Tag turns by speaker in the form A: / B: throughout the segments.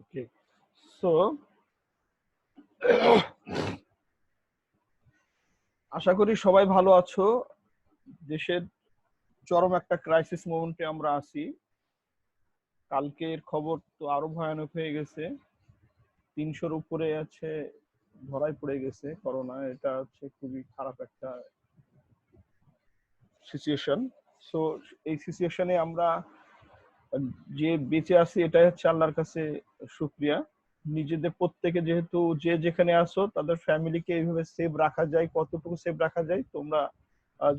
A: ওকে, so আশা করি সবাই ভালো আছো। দেশের চরম একটা ক্রাইসিস মোমেন্টে আমরা আছি। কালকের খবর তো আরো ভয়ানক হয়ে গেছে। 300-র উপরে আছে, ধরাই পড়ে গেছে করোনা। এটা হচ্ছে খুবই খারাপ একটা সিচুয়েশন। সো এই সিচুয়েশনে আমরা যে বেঁচে আছি এটাই হচ্ছে আল্লাহর কাছে শুকরিয়া। নিজেদের প্রত্যেকে, যেহেতু যে যেখানে আছো তাদের ফ্যামিলিকে এইভাবে সেভ রাখা যায়, কতটুকু সেভ রাখা যায় তোমরা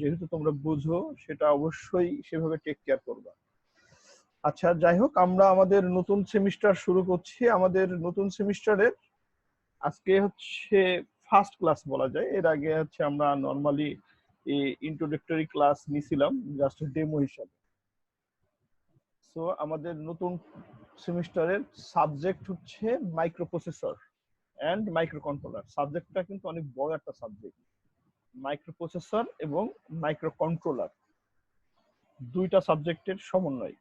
A: যেহেতু তোমরা বুঝো, সেটা অবশ্যই সেভাবে টেক কেয়ার করবা। আচ্ছা, যাই হোক, আমরা আমাদের নতুন সেমিস্টার শুরু করছি। আমাদের নতুন সেমিস্টারের আজকে হচ্ছে ফার্স্ট ক্লাস বলা যায়। এর আগে হচ্ছে আমরা নর্মালি ইন্ট্রোডাক্টরি ক্লাস নিছিলাম জাস্ট ডেমো হিসাবে। সো আমাদের নতুন সেমিস্টারের সাবজেক্ট হচ্ছে মাইক্রোপ্রসেসর এন্ড মাইক্রো কন্ট্রোলার। সাবজেক্টটা কিন্তু অনেক বড় একটা সাবজেক্ট। মাইক্রোপ্রসেসর এবং মাইক্রো কন্ট্রোলার দুইটা সাবজেক্টের সমন্বয়।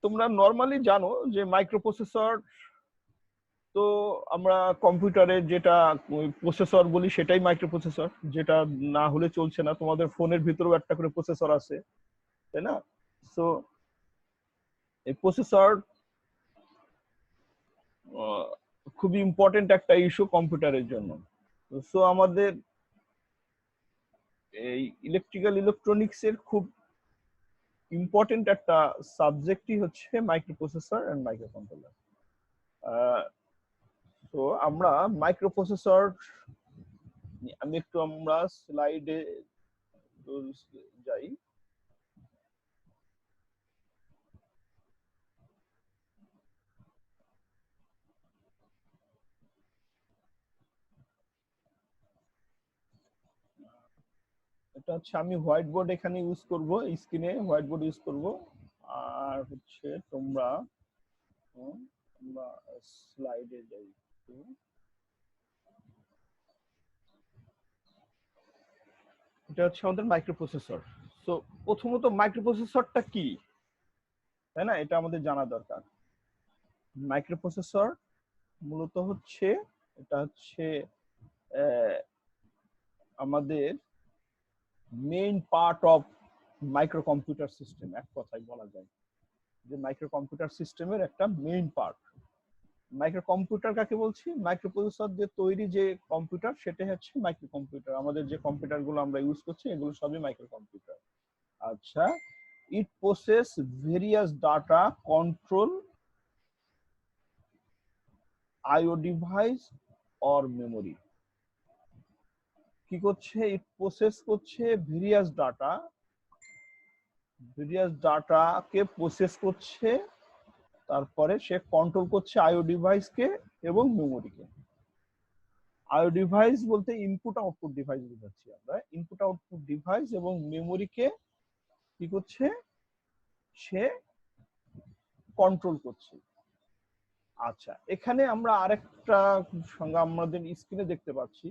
A: তোমরা নর্মালি জানো যে মাইক্রোপ্রসেসর, তো আমরা কম্পিউটারে যেটা প্রসেসর বলি সেটাই মাইক্রোপ্রসেসর, যেটা না হলে চলছে না। তোমাদের ফোনের ভিতরেও একটা করে প্রসেসর আছে, তাই না? সো এই প্রসেসর খুবই ইম্পর্টেন্ট একটা ইস্যু কম্পিউটারের জন্য। সো আমাদের এই ইলেকট্রনিক্স এর খুব ইম্পর্টেন্ট একটা সাবজেক্টই হচ্ছে মাইক্রোপ্রসেসর এন্ড মাইক্রো কন্ট্রোলার। তো আমরা মাইক্রোপ্রসেসর, আমি একটু আমরা স্লাইডে যাই। এটা হচ্ছে আমি হোয়াইট বোর্ড এখানে ইউজ করব, স্ক্রিনে হোয়াইট বোর্ড ইউজ করব। আর হচ্ছে তোমরা আমরা স্লাইডে যাই। এটা হচ্ছে আমাদের মাইক্রোপ্রসেসর। সো প্রথমত মাইক্রোপ্রসেসরটা কি, তাই না? এটা আমাদের জানা দরকার। মাইক্রোপ্রসেসর মূলত হচ্ছে, এটা হচ্ছে আমাদের main part of micro computer system. এক কথায় বলা যায় যে মাইক্রো কম্পিউটার সিস্টেমের একটা মেইন পার্ট। মাইক্রো কম্পিউটার কাকে বলছি? মাইক্রো প্রসেসর দিয়ে তৈরি যে কম্পিউটার সেটাই হচ্ছে মাইক্রো কম্পিউটার। আমাদের যে কম্পিউটার গুলো আমরা ইউজ করছি এগুলো সবই মাইক্রো কম্পিউটার। আচ্ছা, it process various data, control IO device or memory. কি করছে? ইট প্রসেস করছে ভেরিয়াস ডাটাকে প্রসেস করছে, তারপরে সে কন্ট্রোল করছে আইও ডিভাইসকে এবং মেমোরিকে। আইও ডিভাইস বলতে ইনপুট আউটপুট ডিভাইস বোঝাচ্ছি আমরা। ইনপুট আউটপুট ডিভাইস এবং মেমোরিকে কি করছে? সে কন্ট্রোল করছে। আচ্ছা, এখানে আমরা আরেকটা সংজ্ঞা আমাদের স্ক্রিনে দেখতে পাচ্ছি,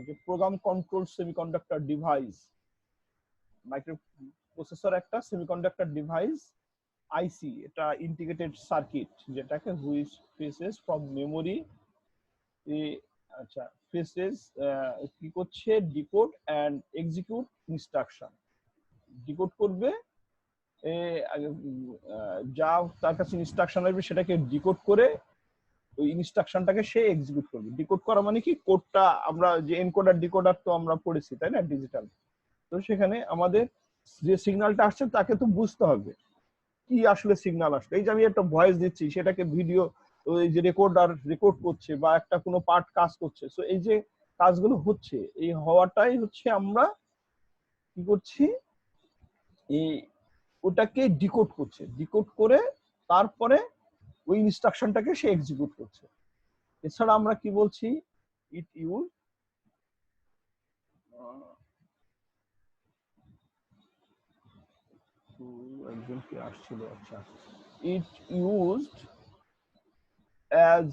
A: যে program control semiconductor device. Micro processor একটা সেমিকন্ডাক্টর ডিভাইস, আইসি। এটা ইন্টিগ্রেটেড সার্কিট, যেটাকে হুইচ ফেসেস ফ্রম মেমোরি। আচ্ছা, ফেসেস কি করছে? Decode and execute instruction. Decode করবে, যা তার কাছে ইনস্ট্রাকশন আসবে সেটাকে ডিকোড করে ওই ইনস্ট্রাকশনটাকে সে এক্সিকিউট করবে। ডিকোড করা মানে কি? কোডটা আমরা যে এনকোডার ডিকোডার তো আমরা পড়েছি, তাই না, ডিজিটাল। তো সেখানে আমাদের যে সিগন্যালটা আসছে তাকে তো বুঝতে হবে কি আসলে সিগন্যাল আসছে। এই যে আমি একটা ভয়েস দিচ্ছি, সেটাকে ভিডিও ওই যে রেকর্ডার রেকর্ড করছে, বা একটা কোনো পার্ট কাজ করছে। সো এই যে কাজগুলো হচ্ছে, এই হওয়াটাই হচ্ছে আমরা কি করছি? এই ওটাকে ডিকোড করছে, ডিকোড করে তারপরে ওই ইনস্ট্রাকশনটাকে সে এক্সিকিউট করছে। এছাড়া আমরা কি বলছি? ইট ইউজ একজন কি আসছিল, আচ্ছা, ইট ইউজড অ্যাজ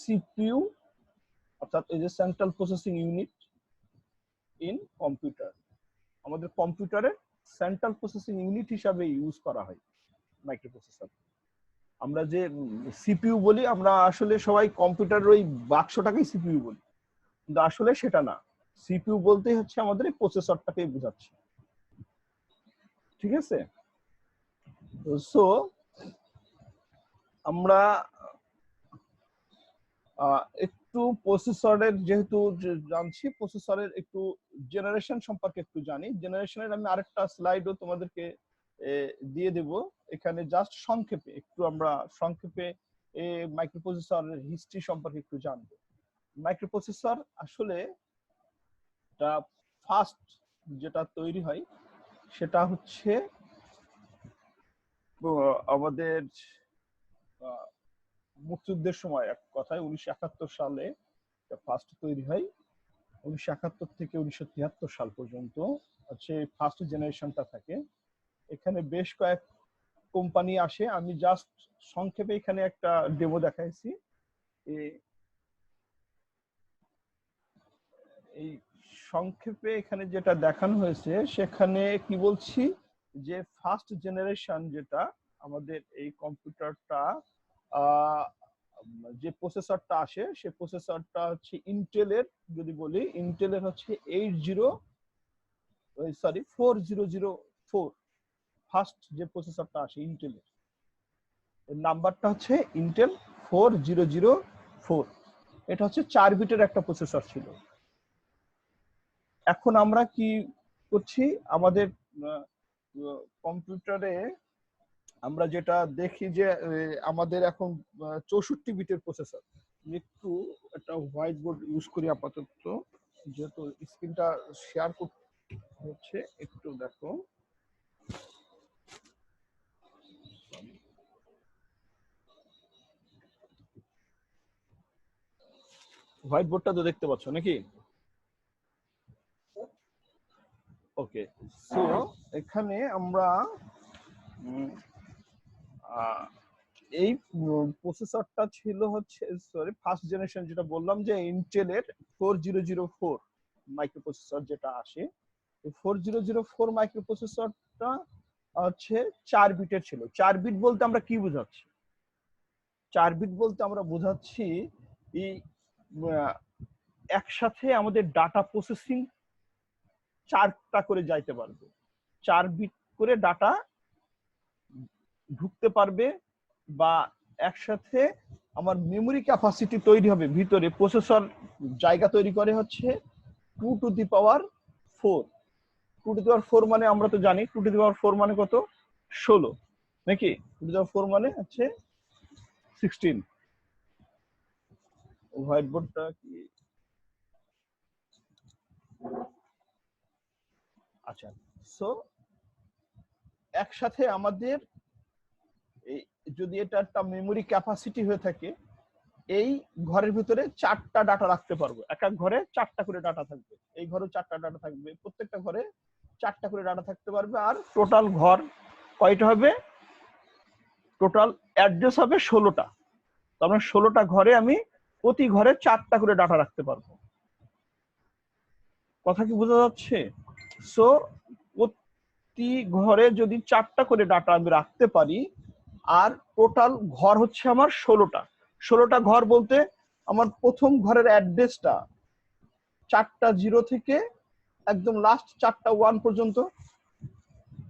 A: সিপিইউ, অর্থাৎ এই যে central processing unit in computer. আমাদের কম্পিউটারে সেন্ট্রাল প্রসেসিং ইউনিট হিসাবে ইউজ করা হয় মাইক্রোপ্রসেসর। আমরা যে সিপিইউ বলি, আমরা আসলে সবাই কম্পিউটারের ওই বাক্সটাকেই সিপিইউ বলি, কিন্তু আসলে সেটা না। সিপিইউ বলতেই হচ্ছে আমাদের এই প্রসেসরটাকেই বোঝাচ্ছে, ঠিক আছে? সো আমরা একটু প্রসেসরের যেহেতু জানছি, প্রসেসরের একটু জেনারেশন সম্পর্কে একটু জানি। জেনারেশনের আমি আরেকটা স্লাইডও তোমাদেরকে দিয়ে দেব এখানে, জাস্ট সংক্ষেপে একটু আমরা সংক্ষেপে মাইক্রোপ্রসেসরের হিস্ট্রি সম্পর্কে একটু জানবো। মাইক্রোপ্রসেসর আসলে ফার্স্ট যেটা তৈরি হয় সেটা হচ্ছে আমাদের মুক্তিযুদ্ধের সময়, এক কথায় 1971 সালে ফার্স্ট তৈরি হয়। 1971 থেকে 1973 সাল পর্যন্ত হচ্ছে ফার্স্ট জেনারেশনটা থাকে। এখানে বেশ কয়েক কোম্পানি আসে, আমি জাস্ট সংক্ষেপে এখানে একটা ডেমো দেখাইছি। এই সংক্ষেপে এখানে যেটা দেখানো হয়েছে সেখানে কি বলছি, যে ফার্স্ট জেনারেশন যেটা আমাদের এই কম্পিউটারটা যে প্রসেসরটা আসে, সে প্রসেসরটা হচ্ছে ইন্টেলের, যদি বলি ইন্টেলের হচ্ছে 4004। ফার্স্ট যে প্রসেসরটা আসে ইন্টেলের, এর নাম্বারটা হচ্ছে ইন্টেল 4004। এটা হচ্ছে 4 বিটের একটা প্রসেসর ছিল। এখন আমরা কি করছি, আমাদের কম্পিউটারে আমরা যেটা দেখি যে আমাদের এখন 64 বিটের প্রসেসর। একটু একটা হোয়াইট বোর্ড ইউজ করি আপাতত, যেহেতু স্ক্রিনটা শেয়ার করতে হচ্ছে। একটু দেখো, হোয়াইট বোর্ডটা তো দেখতে পাচ্ছ নাকি? ওকে, সো এখানে আমরা এই প্রসেসরটা ছিল হচ্ছে, সরি, ফার্স্ট জেনারেশন যেটা বললাম যে ইন্টেলের 4004 মাইক্রোপ্রসেসর যেটা আসে। 4004 মাইক্রোপ্রসেসরটা হচ্ছে 4 বিটের ছিল। 4 বিট বলতে আমরা কি বোঝাচ্ছি? 4 বিট বলতে আমরা বোঝাচ্ছি এই একসাথে আমাদের ডাটা প্রসেসিং 4টা করে যাইতে পারবে। 4 বিট করে ডাটা ঢুকতে পারবে, বা একসাথে আমার মেমোরি ক্যাপাসিটি তৈরি হবে ভিতরে। প্রসেসর জায়গা তৈরি করে হচ্ছে 2 to the power 4। 2 to the পাওয়ার 4 মানে আমরা তো জানি 2 টু দি পাওয়ার 4 মানে কত? 16 নাকি? 2 টু দি পাওয়ার 4 মানে হচ্ছে 16। হোয়াইট বোর্ডটা কি? আচ্ছা, সো একসাথে আমাদের যদি এটা একটা মেমোরি ক্যাপাসিটি হয়ে থাকে, এই ঘরের ভিতরে 4টা ডাটা রাখতে পারবো। এক এক ঘরে 4টা করে ডাটা থাকবে, এই ঘরেও 4টা ডাটা থাকবে, প্রত্যেকটা ঘরে 4টা করে ডাটা থাকতে পারবে। আর টোটাল ঘর কয়টা হবে? টোটাল অ্যাড্রেস হবে 16টা। তার মানে 16টা ঘরে আমি প্রতি ঘরে 4টা করে ডাটা রাখতে পারবো। কথা কি বোঝা যাচ্ছে? সো প্রতি ঘরে যদি 4টা করে ডাটা আমি রাখতে পারি, আর টোটাল ঘর হচ্ছে আমার 16টা। 16টা ঘর বলতে আমার প্রথম ঘরের অ্যাড্রেসটা 4টা 0 থেকে একদম লাস্ট 4টা 1 পর্যন্ত।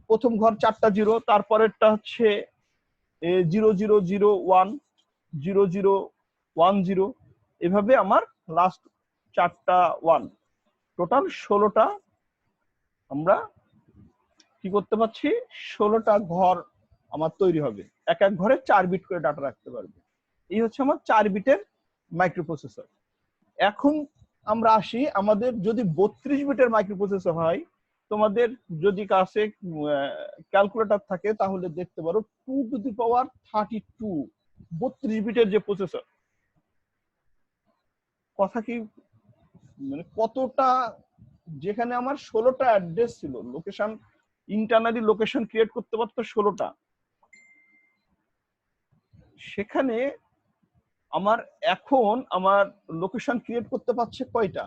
A: প্রথম ঘর 4টা 0, তারপরেরটা হচ্ছে 0001, 0010, এভাবে আমার লাস্ট 4টা 1। টোটাল 16টা আমরা কি করতে পারছি, 16টা ঘর আমার তৈরি হবে। এক এক ঘরে 4 বিট করে ডাটা রাখতে পারবে। এই হচ্ছে আমার 4 বিটের মাইক্রোপ্রসেসর। এখন আমরা আসি, আমাদের যদি 32 বিটের মাইক্রোপ্রসেসর হয়, তোমাদের যদি কাছে ক্যালকুলেটর থাকে তাহলে দেখতে পারো 2 টু দি পাওয়ার 32 32 বিটের যে প্রসেসর। কথা কি মানে কতটা, যেখানে আমার 16টা অ্যাড্রেস ছিল, লোকেশন, ইন্টারনালি লোকেশন ক্রিয়েট করতে পারতো 16টা, সেখানে আমার এখন আমার লোকেশন ক্রিয়েট করতে পারছে কয়টা?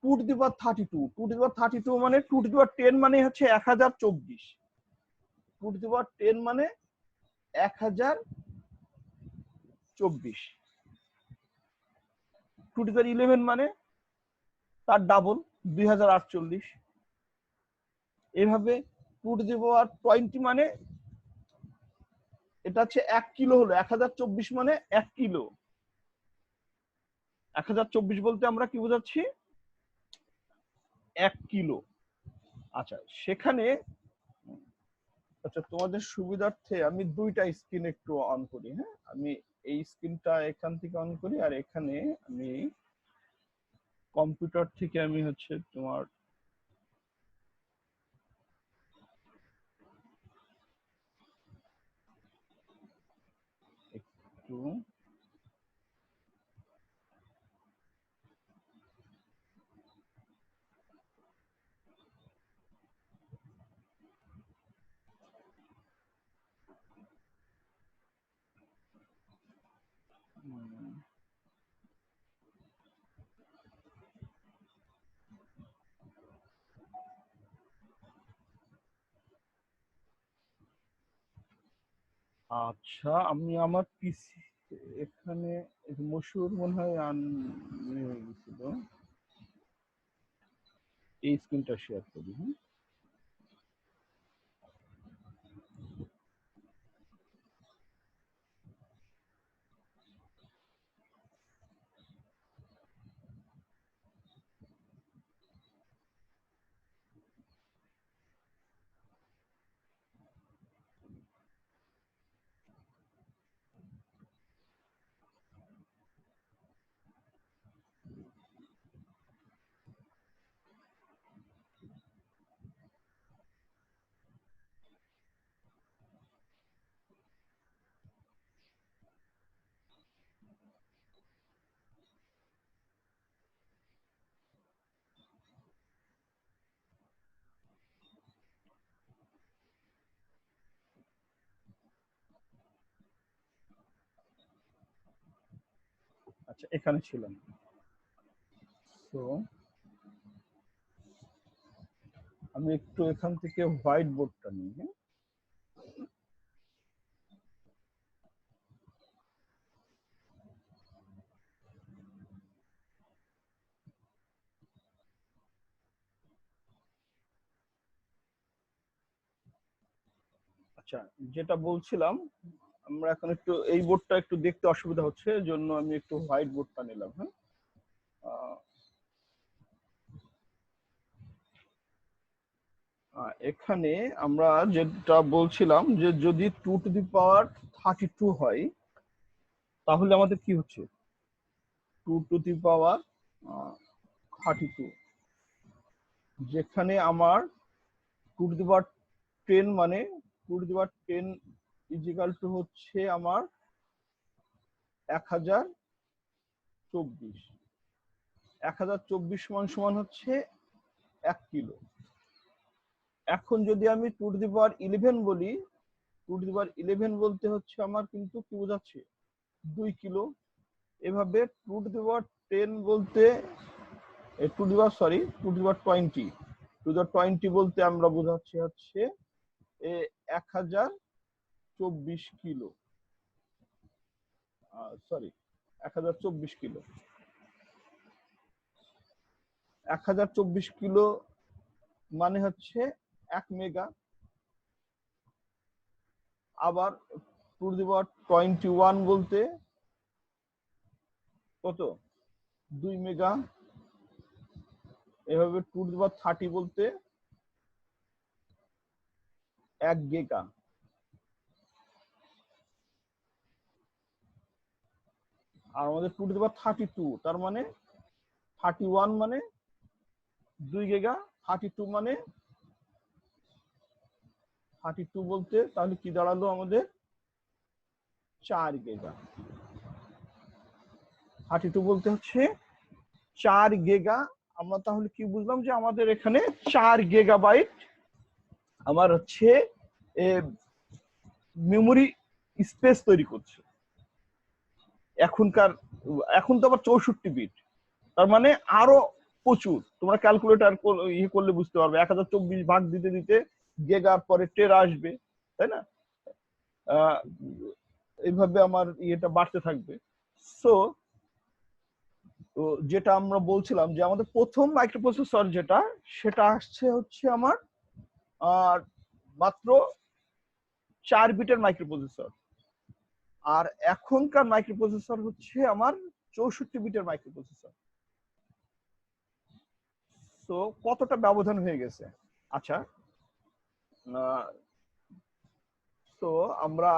A: 2 to the power 32। 2 to the পাওয়ার 32 মানে 2 টু দি পাওয়ার 10 মানে হচ্ছে 1024। 2 টু দি পাওয়ার 10 মানে 1024 24, 2^11 মানে তার ডাবল 2048। এভাবে 2^20 মানে এটা হচ্ছে 1 কিলো হলো, 1024 মানে 1 কিলো। 1024 বলতে আমরা কি বোঝাচ্ছি? 1 কিলো। আচ্ছা, সেখানে আচ্ছা তোমাদের সুবিধার্থে আমি দুইটা স্ক্রিন একটু অন করি। হ্যাঁ, আমি এই স্ক্রিনটা এখান থেকে অন করি, আর এখানে আমি কম্পিউটার থেকে আমি হচ্ছে তোমার একটু আচ্ছা, আমি আমার পিসি এখানে মশুর মনে হয় হয়ে গেছিল, এই স্ক্রিনটা শেয়ার করি। হ্যাঁ, আচ্ছা, এখানে ছিলাম। তো আমি একটু এখান থেকে হোয়াইট বোর্ডটা নিই। হ্যাঁ, আচ্ছা, যেটা বলছিলাম, আমরা এখন একটু এই বোর্ডটা একটু দেখতে অসুবিধা হচ্ছে, জন্য আমি একটু হোয়াইট বোর্ডটা নিলাম। হ্যাঁ, এখানে আমরা যেটা বলছিলাম যে যদি 2^32 হয়, তাহলে আমাদের কি হচ্ছে 2^32, যেখানে আমার 2^10 মানে 2^10 ইজিক্যাল টু হচ্ছে আমার 1024। 1024 সমান সমান হচ্ছে 1 কিলো। এখন যদি আমি 2^11 বলি, 2^11 বলতে হচ্ছে আমার কিন্তু কি বোঝাচ্ছে 2 কিলো। এভাবে 2^10 বলতে 2^20 বলতে আমরা বোঝাচ্ছি হচ্ছে 1024 কিলো, সরি 1024 কিলো। 1024 কিলো মানে হচ্ছে 1 মেগা। আবার 2^21 বলতে কত 2 মেগা। এভাবে 2^30 বলতে 1 গিগা। আর আমাদের 2^32 তার মানে 31 মানে 2 গিগা, 32 মানে 32 বলতে তাহলে কি দাঁড়ালো আমাদের 4 গিগা। 32 বলতে হচ্ছে 4 গিগা। আমরা তাহলে কি বুঝলাম যে আমাদের এখানে 4 গিগাবাইট আমার হচ্ছে মেমোরি স্পেস তৈরি করছে। এখন তো আবার 64 বিট, তার মানে আরো প্রচুর। তোমরা ক্যালকুলেটর ইয়ে করলে বুঝতে পারবে, 1024 ভাগ দিতে দিতে গেগার পরে টেরা আসবে, তাই না? এইভাবে আমার ইয়েটা বাড়তে থাকবে। সো তো যেটা আমরা বলছিলাম যে আমাদের প্রথম মাইক্রোপ্রসেসর যেটা, সেটা আসছে হচ্ছে আমার আর মাত্র 4 বিটের মাইক্রোপ্রসেসর। আর এখনকার মাইক্রোপ্রসেসর হচ্ছে আমার 64 বিটের মাইক্রোপ্রসেসর। তো কতটা ব্যবধান হয়ে গেছে। আচ্ছা, তো আমরা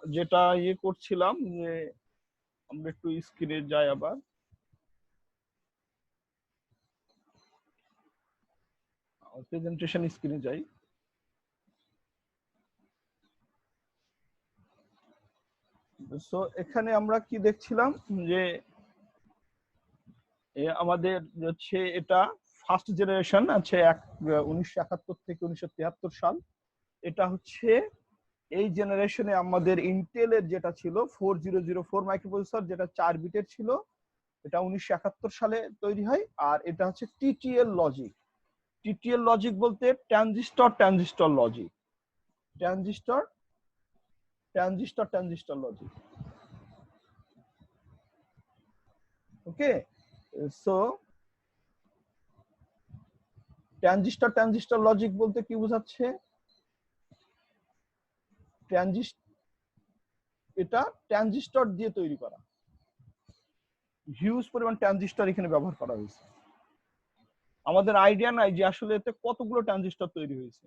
A: যেটা ইয়ে করছিলাম যে আমরা একটু স্ক্রিনে যাই, আবার প্রেজেন্টেশন স্ক্রিনে যাই। সো এখানে আমরা কি দেখছিলাম যে আমাদের হচ্ছে এটা ফার্স্ট জেনারেশন আছে 1971 থেকে 1973 সাল। এটা হচ্ছে এই জেনারেশনে আমাদের ইন্টেলের যেটা ছিল 4004 মাইক্রোপ্রসেসর, যেটা 4 বিটের ছিল, এটা 1971 সালে তৈরি হয়। আর এটা হচ্ছে টিটিএল লজিক। টিটিএল লজিক বলতে transistor transistor logic, transistor transistor transistor logic. Okay, so transistor transistor logic বলতে কি বোঝাচ্ছে? এটা ট্রানজিস্টর দিয়ে তৈরি করা, হিউজ পরিমাণ ট্রানজিস্টর এখানে ব্যবহার করা হয়েছে। আমাদের আইডিয়া নাই যে আসলে এতে কতগুলো ট্রানজিস্টর তৈরি হয়েছে,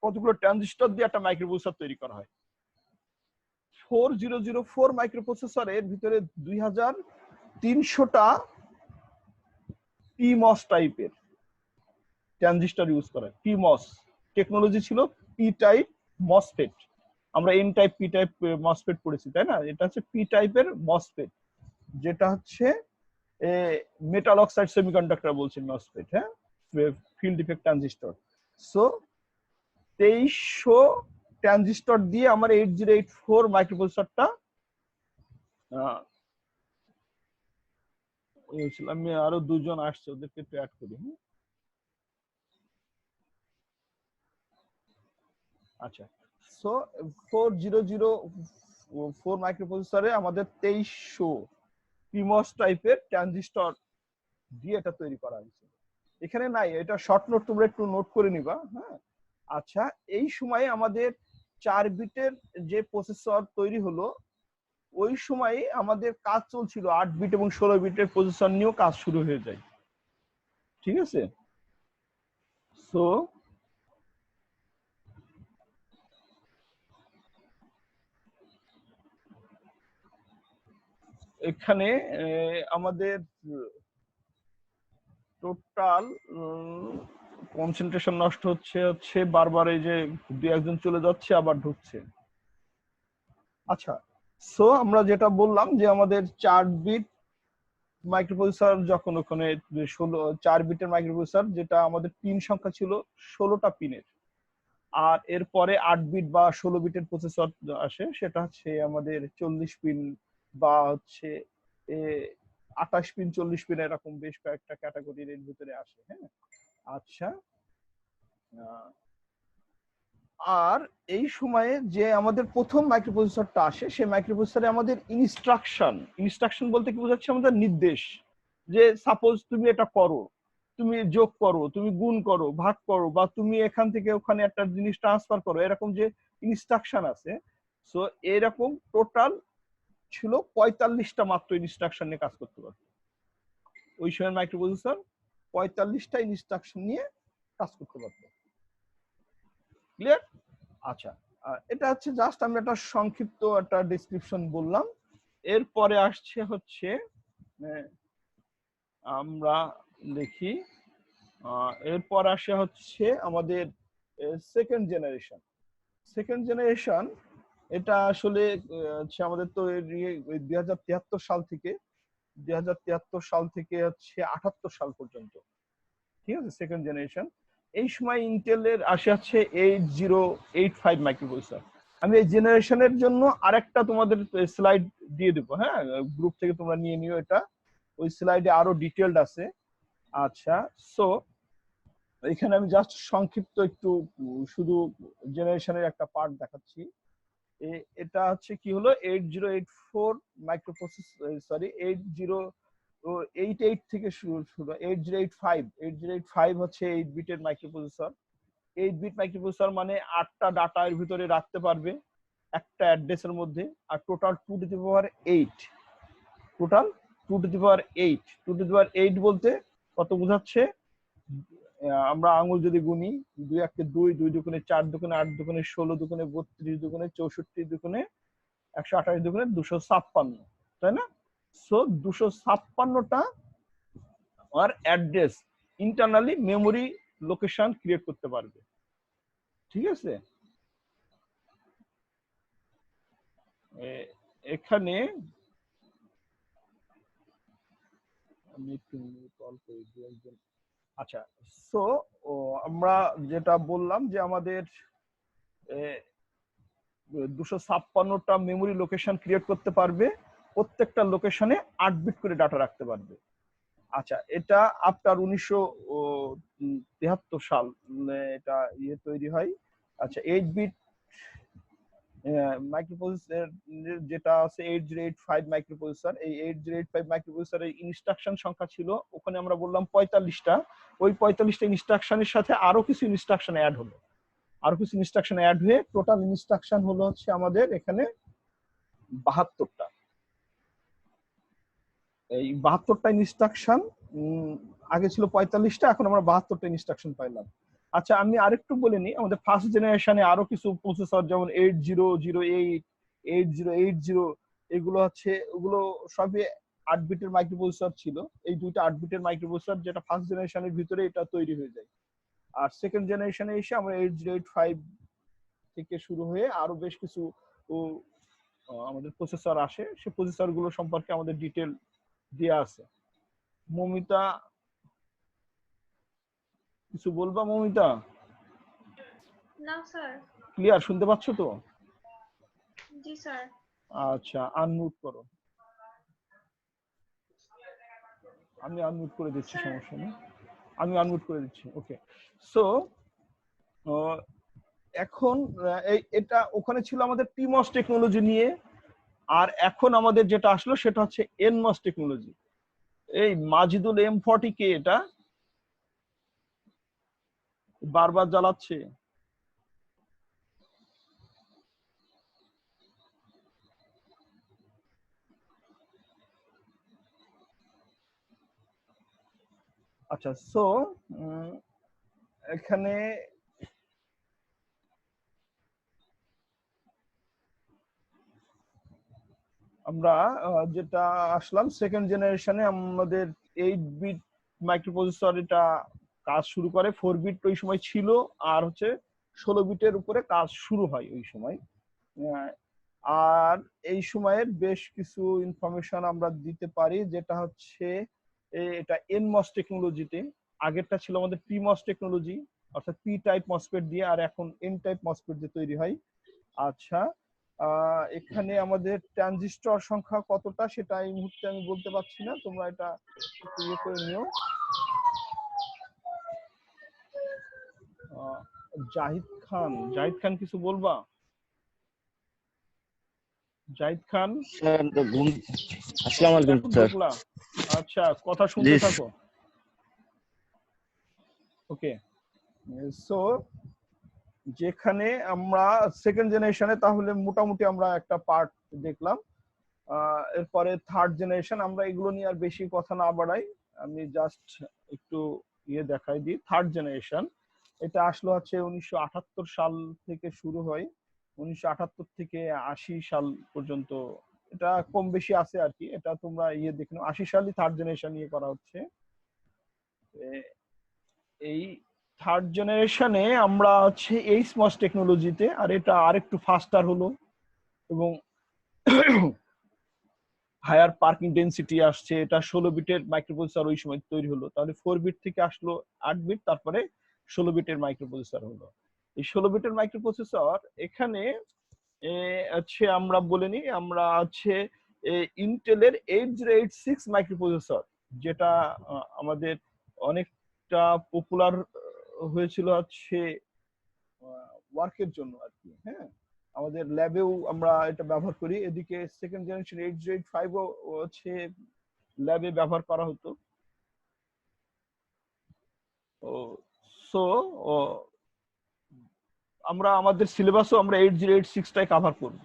A: কতগুলো ট্রানজিস্টর দিয়ে একটা মাইক্রোপ্রসেসর তৈরি করা হয়। 4004 মাইক্রোপ্রসেসরের ভিতরে 2300টা পিমস টাইপের ট্রানজিস্টর ইউজ করা। পিমস টেকনোলজি ছিল, পি টাইপ মসফেট। আমরা N type P type MOSFET পড়েছি, তাই না? এটা হচ্ছে পি টাইপের মসফেট, যেটা হচ্ছে মেটাল অক্সাইড সেমিকন্ডাক্টর বলছেন মসফেট, হ্যাঁ, field effect transistor. So 2300 transistor দিয়ে আমার 8084 মাইক্রোপ্রসেসরটা আমি আরো দুজন আসছে, ওদেরকে একটু অ্যাড করি। আচ্ছা, সো 4004 মাইক্রোপ্রসেসরে আমাদের 2300 পিমস টাইপের ট্রানজিস্টর দিয়ে এটা তৈরি করা হয়েছে। এখানে নাই, এটা শর্ট নোট, তোমরা একটু নোট করে নিবা, হ্যাঁ। আচ্ছা, এই সময়ে আমাদের 4 বিটের যে প্রসেসর তৈরি হলো, ওই সময় আমাদের কাজ চলছিল 8 বিট এবং 16 বিটের প্রসেসর নিয়েও কাজ শুরু হয়ে যায়। ঠিক আছে, সো এখানে আমাদের টোটাল কনসেন্ট্রেশন নষ্ট হচ্ছে বারবার, এই যে দুই একজন চলে যাচ্ছে আবার ঢুকছে। আচ্ছা, সো আমরা যেটা বললাম যে আমাদের 4 বিট মাইক্রোপ্রসেসর, যখন ওখানে 4 বিটের মাইক্রোপ্রসেসর, যেটা আমাদের পিন সংখ্যা ছিল 16টা পিনের। আর এরপরে 8 বিট বা 16 বিটের প্রসেসর আসে, সেটা হচ্ছে আমাদের 40 পিন বা হচ্ছে 28 পিন, 40 পিন, এরকম বেশ কয়েকটা ক্যাটাগরির এর ভিতরে আসে, হ্যাঁ। আচ্ছা, আর এই সময়ে যে আমাদের প্রথম মাইক্রোপ্রসেসরটা আসে, সেই মাইক্রোপ্রসেসরে আমাদের ইনস্ট্রাকশন বলতে কি বোঝাচ্ছে? আমাদের নির্দেশ, যে সাপোজ তুমি এটা করো, তুমি যোগ করো, তুমি গুণ করো, ভাগ করো, বা তুমি এখান থেকে ওখানে একটা জিনিস ট্রান্সফার করো, এরকম যে ইনস্ট্রাকশন আছে। সো এরকম টোটাল ছিল 45টা মাত্র ইনস্ট্রাকশন নিয়ে কাজ করতে পারতো ওই সময় মাইক্রোপ্রসেসর। 45টা ইনস্ট্রাকশন নিয়ে কাজ করতে পারতো। ক্লিয়ার? আচ্ছা, এটা হচ্ছে জাস্ট আমি একটা সংক্ষিপ্ত একটা ডেসক্রিপশন বললাম। এরপরে আসছে হচ্ছে আমরা দেখি, এরপর আসে হচ্ছে আমাদের সেকেন্ড জেনারেশন। সেকেন্ড জেনারেশন এটা আসলে হচ্ছে আমাদের তো 2073 সাল থেকে 78 সাল পর্যন্ত, ঠিক আছে, সেকেন্ড জেনারেশন। এই সময় ইন্টেলের আসে হচ্ছে 8085 মাইক্রোপ্রসেসর। আমি এই জেনারেশনের জন্য আরেকটা তোমাদের স্লাইড দিয়ে দেবো, হ্যাঁ, গ্রুপ থেকে তোমরা নিয়ে নিও এটা, ওই স্লাইডে আরো ডিটেলড আছে। আচ্ছা, সো এখানে আমি জাস্ট সংক্ষিপ্ত একটু শুধু জেনারেশনের একটা পার্ট দেখাচ্ছি। এটা হচ্ছে কি হলো 8084 মাইক্রোপ্রসেসর, সরি 8088 থেকে শুরু 8085 হচ্ছে 8 বিটের মাইক্রোপ্রসেসর। 8 বিট মাইক্রোপ্রসেসর মানে 8টা ডাটা এর ভিতরে রাখতে পারবে একটা অ্যাড্রেসের মধ্যে। আর total 2 to the power 8, total 2 to the power 8, 2 to the power 8 বলতে কত বোঝাচ্ছে? আমরা আঙুল যদি গুনি 2 1 2, 2 দুগুণে 4, দুগুণে 8, দুগুণে 16, দুগুণে 32, দুগুণে 64, দুগুণে 128, দুগুণে 256, তাই না? সো 256টা আর address internally memory location create করতে পারবে। ঠিক আছে, এখানে আমি একটু কল করে দিই একজন। আচ্ছা, সো আমরা যেটা বললাম যে আমাদের 256টা মেমোরি লোকেশন ক্রিয়েট করতে পারবে, প্রত্যেকটা লোকেশনে 8 বিট করে ডাটা রাখতে পারবে। আচ্ছা, এটা আফটার 1973 সাল এটা তৈরি হয়। আচ্ছা, 8 বিট মাইক্রোপ্রসেসর যেটা আছে 8085 মাইক্রোপ্রসেসর, এই 8085 মাইক্রোপ্রসেসরের ইনস্ট্রাকশন সংখ্যা ছিল ওখানে আমরা বললাম 45টা। ওই 45টা ইনস্ট্রাকশনের সাথে আরো কিছু ইনস্ট্রাকশন অ্যাড হলো, আরো কিছু ইনস্ট্রাকশন অ্যাড হয়ে টোটাল ইনস্ট্রাকশন হলো হচ্ছে আমাদের এখানে 72টা। এই 72টা ইনস্ট্রাকশন, আগে ছিল 45টা, এখন আমরা 72টা ইনস্ট্রাকশন পাইলাম। আচ্ছা, আমি আরেকটু বলে নিই, আমাদের ফার্স্ট জেনারেশনে আরো কিছু প্রসেসর যেমন 8008, 8080 এগুলো হচ্ছে, ওগুলো সবই 8 বিটের মাইক্রোপ্রসেসর ছিল। এই দুইটা 8 বিটের মাইক্রোপ্রসেসর যেটা ফার্স্ট জেনারেশনের ভিতরে এটা তৈরি হয়ে যায়। আর সেকেন্ড জেনারেশনে এসে আমরা 8085 থেকে শুরু হয়ে আরো বেশ কিছু আমাদের প্রসেসর আসে, সেই প্রসেসর গুলো সম্পর্কে আমাদের ডিটেল দেয়া আছে। মমিতা, কিছু বলবা মমিতা?
B: না স্যার।
A: ক্লিয়ার শুনতে পাচ্ছ তো?
B: জি স্যার।
A: আচ্ছা, আনমিউট করো। আমি আনমিউট করে দিচ্ছি, সমস্যা নেই, আমি আনমিউট করে দিচ্ছি। ওকে, সো এখন এটা ওখানে ছিল আমাদের টিমস টেকনোলজি নিয়ে, আর এখন আমাদের যেটা আসলো সেটা হচ্ছে এনমস টেকনোলজি। এই মাজিদুল M40 কে এটা বারবার জ্বালাচ্ছে? আচ্ছা, সো এখানে আমরা যেটা আসলাম সেকেন্ড জেনারেশনে, আমাদের 8 বিট মাইক্রোপ্রসেসর এটা কাজ শুরু করে। 4 বিট ওই সময় ছিল, আর হচ্ছে 16 বিটের উপরে কাজ শুরু হয় ওই সময়। আর এই সময়ের বেশ কিছু ইনফরমেশন আমরা দিতে পারি, যেটা হচ্ছে এটা এনমস টেকনোলজিতে। আগেরটা ছিল আমাদের পিমস টেকনোলজি, অর্থাৎ পি টাইপ মসফেট দিয়ে, আর এখন এন টাইপ মসফেট দিয়ে তৈরি হয়। আচ্ছা, এখানে আমাদের ট্রানজিস্টর সংখ্যা কতটা সেটা এই মুহূর্তে আমি বলতে পারছি না, তোমরা এটা একটু ইয়ে করে নিও। জাহিদ খান, জাহিদ খান কিছু বলবা? জাহিদ খান,
C: স্যার ঘুম। আসসালামু আলাইকুম স্যার।
A: আচ্ছা, কথা শুনতে থাকো। ওকে, সো যেখানে আমরা সেকেন্ড জেনারেশনে তাহলে মোটামুটি আমরা একটা পার্ট দেখলাম। এরপরে থার্ড জেনারেশন, আমরা এগুলো নিয়ে আর বেশি কথা না বাড়াই, আমি জাস্ট একটু দেখাই দিই। থার্ড জেনারেশন এটা আসলো হচ্ছে 1978 সাল থেকে শুরু হয়, 1978 থেকে 80 সাল পর্যন্ত এটা কম বেশি আছে আর কি। এটা তোমরা দেখে নাও, 80 সালই থার্ড জেনারেশন করা হচ্ছে। এই থার্ড জেনারেশনে আমরা হচ্ছে এইচমস টেকনোলজিতে, আর এটা আরেকটু ফাস্টার হলো এবং হায়ার পার্কিং ডেনসিটি আসছে। এটা 16 বিটের মাইক্রোপ্রসেসর ওই সময় তৈরি হলো, তাহলে 4 বিট থেকে আসলো 8 বিট, তারপরে 16 বিটের মাইক্রোপ্রসেসর হলো। এই 16 বিটের মাইক্রোপ্রসেসর এখানে হচ্ছে আমরা বলে নিই, আমরা হচ্ছে ইন্টেলের 8086 মাইক্রোপ্রসেসর, যেটা আমাদের অনেকটা পপুলার হয়েছিল হচ্ছে ওয়ার্কের জন্য আর কি। হ্যাঁ, আমাদের ল্যাবেও আমরা এটা ব্যবহার করি। এদিকে সেকেন্ড জেনারেশন 8085 ও হচ্ছে ল্যাবে ব্যবহার করা হতো। ও সো আমরা আমাদের সিলেবাসও আমরা 8086 টাই কভার করব।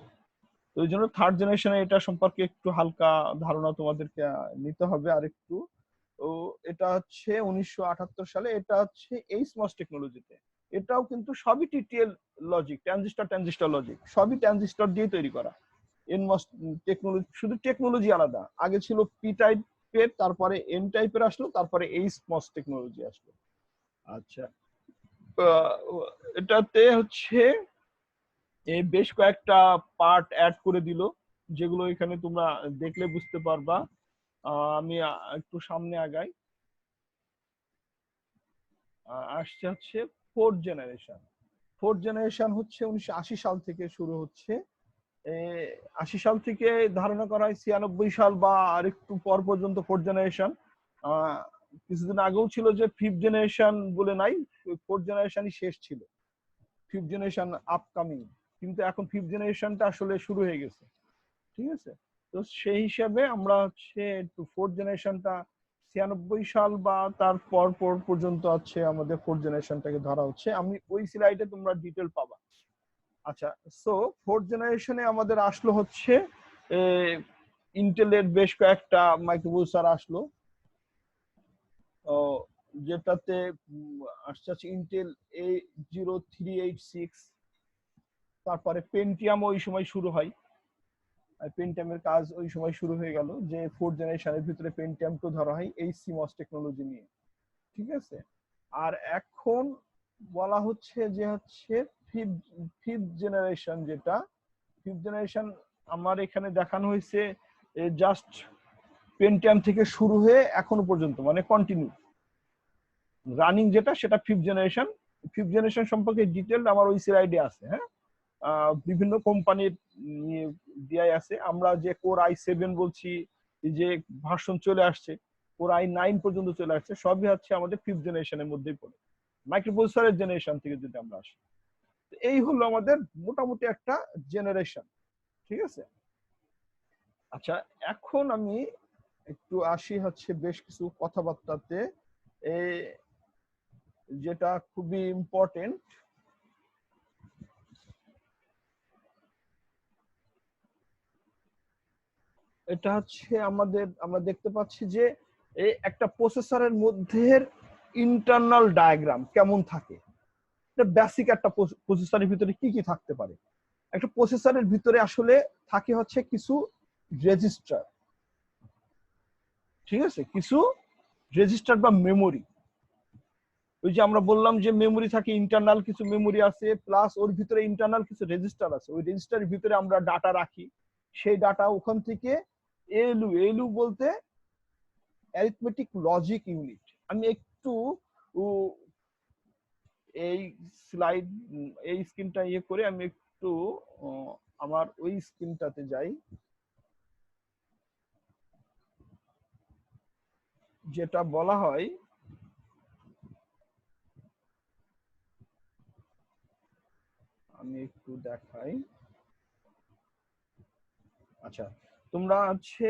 A: তো এই জন্য থার্ড জেনারেশনে এটা সম্পর্কে একটু হালকা ধারণা তোমাদেরকে নিতে হবে আরেকটু। তো এটা হচ্ছে 1978 সালে, এটা হচ্ছে এইচমস টেকনোলজিতে। এটাও কিন্তু সবই টিটিএল লজিক, ট্রানজিস্টর লজিক, সবই ট্রানজিস্টর দিয়ে তৈরি করা। এনমস টেকনোলজি, শুধু টেকনোলজি আলাদা। আগে ছিল পি টাইপের, তারপরে এন টাইপের আসলো, তারপরে এইচমস টেকনোলজি আসলো। আচ্ছা, এটাতে হচ্ছে এই বেশ কয়েকটা পার্ট অ্যাড করে দিল, যেগুলো এখানে তোমরা দেখলে বুঝতে পারবা। আমি একটু সামনে আগাই। আসছে হচ্ছে ফোর্থ জেনারেশন। ফোর্থ জেনারেশন হচ্ছে 1980 সাল থেকে শুরু হচ্ছে। 80 সাল থেকে ধারণা করা হয় 96 সাল বা আরেকটু পর পর্যন্ত ফোর্থ জেনারেশন। কিছুদিন আগেও ছিল যে ফিফথ জেনারেশন বলে নাই, ফোর্থ জেনারেশনই শেষ ছিল, ফিফথ জেনারেশন আপকামিং। কিন্তু এখন ফিফথ জেনারেশনটা আসলে শুরু হয়ে গেছে, ঠিক আছে। তো সেই হিসাবে আমরা হচ্ছে একটু ফোর্থ জেনারেশনটা 96 সাল বা তার পর পর্যন্ত আছে আমাদের ফোর্থ জেনারেশনটাকে ধরা হচ্ছে। আমি ওই স্লাইডে তোমরা ডিটেল পাবা। আচ্ছা, সো ফোর্থ জেনারেশনে আমাদের আসলো হচ্ছে ইন্টেলের বেশ কয়েকটা মাইক্রোপ্রসেসর আসলো, যেটাতে আসছে হচ্ছে ইন্টেল A0386। তারপরে পেন্টিয়াম ওই সময় শুরু হয়, পেন্টিয়ামের কাজ ওই সময় শুরু হয়ে গেল, যে ফোর্থ জেনারেশনের ভিতরে পেন্টিয়ামকে ধরা হয় এই সিমস টেকনোলজি নিয়ে, ঠিক আছে। আর এখন বলা হচ্ছে যে হচ্ছে ফিফথ জেনারেশন, যেটা ফিফথ জেনারেশন আমার এখানে দেখানো হয়েছে জাস্ট পেন্টিয়াম থেকে শুরু হয়ে এখনো পর্যন্ত, মানে কন্টিনিউ রানিং যেটা, সেটা ফিফথ জেনারেশন। ফিফথ জেনারেশন সম্পর্কে ডিটেল আমার ওই স্লাইডে আছে। হ্যাঁ, বিভিন্ন কোম্পানির দিয়াই আছে। আমরা যে কোর i7 বলছি, যে ভার্সন চলে আসছে, কোর i9 পর্যন্ত চলে আসছে, সবই হচ্ছে আমাদের ফিফথ জেনারেশনের মধ্যেই পড়ে, মাইক্রোপ্রসেসরের জেনারেশন থেকে যদি আমরা আসি। এই হলো আমাদের মোটামুটি একটা জেনারেশন, ঠিক আছে। আচ্ছা, এখন আমি একটু আসি হচ্ছে বেশ কিছু কথাবার্তাতে, যেটা খুবই ইম্পর্টেন্ট। এটা হচ্ছে আমরা দেখতে পাচ্ছি যে এই একটা প্রসেসরের মধ্যে ইন্টারনাল ডায়াগ্রাম কেমন থাকে। এটা বেসিক একটা প্রসেসরের ভিতরে কি কি থাকতে পারে। একটা প্রসেসরের ভিতরে আসলে থাকে হচ্ছে কিছু রেজিস্টার, ঠিক আছে, কিছু রেজিস্টার বা মেমোরি। ওই যে আমরা বললাম যে মেমোরি থাকে, ইন্টারনাল কিছু মেমোরি আছে, প্লাস ওর ভিতরে ইন্টারনাল কিছু রেজিস্টার আছে। ওই রেজিস্টারের ভিতরে আমরা ডাটা রাখি, সেই ডাটা ওখান থেকে এলইউ বলতে অ্যারিথমেটিক লজিক ইউনিট। আমি একটু এই স্লাইড, এই স্ক্রিনটা করে আমি একটু আমার ওই স্ক্রিনটাতে যাই, যেটা বলা হয় আমি একটু দেখাই। আচ্ছা, তোমরা হচ্ছে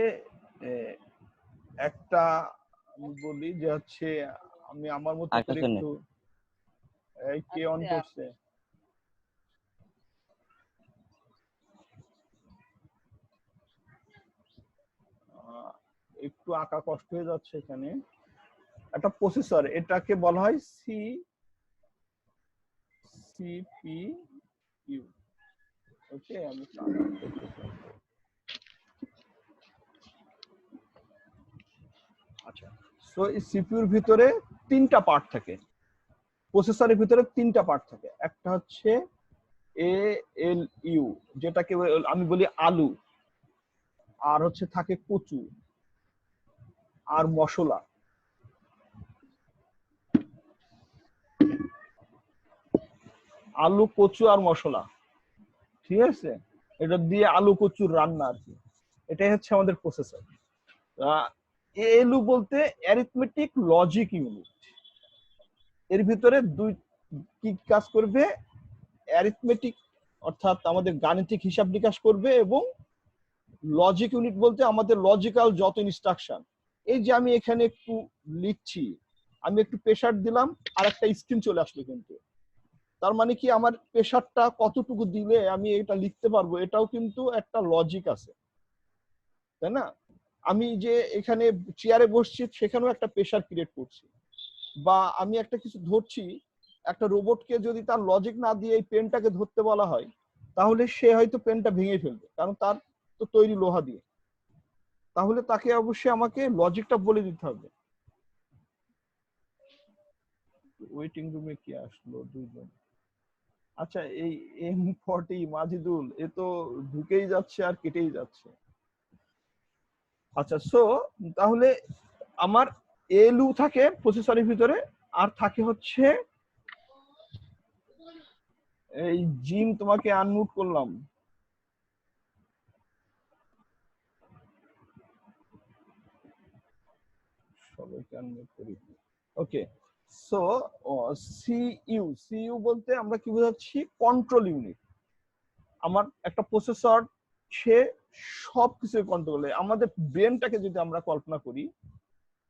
A: একটা বলি যে হচ্ছে আমি আমার মতো করে একটু কে অন করছে, একটু আঁকা কষ্ট হয়ে যাচ্ছে এখানে। একটা প্রসেসর, এটাকে বলা হয় সিপিইউ। ওকে, আমি আচ্ছা, সো এই সিপিইউর ভিতরে তিনটা পার্ট থাকে, প্রসেসরের ভিতরে তিনটা পার্ট থাকে। একটা হচ্ছে এএলইউ, যেটাকে আমি বলি আলু, আর হচ্ছে থাকে কচু আর মশলা। আলু, কচু আর মশলা, ঠিক আছে। এটা দিয়ে আলু কচুর রান্না আর কি, এটাই হচ্ছে আমাদের প্রসেসর। এএলইউ বলতে অ্যারিথমেটিক লজিক ইউনিট। এর ভিতরে দুই কি কাজ করবে, অ্যারিথমেটিক অর্থাৎ আমাদের গাণিতিক হিসাব নিকাশ করবে, এবং লজিক ইউনিট বলতে আমাদের লজিক্যাল যত ইনস্ট্রাকশন। এই যে আমি এখানে একটু লিখছি, আমি একটু প্রেসার দিলাম আর একটা স্ক্রিন চলে আসলো, কিন্তু তার মানে কি আমার প্রেসারটা কতটুকু দিলে আমি এটা লিখতে পারবো, এটাও কিন্তু একটা লজিক আছে, তাই না? আমি যে এখানে চেয়ারে বসছি সেখানেও একটা প্রেসার ক্রিয়েট করছি, বা আমি একটা কিছু ধরছি, একটা রোবটকে যদি তার লজিক না দিয়ে এই পেনটাকে ধরতে বলা হয়, তাহলে সে হয়তো পেনটা ভেঙে ফেলবে, কারণ তার তো তৈরি লোহা দিয়ে। তাহলে তাকে অবশ্যই আমাকে লজিকটা বলে দিতে হবে। ওয়েটিং রুমে কি আসলো দুইজন? আচ্ছা, এই M40 মাজিদুল, এ তো ঢুকেই যাচ্ছে আর কেটেই যাচ্ছে। আচ্ছা, সো তাহলে আমার এলইউ থাকে প্রসেসরের ভিতরে, আর থাকে হচ্ছে এই জিম, তোমাকে আনমিউট করলাম। সবাইকে আনমিউট করি। ওকে, সো সিইউ বলতে আমরা কি বোঝাচ্ছি? Control unit. আমার একটা প্রসেসর, সে সবকিছু কন্ট্রোল করে। আমাদের ব্রেনটাকে যদি আমরা কল্পনা করি,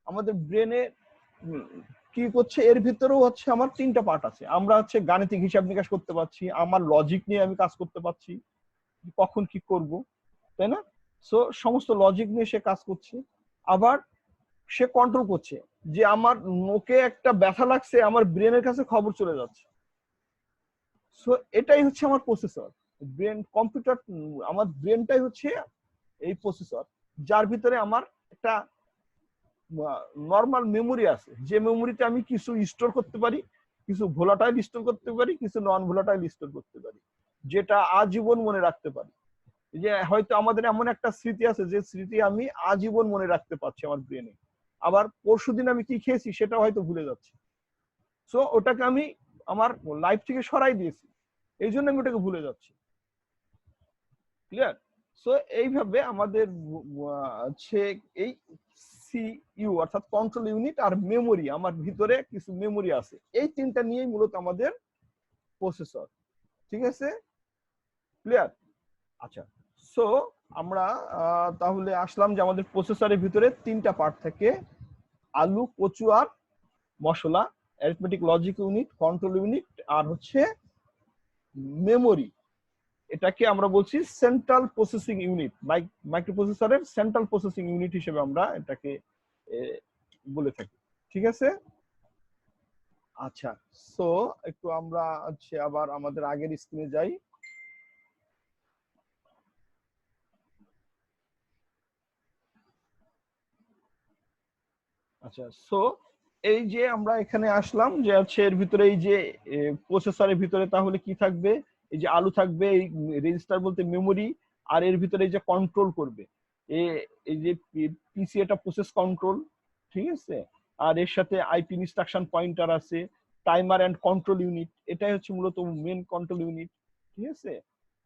A: আমাদের ব্রেনে কি করছে, এর ভিতরেও হচ্ছে আমার তিনটা পার্ট আছে। আমরা হচ্ছে গাণিতিক হিসাব নিকাশ করতে পারছি, আমার লজিক নিয়ে আমি কাজ করতে পারছি, কখন কি করব, তাই না? সো সমস্ত লজিক নিয়ে সে কাজ করছে। আবার সে কন্ট্রোল করছে যে আমার নোকে একটা ব্যথা লাগছে, আমার ব্রেনের কাছে খবর চলে যাচ্ছে। সো এটাই হচ্ছে আমার প্রসেসর, ব্রেন কম্পিউটার। আমার ব্রেনটাই হচ্ছে এই প্রসেসর, যার ভিতরে আমার একটা নর্মাল মেমোরি আছে, যে মেমোরিতে আমি কিছু স্টোর করতে পারি, কিছু ভোলাটাইল স্টোর করতে পারি, কিছু নন ভোলাটাইল স্টোর করতে পারি, যেটা আজীবন মনে রাখতে পারি। যে হয়তো আমাদের এমন একটা স্মৃতি আছে, যে স্মৃতি আমি আজীবন মনে রাখতে পারছি আমার ব্রেনে, আবার পরশুদিন আমি কি খেয়েছি সেটা হয়তো ভুলে যাচ্ছি। সো ওটাকে আমি আমার লাইফ থেকে সরাই দিয়েছি, এই জন্য আমি ওটাকে ভুলে যাচ্ছি। ক্লিয়ার? সো এইভাবে আমাদের হচ্ছে এই সিইউ অর্থাৎ কন্ট্রোল ইউনিট আর মেমোরি, আমার ভিতরে কিছু মেমোরি আছে, এই তিনটা নিয়েই মূলত আমাদের প্রসেসর। ঠিক আছে? ক্লিয়ার? আচ্ছা, সো আমরা তাহলে আসলাম যে আমাদের প্রসেসরের ভিতরে তিনটা পার্ট থাকে: আলু, কচু আর মশলা, arithmetic logic unit, control unit, আর হচ্ছে মেমোরি। এটাকে আমরা বলছি সেন্ট্রাল প্রসেসিং ইউনিট। মাইক্রোপ্রসেসরের সেন্ট্রাল প্রসেসিং ইউনিট হিসেবে আমরা এটাকে বলে থাকি। ঠিক আছে? আচ্ছা, সো একটু আমরা হচ্ছে আবার আমাদের আগের স্ক্রিনে যাই। আচ্ছা, সো এই যে আমরা এখানে আসলাম যে হচ্ছে এর ভিতরে এই যে প্রসেসরের ভিতরে তাহলে কি থাকবে? এই যে আলু থাকবে, এই রেজিস্টার বলতে মেমোরি, আর এর ভিতরে এই যে কন্ট্রোল করবে, এই যে পিসি, এটা প্রসেস কন্ট্রোল। ঠিক আছে? আর এর সাথে আইপি ইনস্ট্রাকশন পয়েন্টার আছে, টাইমার এন্ড কন্ট্রোল ইউনিট, এটাই হচ্ছে মূলত মেন কন্ট্রোল ইউনিট। ঠিক আছে?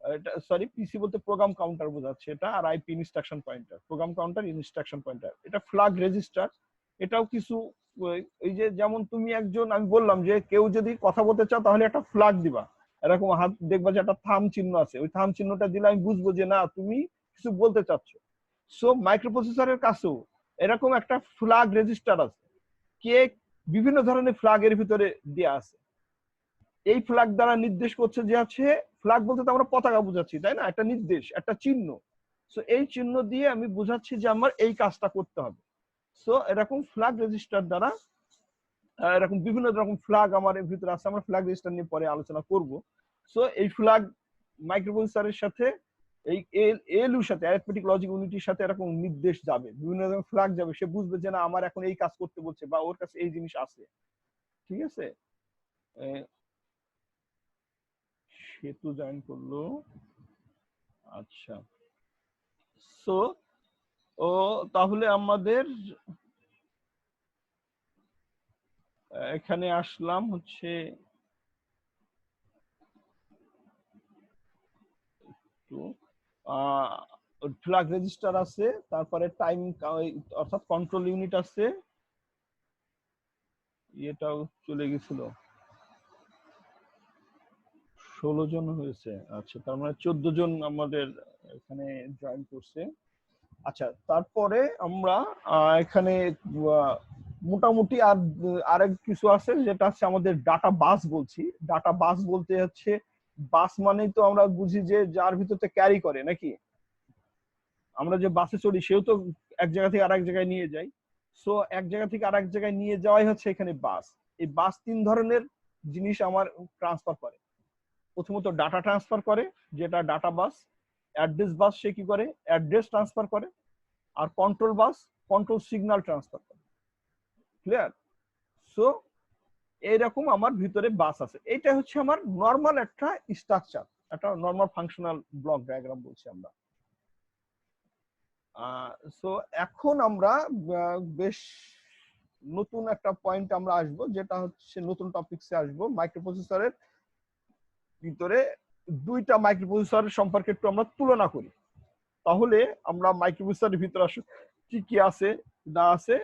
A: এটা সরি, পিসি বলতে প্রোগ্রাম কাউন্টার বোঝাচ্ছে এটা, আর IP instruction pointer, program counter, instruction pointer. এটা ফ্ল্যাগ রেজিস্টার, এটাও কিছু এই যে যেমন তুমি একজন, আমি বললাম যে কেউ যদি কথা বলতে চাও তাহলে একটা ফ্ল্যাগ দিবা, এরকম হাত দেখবা যে একটা থাম চিহ্ন আছে, ওই থাম চিহ্নটা দিলে আমি বুঝবো যে না, তুমি কিছু বলতে চাচ্ছ। সো মাইক্রোপ্রসেসরের কাছেও এরকম একটা ফ্ল্যাগ রেজিস্টার আছে, কে বিভিন্ন ধরনের ফ্ল্যাগ এর ভিতরে দেয়া আছে। এই ফ্ল্যাগ দ্বারা নির্দেশ করছে যে আছে, ফ্ল্যাগ বলতে তো আমরা পতাকা বুঝাচ্ছি, তাই না? একটা নির্দেশ, একটা চিহ্ন। সো এই চিহ্ন দিয়ে আমি বুঝাচ্ছি যে আমার এই কাজটা করতে হবে। সো এরকম ফ্ল্যাগ রেজিস্টার দ্বারা এরকম বিভিন্ন রকম ফ্ল্যাগ আমার এর ভিতরে আছে, আমরা ফ্ল্যাগ রেজিস্টার নিয়ে পরে আলোচনা করব। সো এই ফ্ল্যাগ মাইক্রোপ্রসেসরের সাথে এই এলইউর সাথে, অ্যারিথমেটিক লজিক ইউনিটির সাথে এরকম নির্দেশ যাবে, বিভিন্ন রকম ফ্ল্যাগ যাবে, সে বুঝবে যে না, আমার এখন এই কাজ করতে বলছে, বা ওর কাছে এই জিনিস আছে। ঠিক আছে? সেতু জয়েন করলো। আচ্ছা, সো ও তাহলে আমাদের এখানে আসলাম হচ্ছে ফ্ল্যাগ রেজিস্টার আছে, তারপরে টাইম অর্থাৎ কন্ট্রোল ইউনিট আছে, এটাও চলে গেছিল। 16 জন হয়েছে। আচ্ছা, তার মানে 14 জন আমাদের এখানে জয়েন করছে। আচ্ছা, তারপরে আমরা এখানে আহ, মোটামুটি আরেক কিছু আছে, যেটা হচ্ছে আমাদের ডাটা বাস বলছি। ডাটা বাস বলতে হচ্ছে, বাস মানেই তো আমরা বুঝি যে যার ভিতরে ক্যারি করে নাকি। আমরা যে বাসে চড়ি সেও তো এক জায়গা থেকে আরেক জায়গায় নিয়ে যায়। সো এক জায়গা থেকে আরেক জায়গায় নিয়ে যাওয়াই হচ্ছে এখানে বাস। এই বাস 3 ধরনের জিনিস আমার ট্রান্সফার করে। প্রথমত ডাটা ট্রান্সফার করে, যেটা ডাটা বাস। অ্যাড্রেস বাস সে কি করে, অ্যাড্রেস ট্রান্সফার করে। আর control bus control signal transfer করে। ক্লিয়ার? সো এইরকম আমার ভিতরে বাস আছে। এটা হচ্ছে আমার নর্মাল একটা স্ট্রাকচার, একটা নর্মাল ফাংশনাল ব্লক ডায়াগ্রাম বলছি আমরা। সো এখন আমরা বেশ নতুন একটা পয়েন্ট আমরা আসবো, যেটা হচ্ছে নতুন টপিকসে আসবো। মাইক্রোপ্রসেসরের ভিতরে দুইটা মাইক্রোপ্রসেসর সম্পর্কে একটু আমরা তুলনা করি, তাহলে আমরা মাইক্রোপ্রসেসরের ভিতরে কি কি আছে না আছে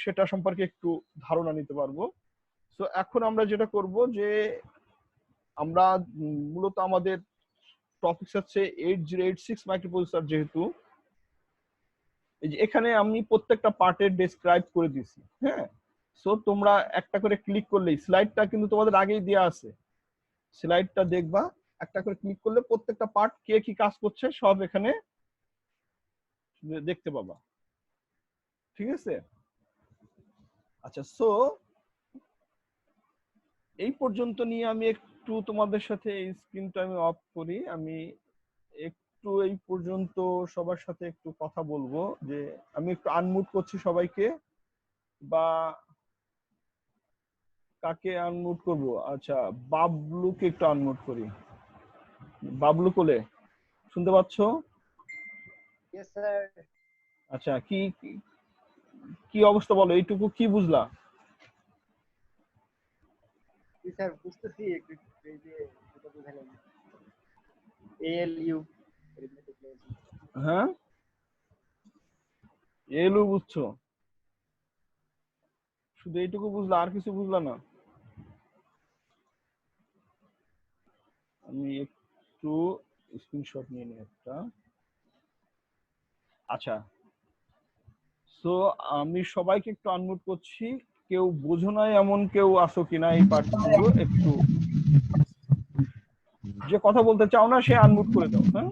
A: সেটা সম্পর্কে একটু ধারণা নিতে পারবো। সো এখন আমরা যেটা করব যে আমরা মূলত আমাদের টপিক হচ্ছে 8086 মাইক্রোপ্রসেসর, যেহেতু এই যে এখানে আমি প্রত্যেকটা পার্টের ডেসক্রাইব করে দিয়েছি। হ্যাঁ, সো তোমরা একটা করে ক্লিক করলেই, স্লাইডটা কিন্তু তোমাদের আগেই দেওয়া আছে, স্লাইডটা দেখবা, একটা করে ক্লিক করলে প্রত্যেকটা পার্ট কে কি কাজ করছে সব এখানে দেখতে পাবা। ঠিক আছে? আচ্ছা, সো এই পর্যন্ত নিয়ে আমি একটু তোমাদের সাথে এই স্ক্রিনটা আমি অফ করি। আমি একটু এই পর্যন্ত সবার সাথে একটু কথা বলবো, যে আমি একটু আনমিউট করছি সবাইকে, বা কাকে আনমিউট করব? আচ্ছা, বাবলুকে একটু আনমিউট করি। বাবলু কোলে, শুনতে পাচ্ছ?
D: Yes, sir.
A: আচ্ছা, কি কি- কি অবস্থা বলো, এইটুকু কি বুঝলা?
D: জি স্যার, বুঝতেছি একটু এই যে যেটা বুঝালেন ALU
A: হ্যাঁ, এলু বুঝছো, শুধু এইটুকু বুঝলা, আর কিছু বুঝলা না? আমি একটু স্ক্রিনশট নিয়ে নিই একটা। আচ্ছা, সো আমি সবাইকে একটু আনমিউট করছি। কেউ বোঝো নাই এমন কেউ আসো কিনা এই পার্টগুলো একটু, যে কথা বলতে চাও না সে আনমিউট করে দাও। হ্যাঁ,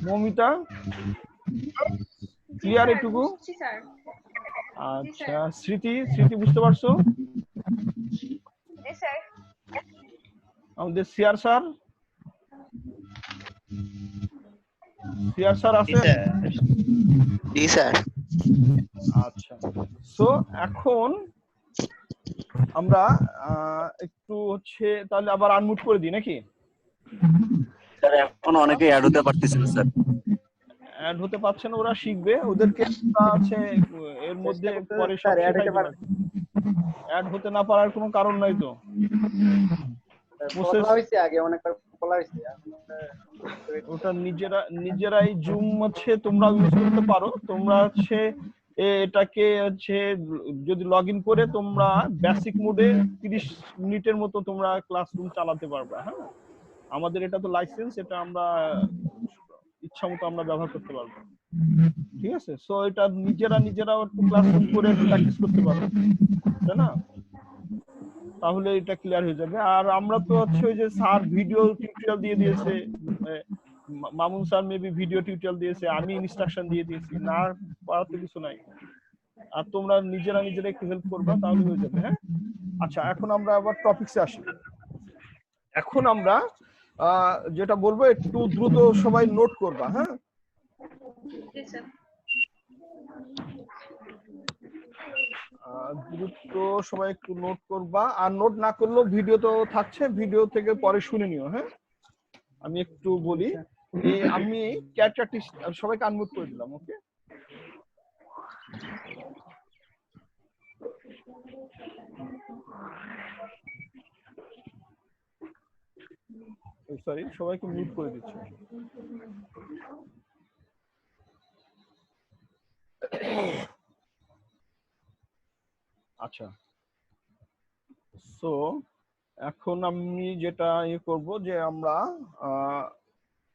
A: মমিতা
B: জি
A: ক্লিয়ার
B: স্যার,
A: এটুকু?
B: বুঝছি স্যার। জি
A: আচ্ছা,
B: স্যার।
A: স্মৃতি, স্মৃতি বুঝতে পারছো?
B: জি স্যার।
A: আমাদের সিআর স্যার, সিআর স্যার
C: জি
A: আছেন?
C: স্যার। জি স্যার।
A: আচ্ছা, সো এখন আমরা একটু হচ্ছে তাহলে আবার আনমিউট করে দিই নাকি?
C: স্যার এখন অনেকে অ্যাড হতে পারতেছে না স্যার।
A: অ্যাড হতে পারছে না, ওরা শিখবে, ওদেরকে আমরা আছে এর মধ্যে
D: চেষ্টা করতে
A: পরে সব
D: স্যার অ্যাড
A: শেখাই
D: হতে
A: দিব।
D: পারে।
A: অ্যাড হতে না পারার কোনো কারণ নাই তো। প্রসেস
D: বলা হয়েছে আগে অনেকবার বলা হয়েছে এখন
A: ওটা নিজেরাই জুম হচ্ছে তোমরা ইউজ করতে পারো। তোমরা হচ্ছে এটাকে হচ্ছে যদি লগ ইন করে তোমরা বেসিক মোডে 30 মিনিটের মতো তোমরা ক্লাসরুম চালাতে পারবে। হ্যাঁ, আমাদের এটা তো লাইসেন্স, এটা আমরা ইচ্ছা মতো আমরা ব্যবহার করতে পারবো। ঠিক আছে? সো এটা নিজেরা একটু ক্লাসরুম করে প্র্যাকটিস করতে পারো, তাই না? তাহলে এটা ক্লিয়ার হয়ে যাবে। আর আমরা তো হচ্ছে ওই যে স্যার ভিডিও টিউটোরিয়াল দিয়ে দিয়েছে, Mamun sir maybe video tutorial দিয়েছে, আমি ইনস্ট্রাকশন দিয়ে দিয়েছি, না পারাতে কিছু নাই। আর তোমরা নিজেরা একটু হেল্প করবা, তাহলে হয়ে যাবে। হ্যাঁ, আচ্ছা, এখন আমরা আবার টপিকসে আসি। এখন আমরা যেটা বলবো একটু দ্রুত সবাই নোট করবা। হ্যাঁ,
B: জি স্যার।
A: দ্রুত সবাই একটু নোট করবা, আর নোট না করলেও ভিডিও তো থাকছে, ভিডিও থেকে পরে শুনে নিও। হ্যাঁ, আমি একটু বলি, আমি ক্যারেক্টার সবাইকে আনমিউট করে দিলাম। ওকে, সরি, সবাইকে মিউট করে দিচ্ছি। আচ্ছা, সো এখন আমি যেটা করব যে আমরা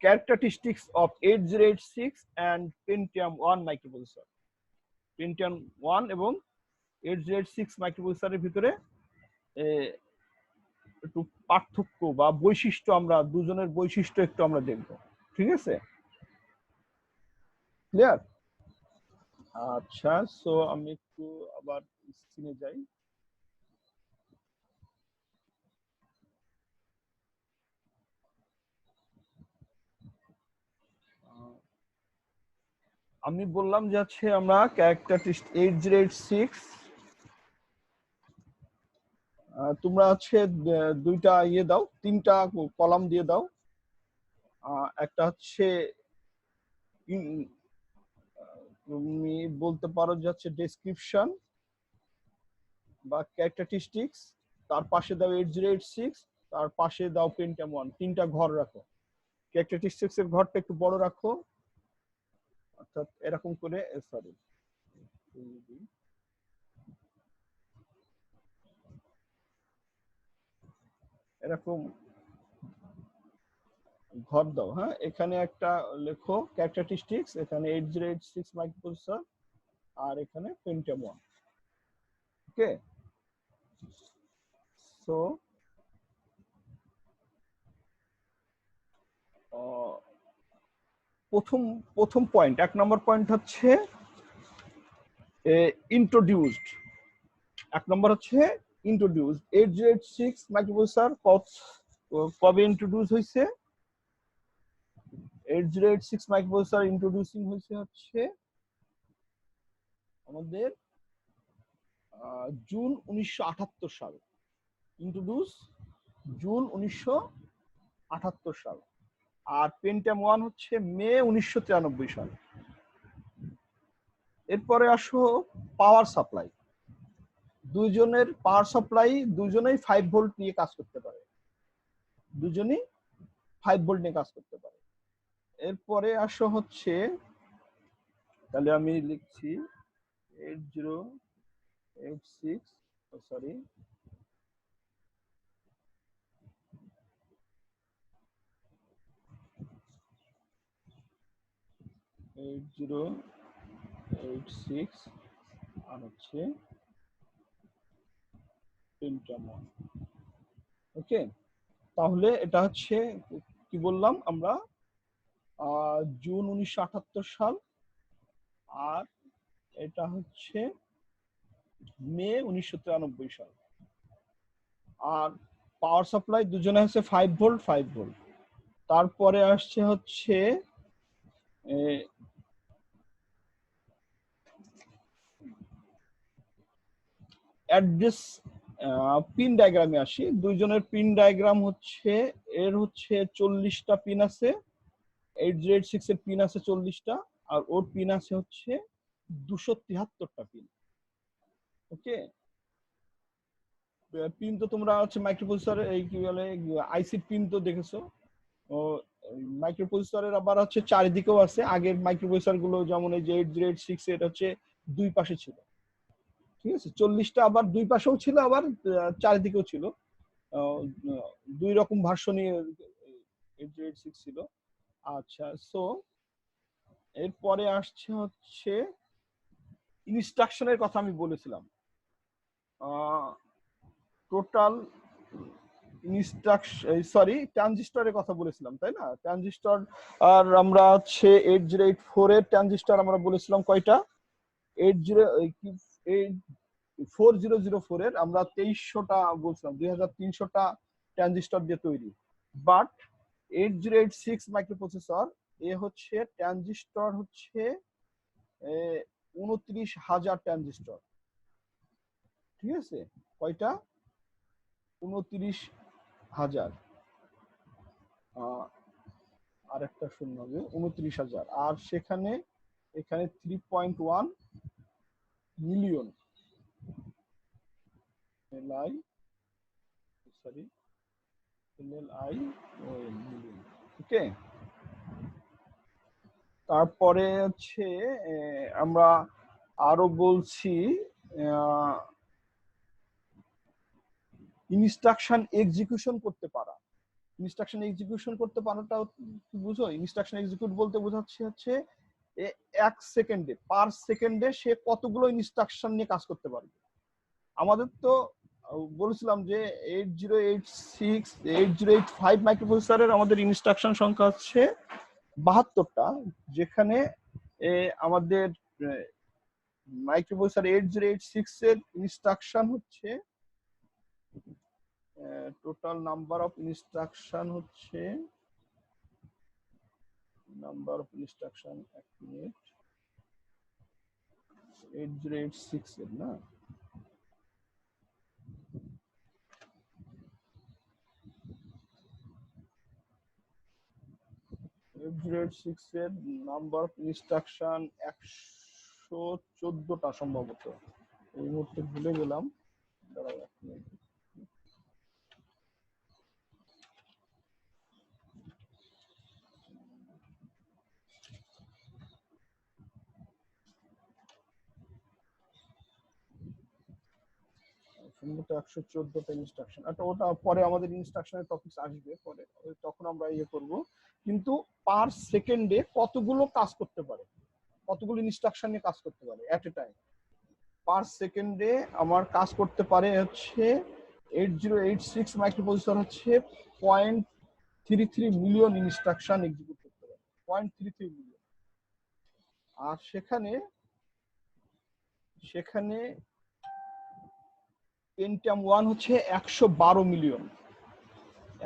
A: characteristics of 8086 and Pentium 1 microprocessor, Pentium 1 এবং 8086 মাইক্রোপ্রসেসরের ভিতরে একটু পার্থক্য বা বৈশিষ্ট্য, আমরা দুজনের বৈশিষ্ট্য একটু আমরা দেখব। ঠিক আছে, ক্লিয়ার? আচ্ছা, সো আমি একটু আবার স্ক্রিনে যাই। আমি বললাম যে হচ্ছে আমরা ক্যারেক্টারিস্টিক 8086, তোমরা হচ্ছে দুইটা দাও, তিনটা কলাম দিয়ে দাও। একটা হচ্ছে তুমি বলতে পারো যে হচ্ছে ডেসক্রিপশন বা ক্যারেক্টারিস্টিক্স, তার পাশে দাও 8086, তার পাশে দাও পেন্টিয়াম 1, তিনটা ঘর রাখো। ক্যারেক্টারিস্টিক্স এর ঘরটা একটু বড় রাখো, অর্থাৎ এরকম করে, সরি এরকম ঘর দাও। হ্যাঁ, এখানে একটা লেখো ক্যারেক্টারিস্টিক্স, এখানে 8086 মাইক্রোপ্রসেসর, আর এখানে পেন্টিয়াম 1। ওকে, সো প্রথম পয়েন্ট, 1 নম্বর পয়েন্ট হচ্ছে ইন্ট্রোডিউসড। 1 নম্বর হচ্ছে ইন্ট্রোডিউসড। 8086 মাইক্রোপ্রসেসর কবে ইন্ট্রোডিউস হয়েছে? 8086 মাইক্রোপ্রসেসর ইন্ট্রোডিউসিং হয়েছে হচ্ছে আমাদের জুন 1978 সাল। ইন্ট্রোডিউস জুন 1978 সাল। আর পেন্টিয়াম 1 হচ্ছে মে 1993 সাল। এরপরে আসো পাওয়ার সাপ্লাই। দুইজনের পাওয়ার সাপ্লাই, দুজনেই 5 ভোল্ট নিয়ে কাজ করতে পারে, দুজনেই 5 ভোল্ট নিয়ে কাজ করতে পারে। এরপরে আসো হচ্ছে, তাহলে আমি লিখছি 8086, সরি 8086 আর হচ্ছে পেন্টিয়াম 1। ওকে, তাহলে এটা হচ্ছে কি বললাম আমরা, জুন 1978 সাল, আর এটা হচ্ছে মে 1993 সাল। আর পাওয়ার সাপ্লাই দুজনে আছে 5 ভোল্ট 5 ভোল্ট। তারপরে আসছে হচ্ছে অ্যাড্রেস পিন ডায়াগ্রামে আসি। দুইজনের পিন ডায়াগ্রাম হচ্ছে, এর হচ্ছে 40টা পিন আছে, 8086 এর পিন আছে 40টা, আর ওর পিন আছে হচ্ছে 273টা পিন। ওকে, পিন তো তোমরা হচ্ছে মাইক্রোপ্রসেসর এই কি বলে আইসি পিন তো দেখেছো। ও মাইক্রোপ্রসেসরের আবার হচ্ছে চারিদিকেও আছে। আগের মাইক্রোপ্রসেসর গুলো যেমন এই যে 8086 এটা হচ্ছে দুই পাশে ছিল, ঠিক আছে। 40টা আবার দুই পাশেও ছিল, আবার চারিদিকেও ছিল। দুই রকম ভার্সনই 8086 ছিল। আচ্ছা, সো এরপরে আসছে হচ্ছে ইনস্ট্রাকশনের কথা আমি বলেছিলাম। টোটাল ইনস্ট্রাকশন, সরি ট্রানজিস্টরের কথা বলেছিলাম, তাই না? ট্রানজিস্টর আর আমরা হচ্ছে 8084 এর ট্রানজিস্টর আমরা বলেছিলাম কয়টা? 4004 এর আমরা 2300টা বলছিলাম, 2300টা ট্রানজিস্টর দিয়ে তৈরি। বাট 8086 মাইক্রোপ্রসেসর এ হচ্ছে ট্রানজিস্টর হচ্ছে 29,000 ট্রানজিস্টর। ঠিক আছে, কয়টা? 29,000, আর একটা শূন্য হবে 29,000। আর সেখানে এখানে 3.1 মিলিয়ন এলআই, সরি এলএলআই মিলিয়ন। ওকে, তারপরে হচ্ছে আমরা আরো বলছি ইনস্ট্রাকশন এক্সিকিউশন করতে পারা। ইনস্ট্রাকশন এক্সিকিউশন করতে পারাটা কি বুঝো? ইনস্ট্রাকশন এক্সিকিউট বলতে বোঝাচ্ছে হচ্ছে এক সেকেন্ডে, পার সেকেন্ডে সে কতগুলো ইনস্ট্রাকশন নিয়ে কাজ করতে পারবে। আমাদের তো বলেছিলাম যে 8086 8085 মাইক্রোপ্রসেসরের আমাদের ইনস্ট্রাকশন সংখ্যা হচ্ছে 72টা, যেখানে আমাদের মাইক্রোপ্রসেসর 8086 এর ইনস্ট্রাকশন হচ্ছে টোটাল নাম্বার অফ ইনস্ট্রাকশন হচ্ছে নাম্বার অফ ইনস্ট্রাকশন, এক মিনিট, 8086 এর না, এর নাম্বার অফ ইনস্ট্রাকশন 114টা সম্ভবত, এই মুহূর্তে ভুলে গেলাম, দাঁড়াও এক মিনিট। সম্ভবত 114টা ইনস্ট্রাকশন, ওটা পরে আমাদের ইনস্ট্রাকশনের টপিকস আসবে পরে, তখন আমরা ইয়ে করব। কিন্তু পার সেকেন্ডে কতগুলো কাজ করতে পারে, কতগুলো ইনস্ট্রাকশন নিয়ে কাজ করতে পারে এট এ টাইম, পার সেকেন্ডে আমার কাজ করতে পারে হচ্ছে 8086 মাইক্রোপ্রসেসর হচ্ছে 0.33 মিলিয়ন ইনস্ট্রাকশন এক্সিকিউট করতে পারে, 0.33 মিলিয়ন। আর সেখানে পেন্টিয়াম 1 হচ্ছে 112 মিলিয়ন,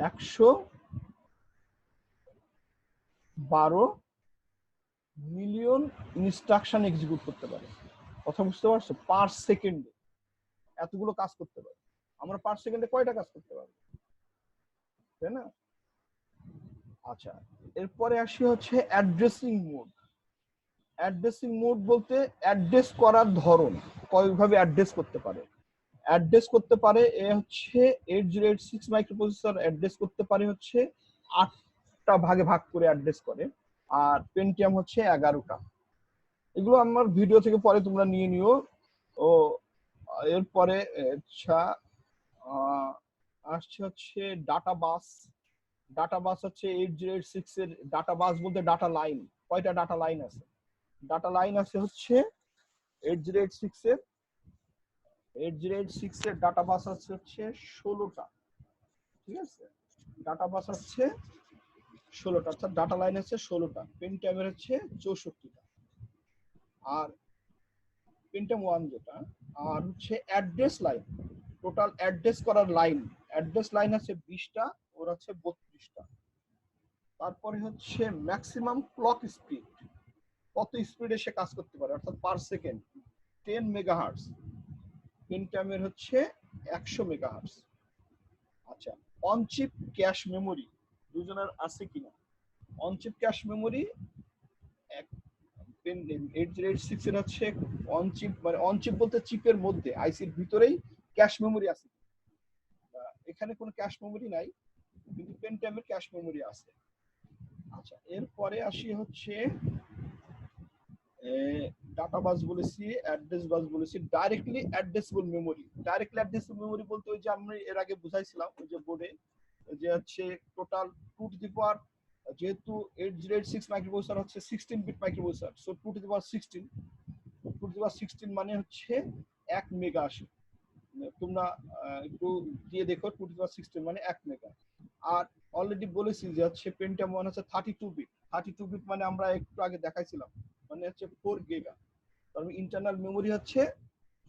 A: 112 মিলিয়ন ইনস্ট্রাকশন এক্সিকিউট করতে পারে। কথা বুঝতে পারছো? পার সেকেন্ডে এতগুলো কাজ করতে পারে। আমরা পার সেকেন্ডে কয়টা কাজ করতে পারবো, তাই না? আচ্ছা, এরপরে আসি হচ্ছে অ্যাড্রেসিং মোড। অ্যাড্রেসিং মোড বলতে অ্যাড্রেস করার ধরন, কয়ভাবে অ্যাড্রেস করতে পারে। অ্যাড্রেস করতে পারে হচ্ছে 8086 মাইক্রোপ্রসেসর অ্যাড্রেস করতে পারে হচ্ছে 8টা ভাগে ভাগ করে অ্যাড্রেস করে, আর পেন্টিয়াম হচ্ছে 11টা। এগুলো আমার ভিডিও থেকে পরে তোমরা নিয়ে নিও। ও এরপরে আচ্ছা আসছে হচ্ছে ডাটা বাস। ডাটা বাস হচ্ছে 8086 এর ডাটা বাস বলতে ডাটা লাইন। কয়টা ডাটা লাইন আছে? ডাটা লাইন আছে হচ্ছে 8086 এর 8086 এর ডাটা বাস আছে হচ্ছে 16টা। ঠিক আছে, ডাটা বাস হচ্ছে 16টা, অর্থাৎ ডাটা লাইন হচ্ছে 16টা। পেন্টিয়ামের হচ্ছে 64টা। আর পেন্টিয়াম 1 যেটা, আর হচ্ছে অ্যাড্রেস লাইন, টোটাল অ্যাড্রেস করার লাইন, অ্যাড্রেস লাইন আছে 20টা, ওর আছে 32টা। তারপরে হচ্ছে ম্যাক্সিমাম ক্লক স্পিড, কত স্পিডে সে কাজ করতে পারে, অর্থাৎ পার সেকেন্ড 10 মেগাহার্টজ। পেন্টিয়ামের হচ্ছে 100 মেগাহার্টজ। আচ্ছা, অনচিপ ক্যাশ মেমোরি দুজনের আছে কিনা? অনচিপ ক্যাশ মেমোরি 8086 এর হচ্ছে অনচিপ, মানে অনচিপ বলতে চিপের মধ্যে আইসির ভিতরেই ক্যাশ মেমোরি আছে। এখানে কোনো ক্যাশ মেমোরি নাই, কিন্তু পেন্টিয়ামের ক্যাশ মেমোরি আছে। আচ্ছা, এরপরে আসি হচ্ছে ডাটা বাস বলেছি, অ্যাড্রেস বাস বলেছি, directly addressable memory. Directly addressable memory বলতে ওই যে আমরা এর আগে বুঝাইছিলাম ওই যে বোর্ডে, যে হচ্ছে টোটাল 2 টু দি পাওয়ার, যেহেতু 8086 মাইক্রোপ্রসেসর হচ্ছে 16 bit microprocessor, so 2 to the power 16, 2 to the power 16 মানে হচ্ছে 1 মেগা আসে। তোমরা একটু দিয়ে দেখো, 2 টু দি পাওয়ার 16 মানে 1 মেগা। আর অলরেডি বলেছি যে হচ্ছে পেন্টিয়াম 1 হচ্ছে 32 বিট। 32 বিট মানে আমরা একটু আগে দেখাইছিলাম, মানে হচ্ছে 4 গিগা। তারপরে ইন্টারনাল মেমোরি হচ্ছে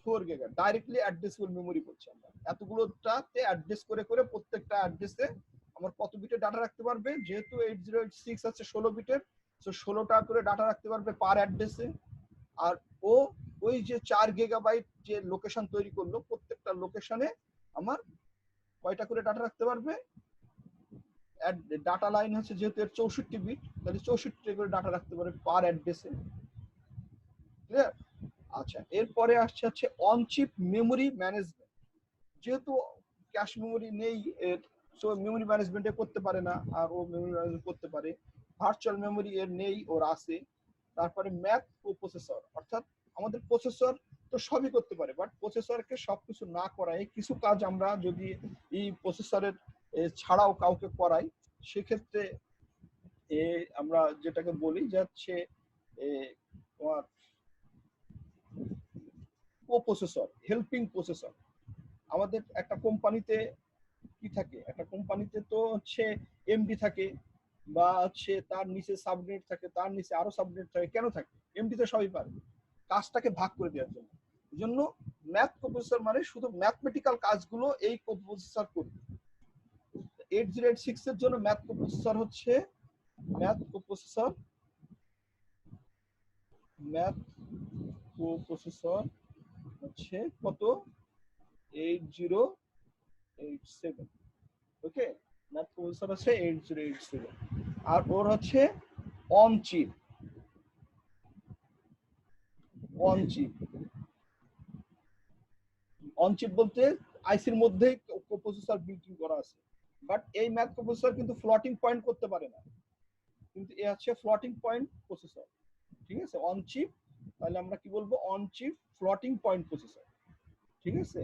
A: 4 গিগা। ডাইরেক্টলি অ্যাড্রেসেবল মেমোরি বলছি আমরা। এতগুলোটাতে অ্যাড্রেস করে করে প্রত্যেকটা অ্যাড্রেসে আমার কত বিটের ডাটা রাখতে পারবে, যেহেতু 8086 আছে 16 বিটের, তো 16টা করে ডাটা রাখতে পারবে পার অ্যাড্রেসে। আর ও ওই যে 4 গিগাবাইট যে লোকেশন তৈরি করলো, প্রত্যেকটা লোকেশনে আমার কয়টা করে ডাটা রাখতে পারবে? ডাটা লাইন হচ্ছে যেহেতু এর 64 বিট, তাহলে 64 করে ডাটা রাখতে পারবে পার অ্যাড্রেসে। ক্লিয়ার? আচ্ছা, এরপরে আসছে হচ্ছে অনচিপ মেমোরি ম্যানেজমেন্ট। যেহেতু ক্যাশ মেমোরি নেই এর, সো মেমোরি ম্যানেজমেন্টে করতে পারে না, আর ও মেমোরি ম্যানেজমেন্ট করতে পারে। ভার্চুয়াল মেমোরি এর নেই, ওর আছে। তারপরে ম্যাথ ও প্রসেসর, অর্থাৎ আমাদের প্রসেসর তো সবই করতে পারে, বাট প্রসেসরকে সবকিছু না করায় কিছু কাজ আমরা যদি এই প্রসেসরের ছাড়াও কাউকে করাই, সেক্ষেত্রে আমরা যেটাকে বলি যে হচ্ছে তোমার কো-প্রসেসর, হেল্পিং প্রসেসর। আমাদের একটা কোম্পানিতে কি থাকে, একটা কোম্পানিতে তো হচ্ছে এমডি থাকে, বা হচ্ছে তার নিচে সাবনেট থাকে, তার নিচে আরো সাবনেট থাকে। কেন থাকে? এমডি তো সবই পারে, কাজটাকে ভাগ করে দেওয়ার জন্য। জন্য ম্যাথ প্রসেসর মানে শুধু ম্যাথমেটিক্যাল কাজগুলো এই প্রসেসর করবে। 8086 এর জন্য ম্যাথ প্রসেসর হচ্ছে কত? 8087। ওকে, ম্যাথ প্রসেসর হচ্ছে 8087। আর ওর হচ্ছে অন চিপ বলতে আইসির মধ্যে প্রসেসর বিল্ট ইন করা আছে। বাট এই ম্যাথ প্রসেসর কিন্তু ফ্লোটিং পয়েন্ট করতে পারে না, কিন্তু এ হচ্ছে ফ্লোটিং পয়েন্ট প্রসেসর। ঠিক আছে, অন চিপ, তাহলে আমরা কি বলবো? On chip floating point processor. ঠিক আছে,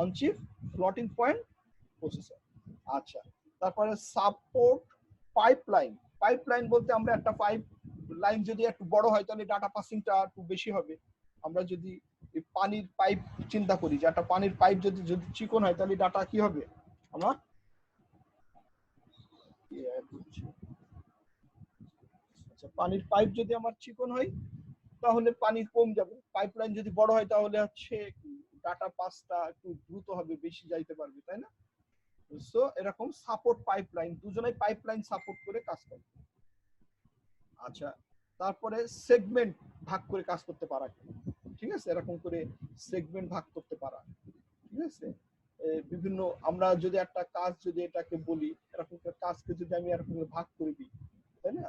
A: on chip floating point processor. আচ্ছা, তারপরে সাপোর্ট পাইপলাইন বলতে আমরা একটা পাইপ লাইন যদি একটু বড় হয় তাহলে ডাটা পাসিংটা একটু বেশি হবে। আমরা যদি পানির পাইপ চিন্তা করি, যে একটা পানির পাইপ যদি চিকন হয় তাহলে ডাটা কি হবে? আমার আচ্ছা, পানির পাইপ যদি আমার চিকন হয় তাহলে পানি কম যাবে। পাইপলাইন যদি বড় হয় তাহলে হচ্ছে ডাটা পাসটা একটু দ্রুত হবে, বেশি যাইতে পারবে, তাই না? সো এরকম সাপোর্ট পাইপলাইন, দুজনেই পাইপলাইন সাপোর্ট করে কাজ করে। আচ্ছা, তারপরে সেগমেন্ট ভাগ করে কাজ করতে পারা। ঠিক আছে, এরকম করে সেগমেন্ট ভাগ করতে পারা। ঠিক আছে, বিভিন্ন আমরা যদি একটা কাজ যদি এটাকে বলি, এরকম কাজকে যদি আমি এরকম ভাগ করে দিই, তাই না?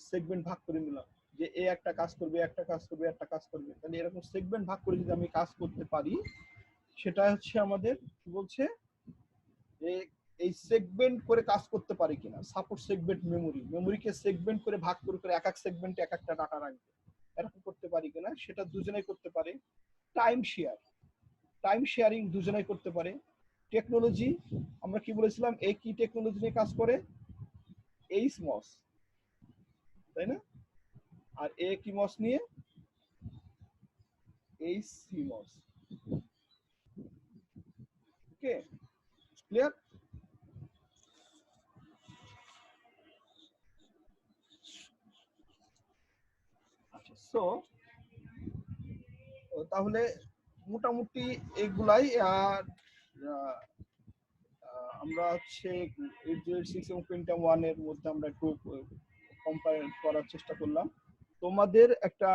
A: সেগমেন্ট ভাগ করে নিলাম যে এ একটা কাজ করবে, একটা কাজ করবে, একটা কাজ করবে, তাহলে এরকম সেগমেন্ট ভাগ করে যদি আমি কাজ করতে পারি, সেটা হচ্ছে আমাদের কি বলছে, এই সেগমেন্ট করে কাজ করতে পারে কিনা। সাপোর্ট সেগমেন্ট মেমোরিকে সেগমেন্ট করে ভাগ করে এক এক সেগমেন্টে এক একটা ডাটা রাখবে, এরকম করতে পারি কিনা, সেটা দুজনেই করতে পারে। টাইম শেয়ারিং দুজনেই করতে পারে। টেকনোলজি আমরা কি বলেছিলাম, এই কি টেকনোলজি নিয়ে কাজ করে? এইচমস, তাই না? আর এ কি মস নিয়ে? এইচসিমস। ওকে, ক্লিয়ার? আচ্ছা, সো তাহলে মোটামুটি এগুলাই। আর আমরা হচ্ছে 8086 এবং পেন্টিয়াম 1 এর মধ্যে আমরা একটু কম্পেয়ার করার চেষ্টা করলাম। তোমাদের একটা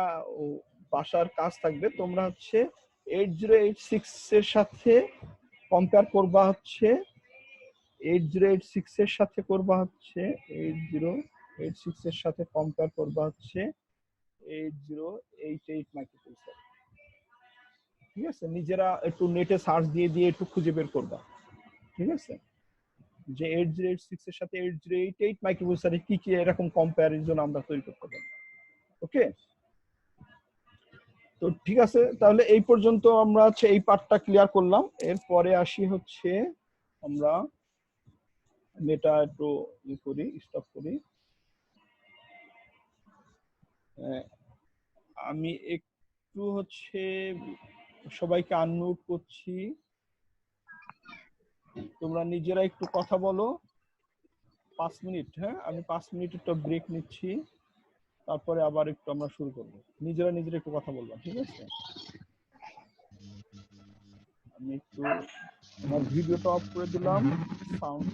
A: বাসার কাজ থাকবে, তোমরা হচ্ছে 8086 এর সাথে কম্পেয়ার করবা হচ্ছে 8086 এর সাথে করবা হচ্ছে 8086 এর সাথে কম্পেয়ার করবা হচ্ছে 8088 মাইক্রোপ্রসেসর। ঠিক আছে, নিজেরা একটু নেটে সার্চ দিয়ে দিয়ে একটু খুঁজে বের করবা। ঠিক আছে, যে 8086 এর সাথে 8088 মাইক্রোপ্রসেসরে কি কি এরকম কম্পারিজন আমরা তৈরি করতে পারি। ওকে, তো ঠিক আছে, তাহলে এই পর্যন্ত আমরা হচ্ছে এই পার্টটা ক্লিয়ার করলাম। এরপরে আসি হচ্ছে আমরা নেটা একটু স্টপ করি। আমি একটু হচ্ছে সবাইকে আনমিউট করছি, তোমরা নিজেরা একটু কথা বলো 5 মিনিট। হ্যাঁ, আমি 5 মিনিট একটু ব্রেক নিচ্ছি, তারপরে আবার একটু আমরা শুরু করব। নিজেরা একটু কথা বলবো, ঠিক আছে? আমি একটু আমার ভিডিওটা অফ করে দিলাম, সাউন্ড।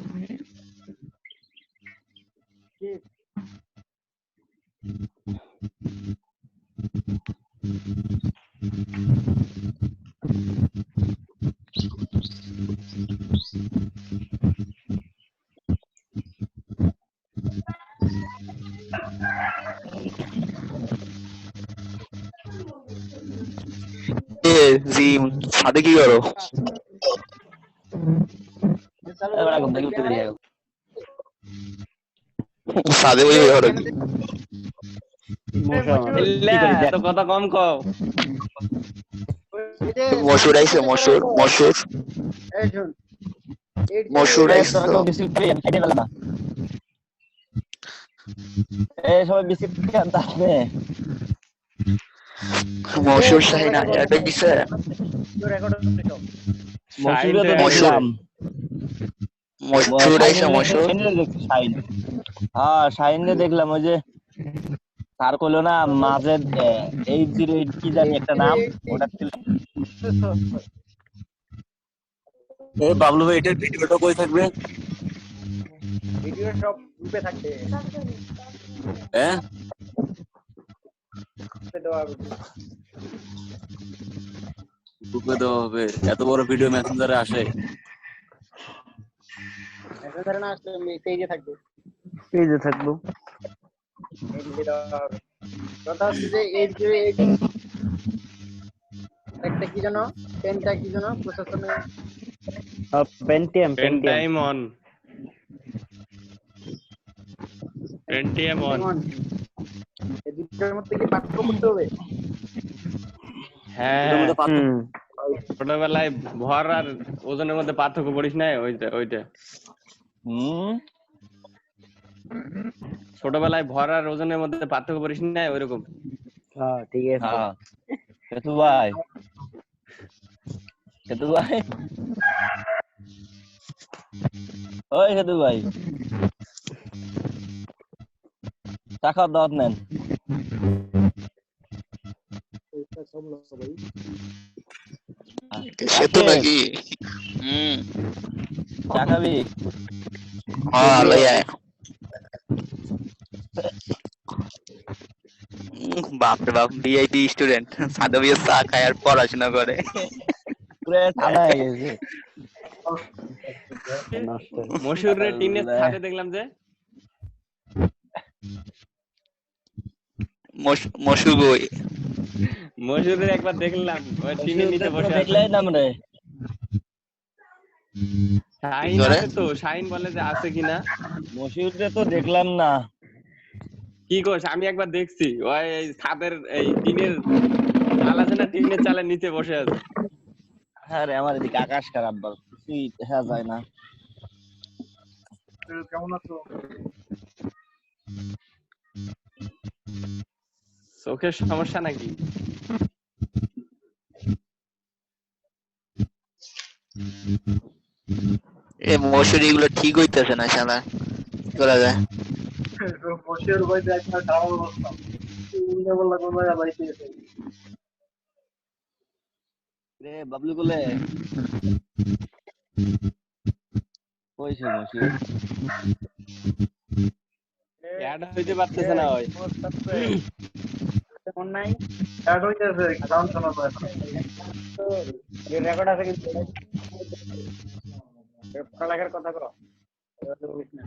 C: জি সাথে কি করো? সাথে বই করো কি?
E: কথা কম কও।
D: এই যে
E: মসুর আইছে মসুর মসুর
D: এই শুন এই যে
E: মসুর
F: এই
E: আইছে
F: তোরা কেউ বিস্কিট খাবি? আমি খাইতে পেলাম না। এই সবাই বিস্কিট খেয়ে আনতে আসবে।
E: মসুর শাহিন এটা দিছে
D: রেকর্ড হচ্ছে সব।
F: মসুরে তো
E: মসুর।
F: দেখলাম।
E: মসুর আইছে মসুর
F: শাহিনের দেখছি, শাহিন। হ্যাঁ শাহিনে দেখলাম ওই যে স্যার কইলো না মাঝে 808 কি জানি একটা নাম ওটা ছিল।
C: এ বাবলু ভাই এটার ভিডিওটা কই থাকবে?
D: ভিডিও সব গ্রুপে থাকবে
C: হ্যাঁ
D: দেওয়া হবে।
C: গ্রুপে দেওয়া হবে? এত বড় ভিডিও মেসেঞ্জারে আসে?
D: মেসেঞ্জারে না আসলে পেজে থাকবে।
F: পেজে থাকলো।
D: পেজে দেওয়া হবে। কথা হচ্ছে যে এই যে একটা কি জানো পেনটা কি জানো processor
F: Pentium
G: Pentium on Pentium on
D: এই দুটোর মধ্যে কি পার্থক্য করতে হবে?
G: হ্যাঁ
C: এটার মধ্যে পার্থক্য
G: ছোটবেলায় ভর আর ওজনের মধ্যে পার্থক্য করিস না ওইটা ছোটবেলায় ভর আর ওজনের মধ্যে পার্থক্য করিস না ওইরকম।
F: হ্যাঁ ঠিক আছে। হ্যাঁ কেতু ভাই, কেতু ভাই, ওই কেতু ভাই টাকা দাওয়াত নেন।
E: সেতু নাকি
F: চা খাবি?
E: হ্যাঁ লই আয় বাপরে বাপ ভিআইপি স্টুডেন্ট সাদবিয়া চা খায় আর পড়াশোনা করে
F: পুরো ঠান্ডা হয়ে গেছে।
G: মশুরের টিনের ছাদে দেখলাম যে
E: মসু গই
G: মশুরের একবার দেখলাম ওই টিনের নিচে বসে আছে।
F: দেখলাই নাম রে
G: শাহিন আছে তো, শাহিন বলে যে আছে কিনা।
F: মসজিদে তো দেখলাম না।
G: কি কোস? আমি একবার দেখছি ওই ছাদের এই টিনের চাল আছে না, টিনের চালের নিচে বসে আছে।
F: হ্যাঁ রে আমার এদিকে আকাশ খারাপ বল, কিছুই দেখা যায় না।
D: কেমন আছো?
G: চোখের সমস্যা নাকি?
E: এ মসুরি গুলো ঠিক হইতেছে না শালা, কি করা যায়?
D: মসুর ভাই একটা খারাপ অবস্থা উল্লে বললা কোন জায়গা বাইতে গেছে
F: রে বাবলু বলে কইছে মসজিদ
G: অ্যাড হইতে পারতেছে না ওই
D: মন নাই অ্যাড হইতেছে সাউন্ড শোনা যায় না তো রেকর্ড আছে কিন্তু পড়ালেখার কথা কও বলিস না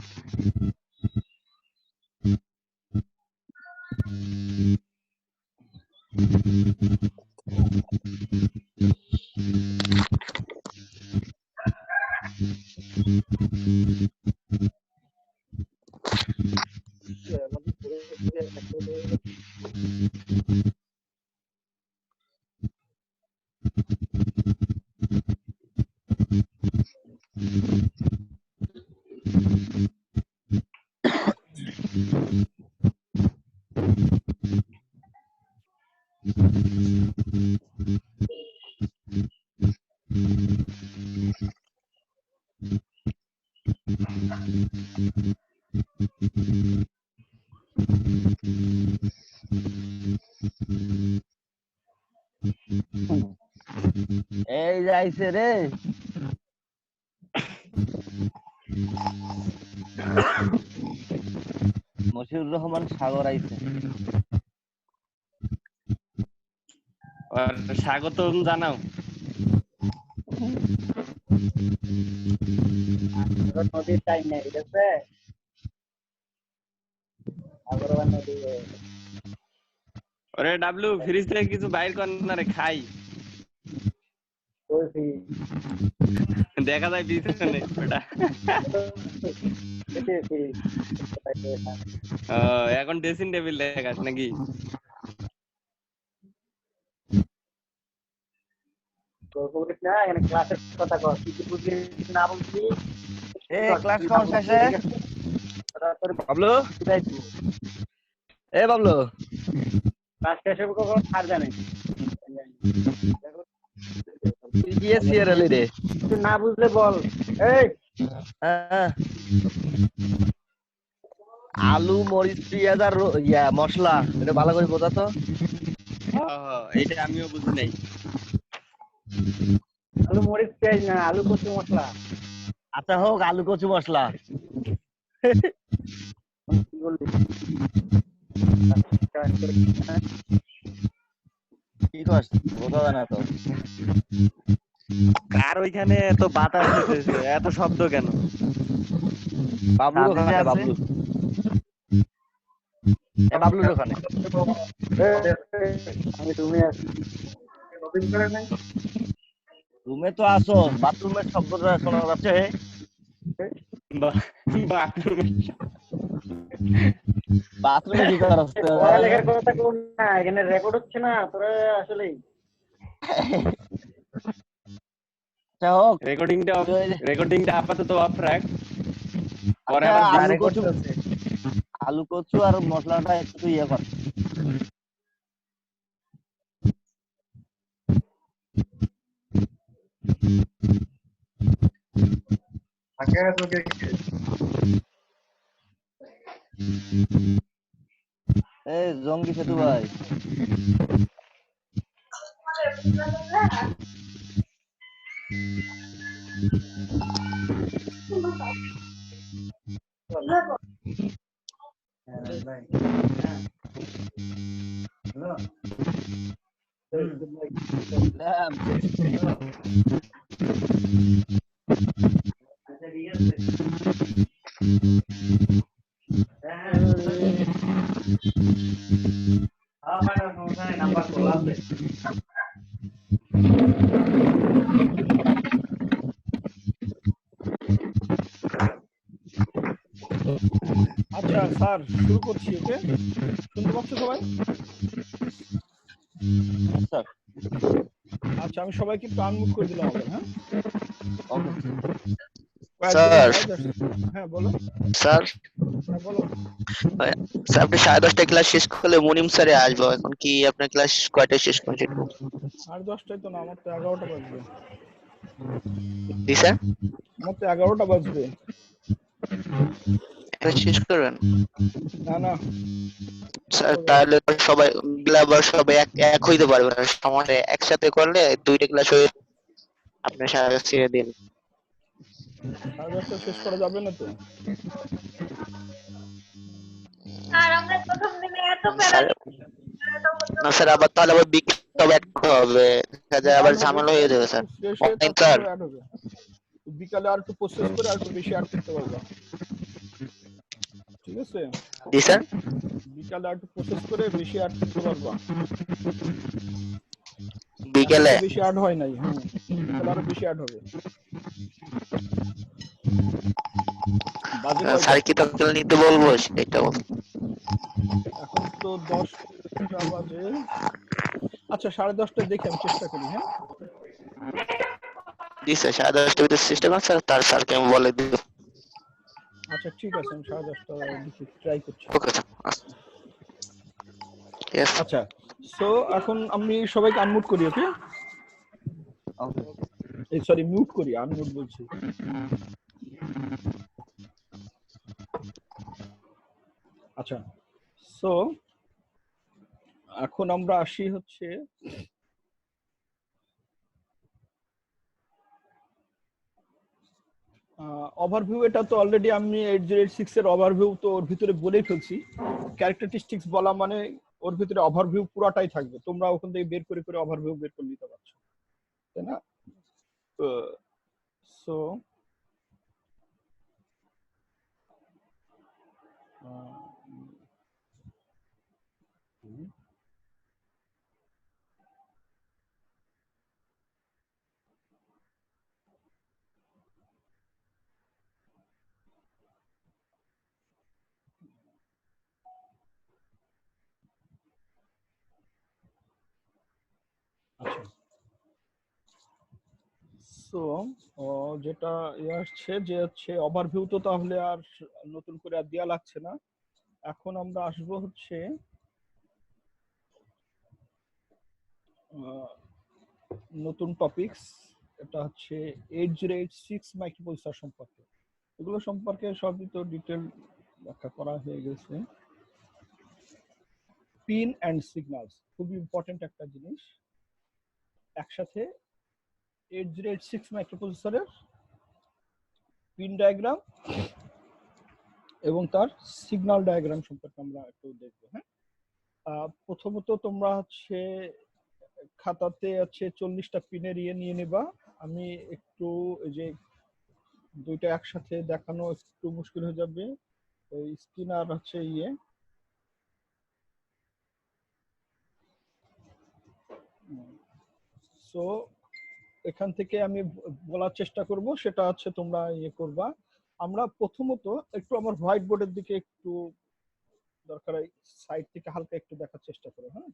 F: এই যাইছে রে মশিউর রহমান সাগর আইছে।
G: আর স্বাগতম জানাও।
D: নদীর টাইম নেই ঠিক আছে আগরওয়াল নদী
G: ওরে ডাবলু ফ্রিজ থেকে কিছু বাইর কর না রে, খাই।
D: বলছি
G: দেখা যায় পিছনে ওটা। এখন ড্রেসিং টেবিল দেখাস নাকি?
D: গল্প করিস না, এখানে ক্লাসের কথা কর, কি কি বুঝলি কি না বুঝলি
F: এ ক্লাস কোন শেষে বাবলু এ বাবলু
D: ক্লাস শেষ হবে কখন আর জানে
F: তুই গিয়ে সিরিয়াল রে
D: তুই না বুঝলে বল। এই
F: হ্যাঁ আলু মরিচ পেঁয়াজ আর মশলা এটা ভালো করে বোঝা তো
G: এইটা আমিও বুঝি নাই।
D: আলু মরিচ পেঁয়াজ না, আলু কচু মশলা।
F: আচ্ছা হোক আলু কচু মশলা
D: কি বললি?
F: কি কস বোঝা যায় না তো
G: কার ওইখানে তো বাতাস দিতেছে, এত শব্দ কেন?
F: বাবলুর ওখানে
G: আছে?
F: বাবলু এ বাবলুর ওখানে
D: আমি তুমি আছি শপিং করে নাই।
F: রুমে তো আসো বাথরুমের শব্দটা শোনা যাচ্ছে বাথরুমে কি করার
D: পড়ালেখার কথা কোন না, এখানে রেকর্ড হচ্ছে না তোরা আসলে।
F: আচ্ছা হোক
G: রেকর্ডিংটা আপাতত অফ রাখ, পরে
F: আচ্ছা,
G: আবার
F: আলু কচু আর মশলাটা একটু ইয়ে কর এই জঙ্গি সেতু ভাই
D: নাম্বার খোলা আছে।
A: আচ্ছা স্যার শুরু করছি, ওকে? শুনতে পাচ্ছ সবাই?
F: স্যার
A: আচ্ছা আমি সবাইকে একটু আনমিউট করে দিলাম আবার, হ্যাঁ?
E: স্যার।
A: হ্যাঁ বলো।
E: স্যার
A: হ্যাঁ বলো।
E: স্যার আপনি 10:30টায় ক্লাস শেষ করলে মুনিম স্যারে আসবো, এখন কি আপনার ক্লাস কয়টায় শেষ করছেন?
A: 10:30টায় তো না, আমার তো 11টা বাজবে।
E: জি স্যার,
A: আমার তো 11টা বাজবে।
E: এটা শেষ করবেন?
A: না না
E: স্যার তাহলে তো সবাই আবার সবাই এক হইতে পারবে না, সমানে একসাথে করলে দুইটা ক্লাস হয়ে আপনার সারা ছেড়ে দিন।
A: 10:30টায় শেষ করা যাবে না তো?
B: আর আমরা প্রথম দিনে এত
E: স্যার না স্যার, আবার তাহলে আবার বিকেল তবে অ্যাড করতে হবে, দেখা যায় আবার ঝামেলা হয়ে যাবে স্যার।
A: ফ্রেশ হয়ে
E: অনলাইন
A: তারপর
E: স্যার।
A: অ্যাড হবে। বিকালে আর একটু প্রসেস করে আর একটু বেশি অ্যাড করতে পারবা, ঠিক আছে?
E: জি স্যার।
A: বিকালে আর একটু প্রসেস করে বেশি অ্যাড করতে পারবা।
E: বিকেলে
A: বেশি অ্যাড হয় নাই, হ্যাঁ বিকালে আরো বেশি অ্যাড হবে।
E: স্যার কি তখন নিতে বলবো সেটা বল।
A: এখন তো 10টা বাজে। আচ্ছা 10:30টায় দেখি আমি চেষ্টা করি, হ্যাঁ?
E: জি স্যার, 10:30টার ভিতরে চেষ্টা করুন স্যার, তার স্যারকে আমি বলে দিব।
A: আচ্ছা ঠিক আছে, আমি 10:30টায় দেখি ট্রাই করছি।
E: Okay sir. ইয়েস।
A: আচ্ছা সো এখন আমি সবাইকে আনমিউট করি, ওকে? এই সরি মিউট করি, আনমিউট বলছি। আচ্ছা সো এখন আমরা আসি হচ্ছে ওভারভিউ। এটা তো অলরেডি আমি 8086 এর ওভারভিউ তো ওর ভিতরে বলেই ফেলছি। ক্যারেক্টারিস্টিক্স বলা মানে ওর ভিতরে ওভারভিউ পুরাটাই থাকবে, তোমরা ওখান থেকে বের করে করে ওভারভিউ বের করে নিতে পারছো, তাই না? সো আচ্ছা সো যেটা আসছে যে হচ্ছে ওভারভিউ, তো তাহলে আর নতুন করে আর দেয়া লাগছে না। এখন আমরা আসব হচ্ছে নতুন টপিকস, এটা হচ্ছে 8086 মাইক্রোপ্রসেসর সম্পর্কে। এগুলো সম্পর্কে সবই তো ডিটেল ব্যাখ্যা করা হয়ে গেছে। পিন অ্যান্ড সিগন্যালস খুব ইম্পর্টেন্ট একটা জিনিস। একসাথে 8086 মাইক্রোপ্রসেসরের পিন ডায়াগ্রাম এবং তার সিগন্যাল ডায়াগ্রাম সম্পর্কে আমরা একটু দেখবো। হ্যাঁ, প্রথমত তোমরা হচ্ছে খাতাতে আছে 40টা পিনের নিয়ে নেবা। আমি একটু এই যে দুইটা একসাথে দেখানো একটু মুশকিল হয়ে যাবে, স্ক্রিন আর হচ্ছে সো এখান থেকে আমি বলার চেষ্টা করব, সেটা হচ্ছে তোমরা করবা। আমরা প্রথমত একটু আমার হোয়াইট বোর্ডের দিকে একটু দরকার সাইড থেকে হালকা একটু দেখার চেষ্টা করো। হ্যাঁ,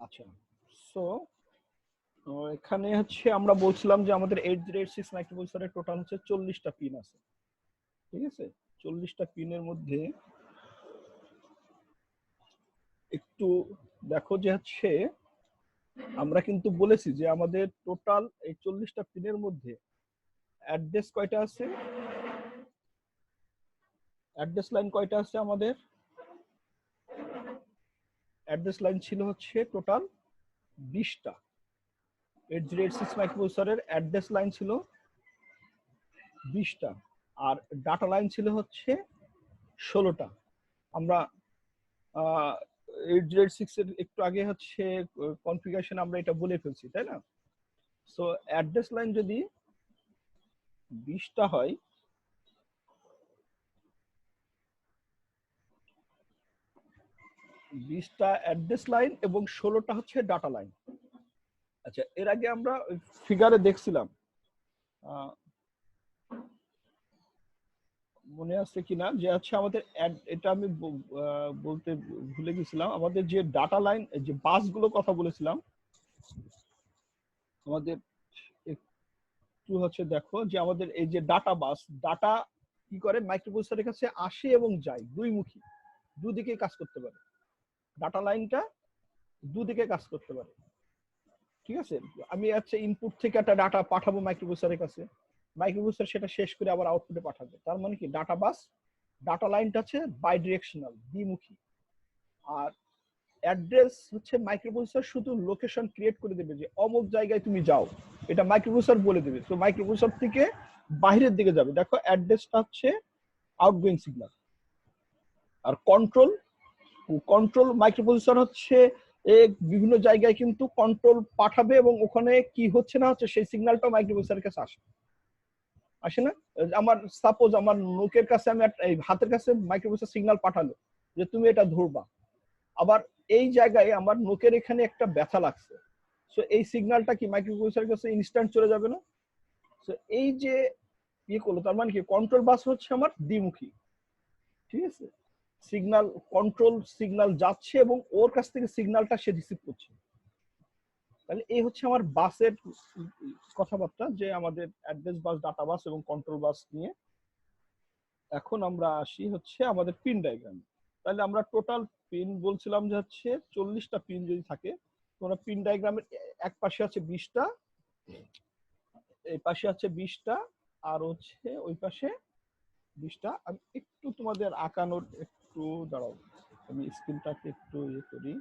A: আচ্ছা। সো এখানে হচ্ছে আমরা বলছিলাম যে আমাদের 8086 মাইক্রোপ্রসেসরের টোটাল হচ্ছে 40টা পিন আছে। ঠিক আছে, 40টা পিনের মধ্যে একটু দেখো যে হচ্ছে আমরা কিন্তু বলেছি যে আমাদের টোটাল এই 40টা পিনের মধ্যে অ্যাড্রেস কয়টা আছে, অ্যাড্রেস লাইন কয়টা আছে আমাদের? অ্যাড্রেস লাইন ছিল হচ্ছে টোটাল 20টা। 8086 মাইক্রোপ্রসেসরের অ্যাড্রেস লাইন ছিল 20টা, আর ডাটা লাইন ছিল হচ্ছে 16টা। আমরা 8086 এর একটু আগে হচ্ছে কনফিগারেশন আমরা এটা বলে ফেলছি, তাই না? সো অ্যাড্রেস লাইন যদি 20টা হয়, অ্যাড্রেস লাইন এবং 16টা হচ্ছে ডাটা লাইন। আচ্ছা, এর আগে আমরা ফিগারে দেখছিলাম, মনে আছে কিনা, যে হচ্ছে আমাদের এটা আমি বলতে ভুলে গেছিলাম, আমাদের যে ডাটা লাইন, যে বাসগুলো কথা বলেছিলাম, আমাদের একটু হচ্ছে দেখো যে আমাদের এই যে ডাটা বাস, ডাটা কি করে মাইক্রোপ্রসেসরের কাছে আসে এবং যায়, দুইমুখী, দুদিকে কাজ করতে পারে। ডাটা লাইনটা দুদিকে কাজ করতে পারে। ঠিক আছে, আমি হচ্ছে ইনপুট থেকে একটা ডাটা পাঠাবো মাইক্রোপ্রসেসরের কাছে, মাইক্রোপ্রসেসর সেটা শেষ করে আবার আউটপুটে পাঠাবে। তার মানে কি, ডাটা বাস, ডাটা লাইনটা হচ্ছে বাই ডিরেকশনাল, দ্বিমুখী। আর অ্যাড্রেস হচ্ছে মাইক্রোপ্রসেসর শুধু লোকেশন ক্রিয়েট করে দেবে যে অমুক জায়গায় তুমি যাও, এটা মাইক্রোপ্রসেসর বলে দেবে। তো মাইক্রোপ্রসেসর থেকে বাইরের দিকে যাবে, দেখো অ্যাড্রেসটা হচ্ছে আউটগোয়িং সিগন্যাল। আর কন্ট্রোল মাইক্রোপ্রসেসর হচ্ছে বিভিন্ন জায়গায় কিন্তু কন্ট্রোল পাঠাবে এবং ওখানে কি হচ্ছে না হচ্ছে সেই সিগন্যালটা মাইক্রোপ্রসেসরের কাছে আসে না? আমার সাপোজ আমার নোকের কাছে আমি এই হাতের কাছে মাইক্রোপ্রসেসর সিগন্যাল পাঠালো যে তুমি এটা ধরবা, আবার এই জায়গায় আমার নোকের এখানে একটা ব্যথা লাগছে, সো এই সিগন্যালটা কি মাইক্রোপ্রসেসরের কাছে ইনস্ট্যান্ট চলে যাবে না? সো এই যে করলো, তার মানে কি, কন্ট্রোল বাস হচ্ছে আমার দ্বিমুখী। ঠিক আছে, কন্ট্রোল সিগন্যাল যাচ্ছে এবং ওর কাছ থেকে সিগন্যালটা সে রিসিভ করছে। তাহলে এই হচ্ছে আমার বাসের কথাবার্তা, যে আমাদের অ্যাড্রেস বাস, ডাটা বাস এবং কন্ট্রোল বাস নিয়ে। এখন আমরা আসি হচ্ছে আমাদের পিন ডায়াগ্রাম। তাহলে আমরা টোটাল পিন বলছিলাম যে হচ্ছে 40টা পিন যদি থাকে, তোমরা পিন ডায়াগ্রামের এক পাশে আছে 20টা, এই পাশে আছে 20টা, আর হচ্ছে ওই পাশে 20টা। আমি একটু তোমাদের আঁকানোর একটু দাঁড়াও, আমি স্ক্রিনটাকে একটু করি।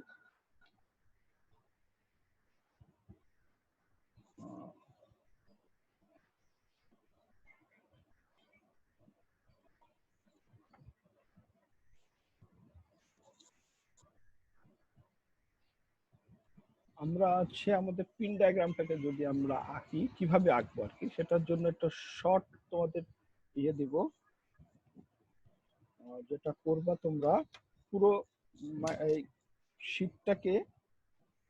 A: আমরা হচ্ছে আমাদের পিন ডায়াগ্রামটাকে যদি আমরা আঁকি, কিভাবে আঁকবো আর কি, সেটার জন্য একটা শর্ট তোমাদের দিব। যেটা করবা তোমরা, পুরো এই শীটটাকে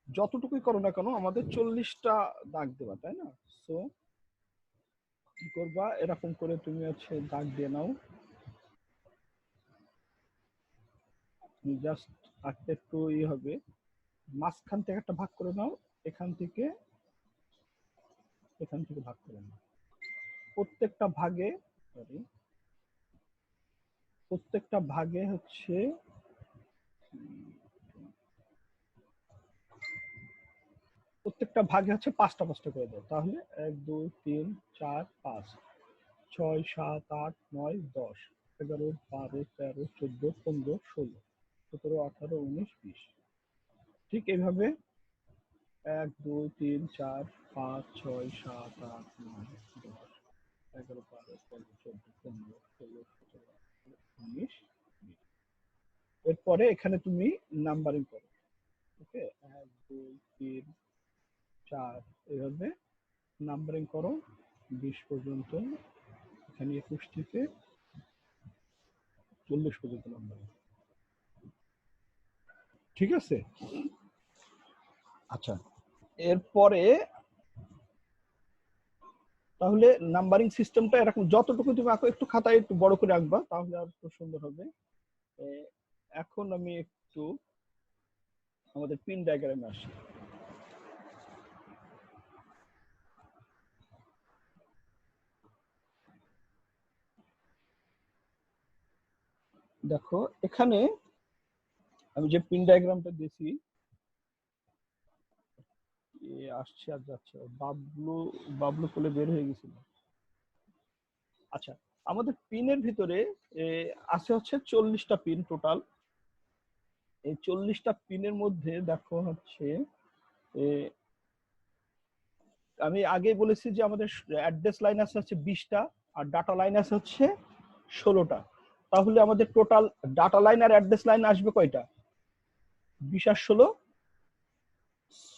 A: যতটুকুই করো না কেন আমাদের 40টা দাগ দেবা, তাই না? সো কি করবা, এরকম করে তুমি হচ্ছে দাগ দিয়ে নাও। জাস্ট আঁকতে একটু হবে, মাঝখান থেকে একটা ভাগ করে নাও, এখান থেকে ভাগ করে নাও। প্রত্যেকটা ভাগে হচ্ছে পাঁচটা করে দাও। তাহলে 1 2 3 4 5 6 7 8 9 10 11 12 13 14 15 16 17 18 19 20। ঠিক এইভাবে 1 2 3 4 5 6 7 8 9 10 11 12 13 14 15 16 17 19 20। এরপরে এখানে তুমি নাম্বারিং করো। ওকে, 1 2 3 4 এইভাবে নাম্বারিং করো 20 পর্যন্ত। এখানে 21 থেকে 40 পর্যন্ত নাম্বারিং। ঠিক আছে? আচ্ছা, এরপরে তাহলে নাম্বারিং সিস্টেমটা এরকম, যতটুকু তুমি আঁকো একটু খাতায় একটু বড় করে আঁকবা, তাহলে আর একটু সুন্দর হবে। এখন আমি একটু আমাদের পিন ডায়াগ্রামে আসি। দেখো এখানে আমি যে পিন ডায়াগ্রামটা দিয়েছি, আসছে আর যাচ্ছে, বাবলু কোলে বের হয়ে গেছিল। আচ্ছা, আমাদের পিনের ভিতরে আছে হচ্ছে 40টা পিন টোটাল। এই 40টা পিনের মধ্যে দেখো হচ্ছে আমি আগেই বলেছি যে আমাদের অ্যাড্রেস লাইন আছে হচ্ছে 20টা আর ডাটা লাইন আছে হচ্ছে 16টা। তাহলে আমাদের টোটাল ডাটা লাইন আর অ্যাড্রেস লাইন আসবে কয়টা? 20 আর 16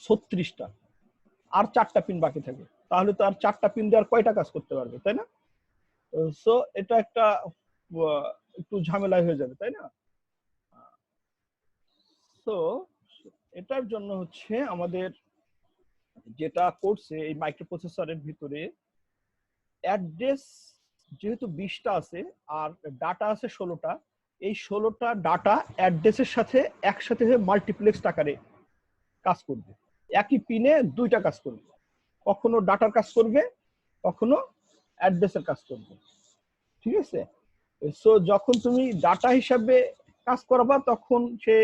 A: 36টা। আর 4টা পিন বাকি থাকে। তাহলে তো আর 4টা পিন দিয়ে আর কয়টা কাজ করতে পারবে, তাই না? সো এটা একটা একটু ঝামেলাই হয়ে যাবে, তাই না? তো এটার জন্য হচ্ছে আমাদের যেটা করছে এই মাইক্রোপ্রসেসরের ভিতরে অ্যাড্রেস যেহেতু 20টা আছে আর ডাটা আছে 16টা, এই 16টা ডাটা অ্যাড্রেসের সাথে একসাথে হয়ে মাল্টিপ্লেক্স আকারে কাজ করবে। একই পিনে 2টা কাজ করবে, কখনো ডাটার কাজ করবে, কখনো অ্যাড্রেসের কাজ করবে। ঠিক আছে? সো যখন তুমি ডাটা হিসাবে কাজ করবা তখন সে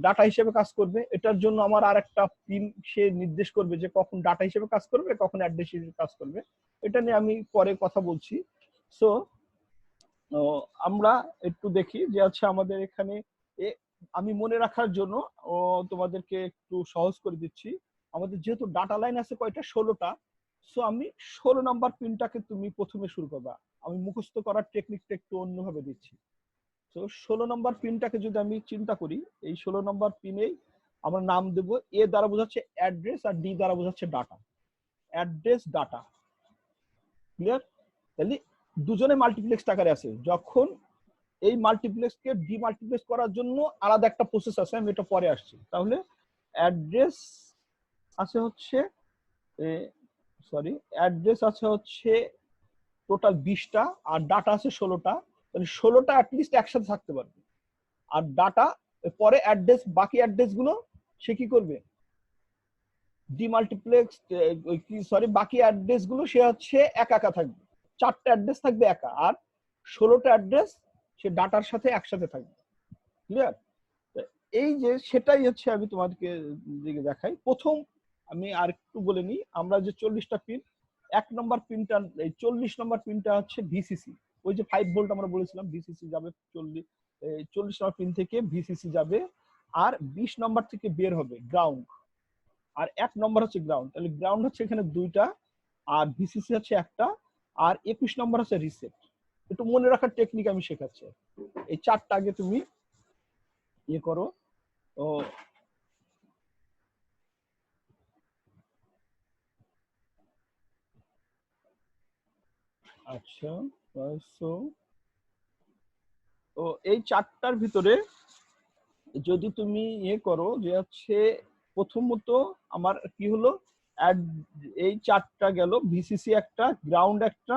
A: ডাটা হিসেবে কাজ করবে। এটার জন্য আমার আর একটা পিন সে নির্দেশ করবে যে কখন ডাটা হিসেবে কাজ করবে, কখন অ্যাড্রেস হিসেবে কাজ করবে। এটা নিয়ে আমি পরে কথা বলছি। সো আমরা একটু দেখি যে আচ্ছা আমাদের এখানে আমি মনে রাখার জন্য তোমাদেরকে একটু সহজ করে দিচ্ছি। আমাদের যেহেতু ডাটা লাইন আছে কয়টা? 16টা। সো আমি 16 নাম্বার পিনটাকে তুমি প্রথমে শুরু করবা। আমি মুখস্থ করার টেকনিকটা একটু অন্যভাবে দিচ্ছি। তো 16 নম্বর পিনটাকে যদি আমি চিন্তা করি, এই 16 নম্বর পিনেই আমরা নাম দেব। এ দ্বারা বোঝাচ্ছে অ্যাড্রেস আর ডি দ্বারা বোঝাচ্ছে ডাটা। Address data, clear? তাহলে দুজনে মাল্টিপ্লেক্স আকারে আছে। যখন এই মাল্টিপ্লেক্সকে ডিমাল্টিপ্লেক্স করার জন্য আলাদা একটা প্রসেস আছে, আমি এটা পরে আসছি। তাহলে অ্যাড্রেস আছে হচ্ছে অ্যাড্রেস আছে হচ্ছে টোটাল 20টা আর ডাটা আছে 16টা। তাহলে 16টা অ্যাটলিস্ট একসাথে থাকতে পারবে। আর ডাটা পরে অ্যাড্রেস, বাকি অ্যাড্রেস গুলো সে কি করবে? ডিমাল্টিপ্লেক্স বাকি অ্যাড্রেস গুলো সে হচ্ছে একা একা থাকবে। 4টা অ্যাড্রেস থাকবে একা, আর 16টা অ্যাড্রেস সে ডাটার সাথে একসাথে থাকবে। ক্লিয়ার? এই যে সেটাই হচ্ছে আমি তোমাদেরকে দিকে দেখাই। প্রথম আমি আর একটু বলে নিই, আমরা যে 40টা পিন, 1 নম্বর পিনটা, এই 40 নম্বর পিনটা হচ্ছে ভিসিসি। ওই যে 5 ভোল্ট আমরা বলেছিলাম, ভিসিসি যাবে 40 নম্বর পিন থেকে ভিসিসি যাবে, আর 20 নম্বর থেকে বের হবে গ্রাউন্ড, আর 1 নম্বর হচ্ছে গ্রাউন্ড। তাহলে গ্রাউন্ড হচ্ছে এখানে 2টা আর ভিসিসি হচ্ছে একটা, আর 21 নম্বর হচ্ছে রিসেট। একটু মনে রাখার টেকনিক আমি শেখাচ্ছি। এই 4টা আগে তুমি ইয়ে করো। তো আচ্ছা, তো এই 4টার ভিতরে যদি তুমি ইয়ে করো যে হচ্ছে প্রথমত আমার কি হলো, এই 4টা গেল, ভিসিসি একটা, গ্রাউন্ড একটা,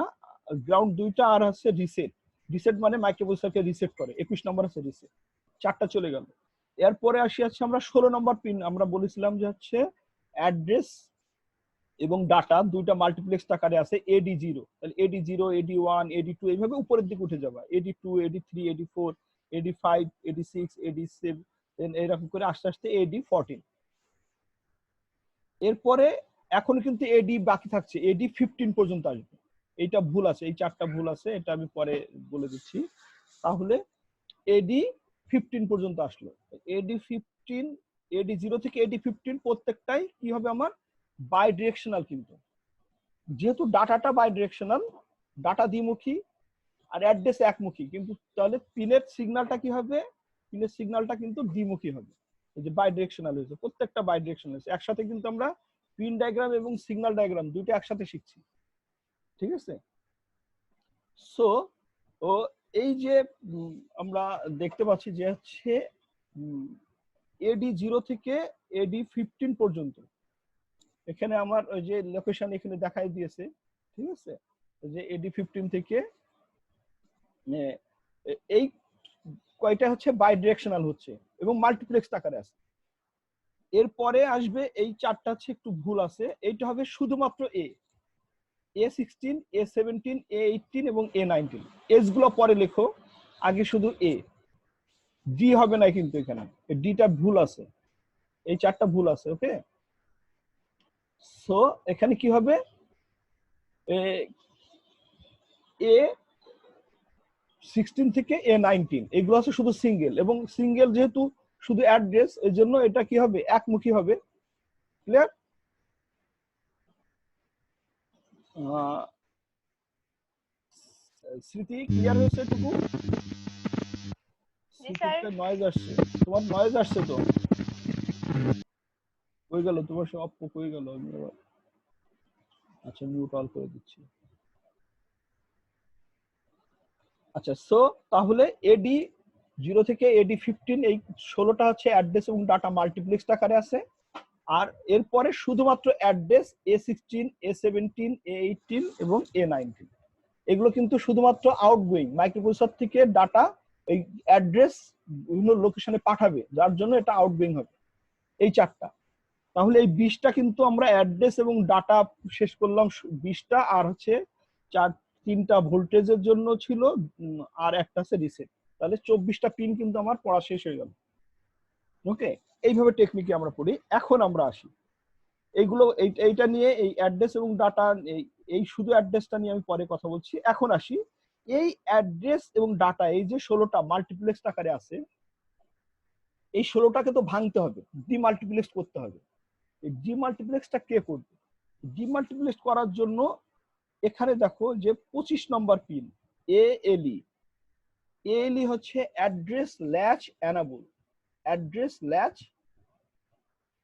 A: গ্রাউন্ড 2টা, আর হচ্ছে রিসেট। রিসেট মানে মাইক্রোপ্রসেসরকে রিসেট করে, 21 নম্বর হচ্ছে রিসেট। 4টা চলে গেল। এরপরে আসি হচ্ছে আমরা 16 নম্বর পিন, আমরা বলেছিলাম যে হচ্ছে অ্যাড্রেস এবং ডাটা দুইটা মাল্টিপ্লেক্স আকারে আছে AD0, তাহলে AD0, AD1, AD2 এইভাবে উপরের দিকে উঠে যাবে, AD2, AD3, AD4, AD5, AD6, AD7, এরকম করে আস্তে আস্তে AD14। এরপরে এখন কিন্তু AD বাকি থাকছে, AD15 পর্যন্ত আসবে। এইটা ভুল আছে, এই 4টা ভুল আছে, এটা আমি পরে বলে দিচ্ছি। তাহলে AD15 পর্যন্ত আসলো। AD15, AD0 থেকে AD15 প্রত্যেকটাই কি হবে আমার বাই ডিরেকশনাল, কিন্তু যেহেতু ডাটাটা বাই ডিরেকশনাল, ডাটা দ্বিমুখী আর অ্যাড্রেস একমুখী, কিন্তু তাহলে পিনের সিগন্যালটা কি হবে, পিনের সিগন্যালটা কিন্তু দ্বিমুখী হবে। এই যে বাই ডিরেকশনাল হয়েছে, প্রত্যেকটা বাই ডিরেকশনাল হয়েছে। একসাথে কিন্তু আমরা পিন ডায়াগ্রাম এবং সিগন্যাল ডায়াগ্রাম দুইটা একসাথে শিখছি, ঠিক আছে? সো ও এই যে আমরা দেখতে পাচ্ছি যে হচ্ছে AD0 থেকে AD15 পর্যন্ত, এখানে আমার ওই যে লোকেশন এখানে দেখাই দিয়েছে, ঠিক আছে? যে AD15 থেকে এই কয়টা হচ্ছে বাই ডিরেকশনাল হচ্ছে এবং মাল্টিপ্লেক্স আকারে আছে। এরপরে আসবে এই 4টা হচ্ছে একটু ভুল আছে, এইটা হবে শুধুমাত্র A16, A17, A18 এবং A19। এস গুলো পরে লেখো, আগে শুধু ডি হবে না, কিন্তু এখানে ডিটা ভুল আছে, এই 4টা ভুল আছে। ওকে, সো এখানে কি হবে, A16 থেকে A19 এগুলো আছে শুধু সিঙ্গেল, এবং সিঙ্গেল যেহেতু শুধু অ্যাড্রেস, এই জন্য এটা কি হবে, একমুখী হবে। ক্লিয়ার? স্মৃতি ক্লিয়ার হয়েছে এটুকু? নয়েজ আসছে, তোমার নয়েজ আসছে তো, কই গেল তোমার সব কই গেল? আচ্ছা মিউট অল করে দিচ্ছি। আচ্ছা, সো তাহলে AD0 থেকে AD15 এই 16টা হচ্ছে অ্যাড্রেস এবং ডাটা মাল্টিপ্লেক্স আকারে আছে। আর এরপরে শুধুমাত্র অ্যাড্রেস A16, A17, A18 এবং A19, এগুলো কিন্তু শুধুমাত্র আউটগোয়িং মাইক্রোপ্রসেসর থেকে ডাটা এই অ্যাড্রেস বিভিন্ন লোকেশনে পাঠাবে, যার জন্য এটা আউটগোয়িং হবে, এই 4টা। তাহলে এই 20টা কিন্তু আমরা অ্যাড্রেস এবং ডাটা শেষ করলাম, 20টা, আর হচ্ছে 3টা ভোল্টেজের জন্য ছিল, আর একটা আছে রিসেট। তাহলে 24টা পিন কিন্তু আমার পড়া শেষ হয়ে গেল। ওকে, এইভাবে টেকনিকে আমরা পড়ি। এখন আমরা আসি এইগুলো, এইটা নিয়ে, এই অ্যাড্রেস এবং ডাটা, এই শুধু অ্যাড্রেসটা নিয়ে আমি পরে কথা বলছি। এখন আসি এই অ্যাড্রেস এবং ডাটা, এই যে 16টা মাল্টিপ্লেক্স আকারে আছে, এই 16টাকে তো ভাঙতে হবে, ডিমাল্টিপ্লেক্স করতে হবে। এই ডিমাল্টিপ্লেক্সটা কে করবে? ডিমাল্টিপ্লেক্স করার জন্য এখানে দেখো যে 25 নম্বর পিন ALE, ALE হচ্ছে address latch enable, address latch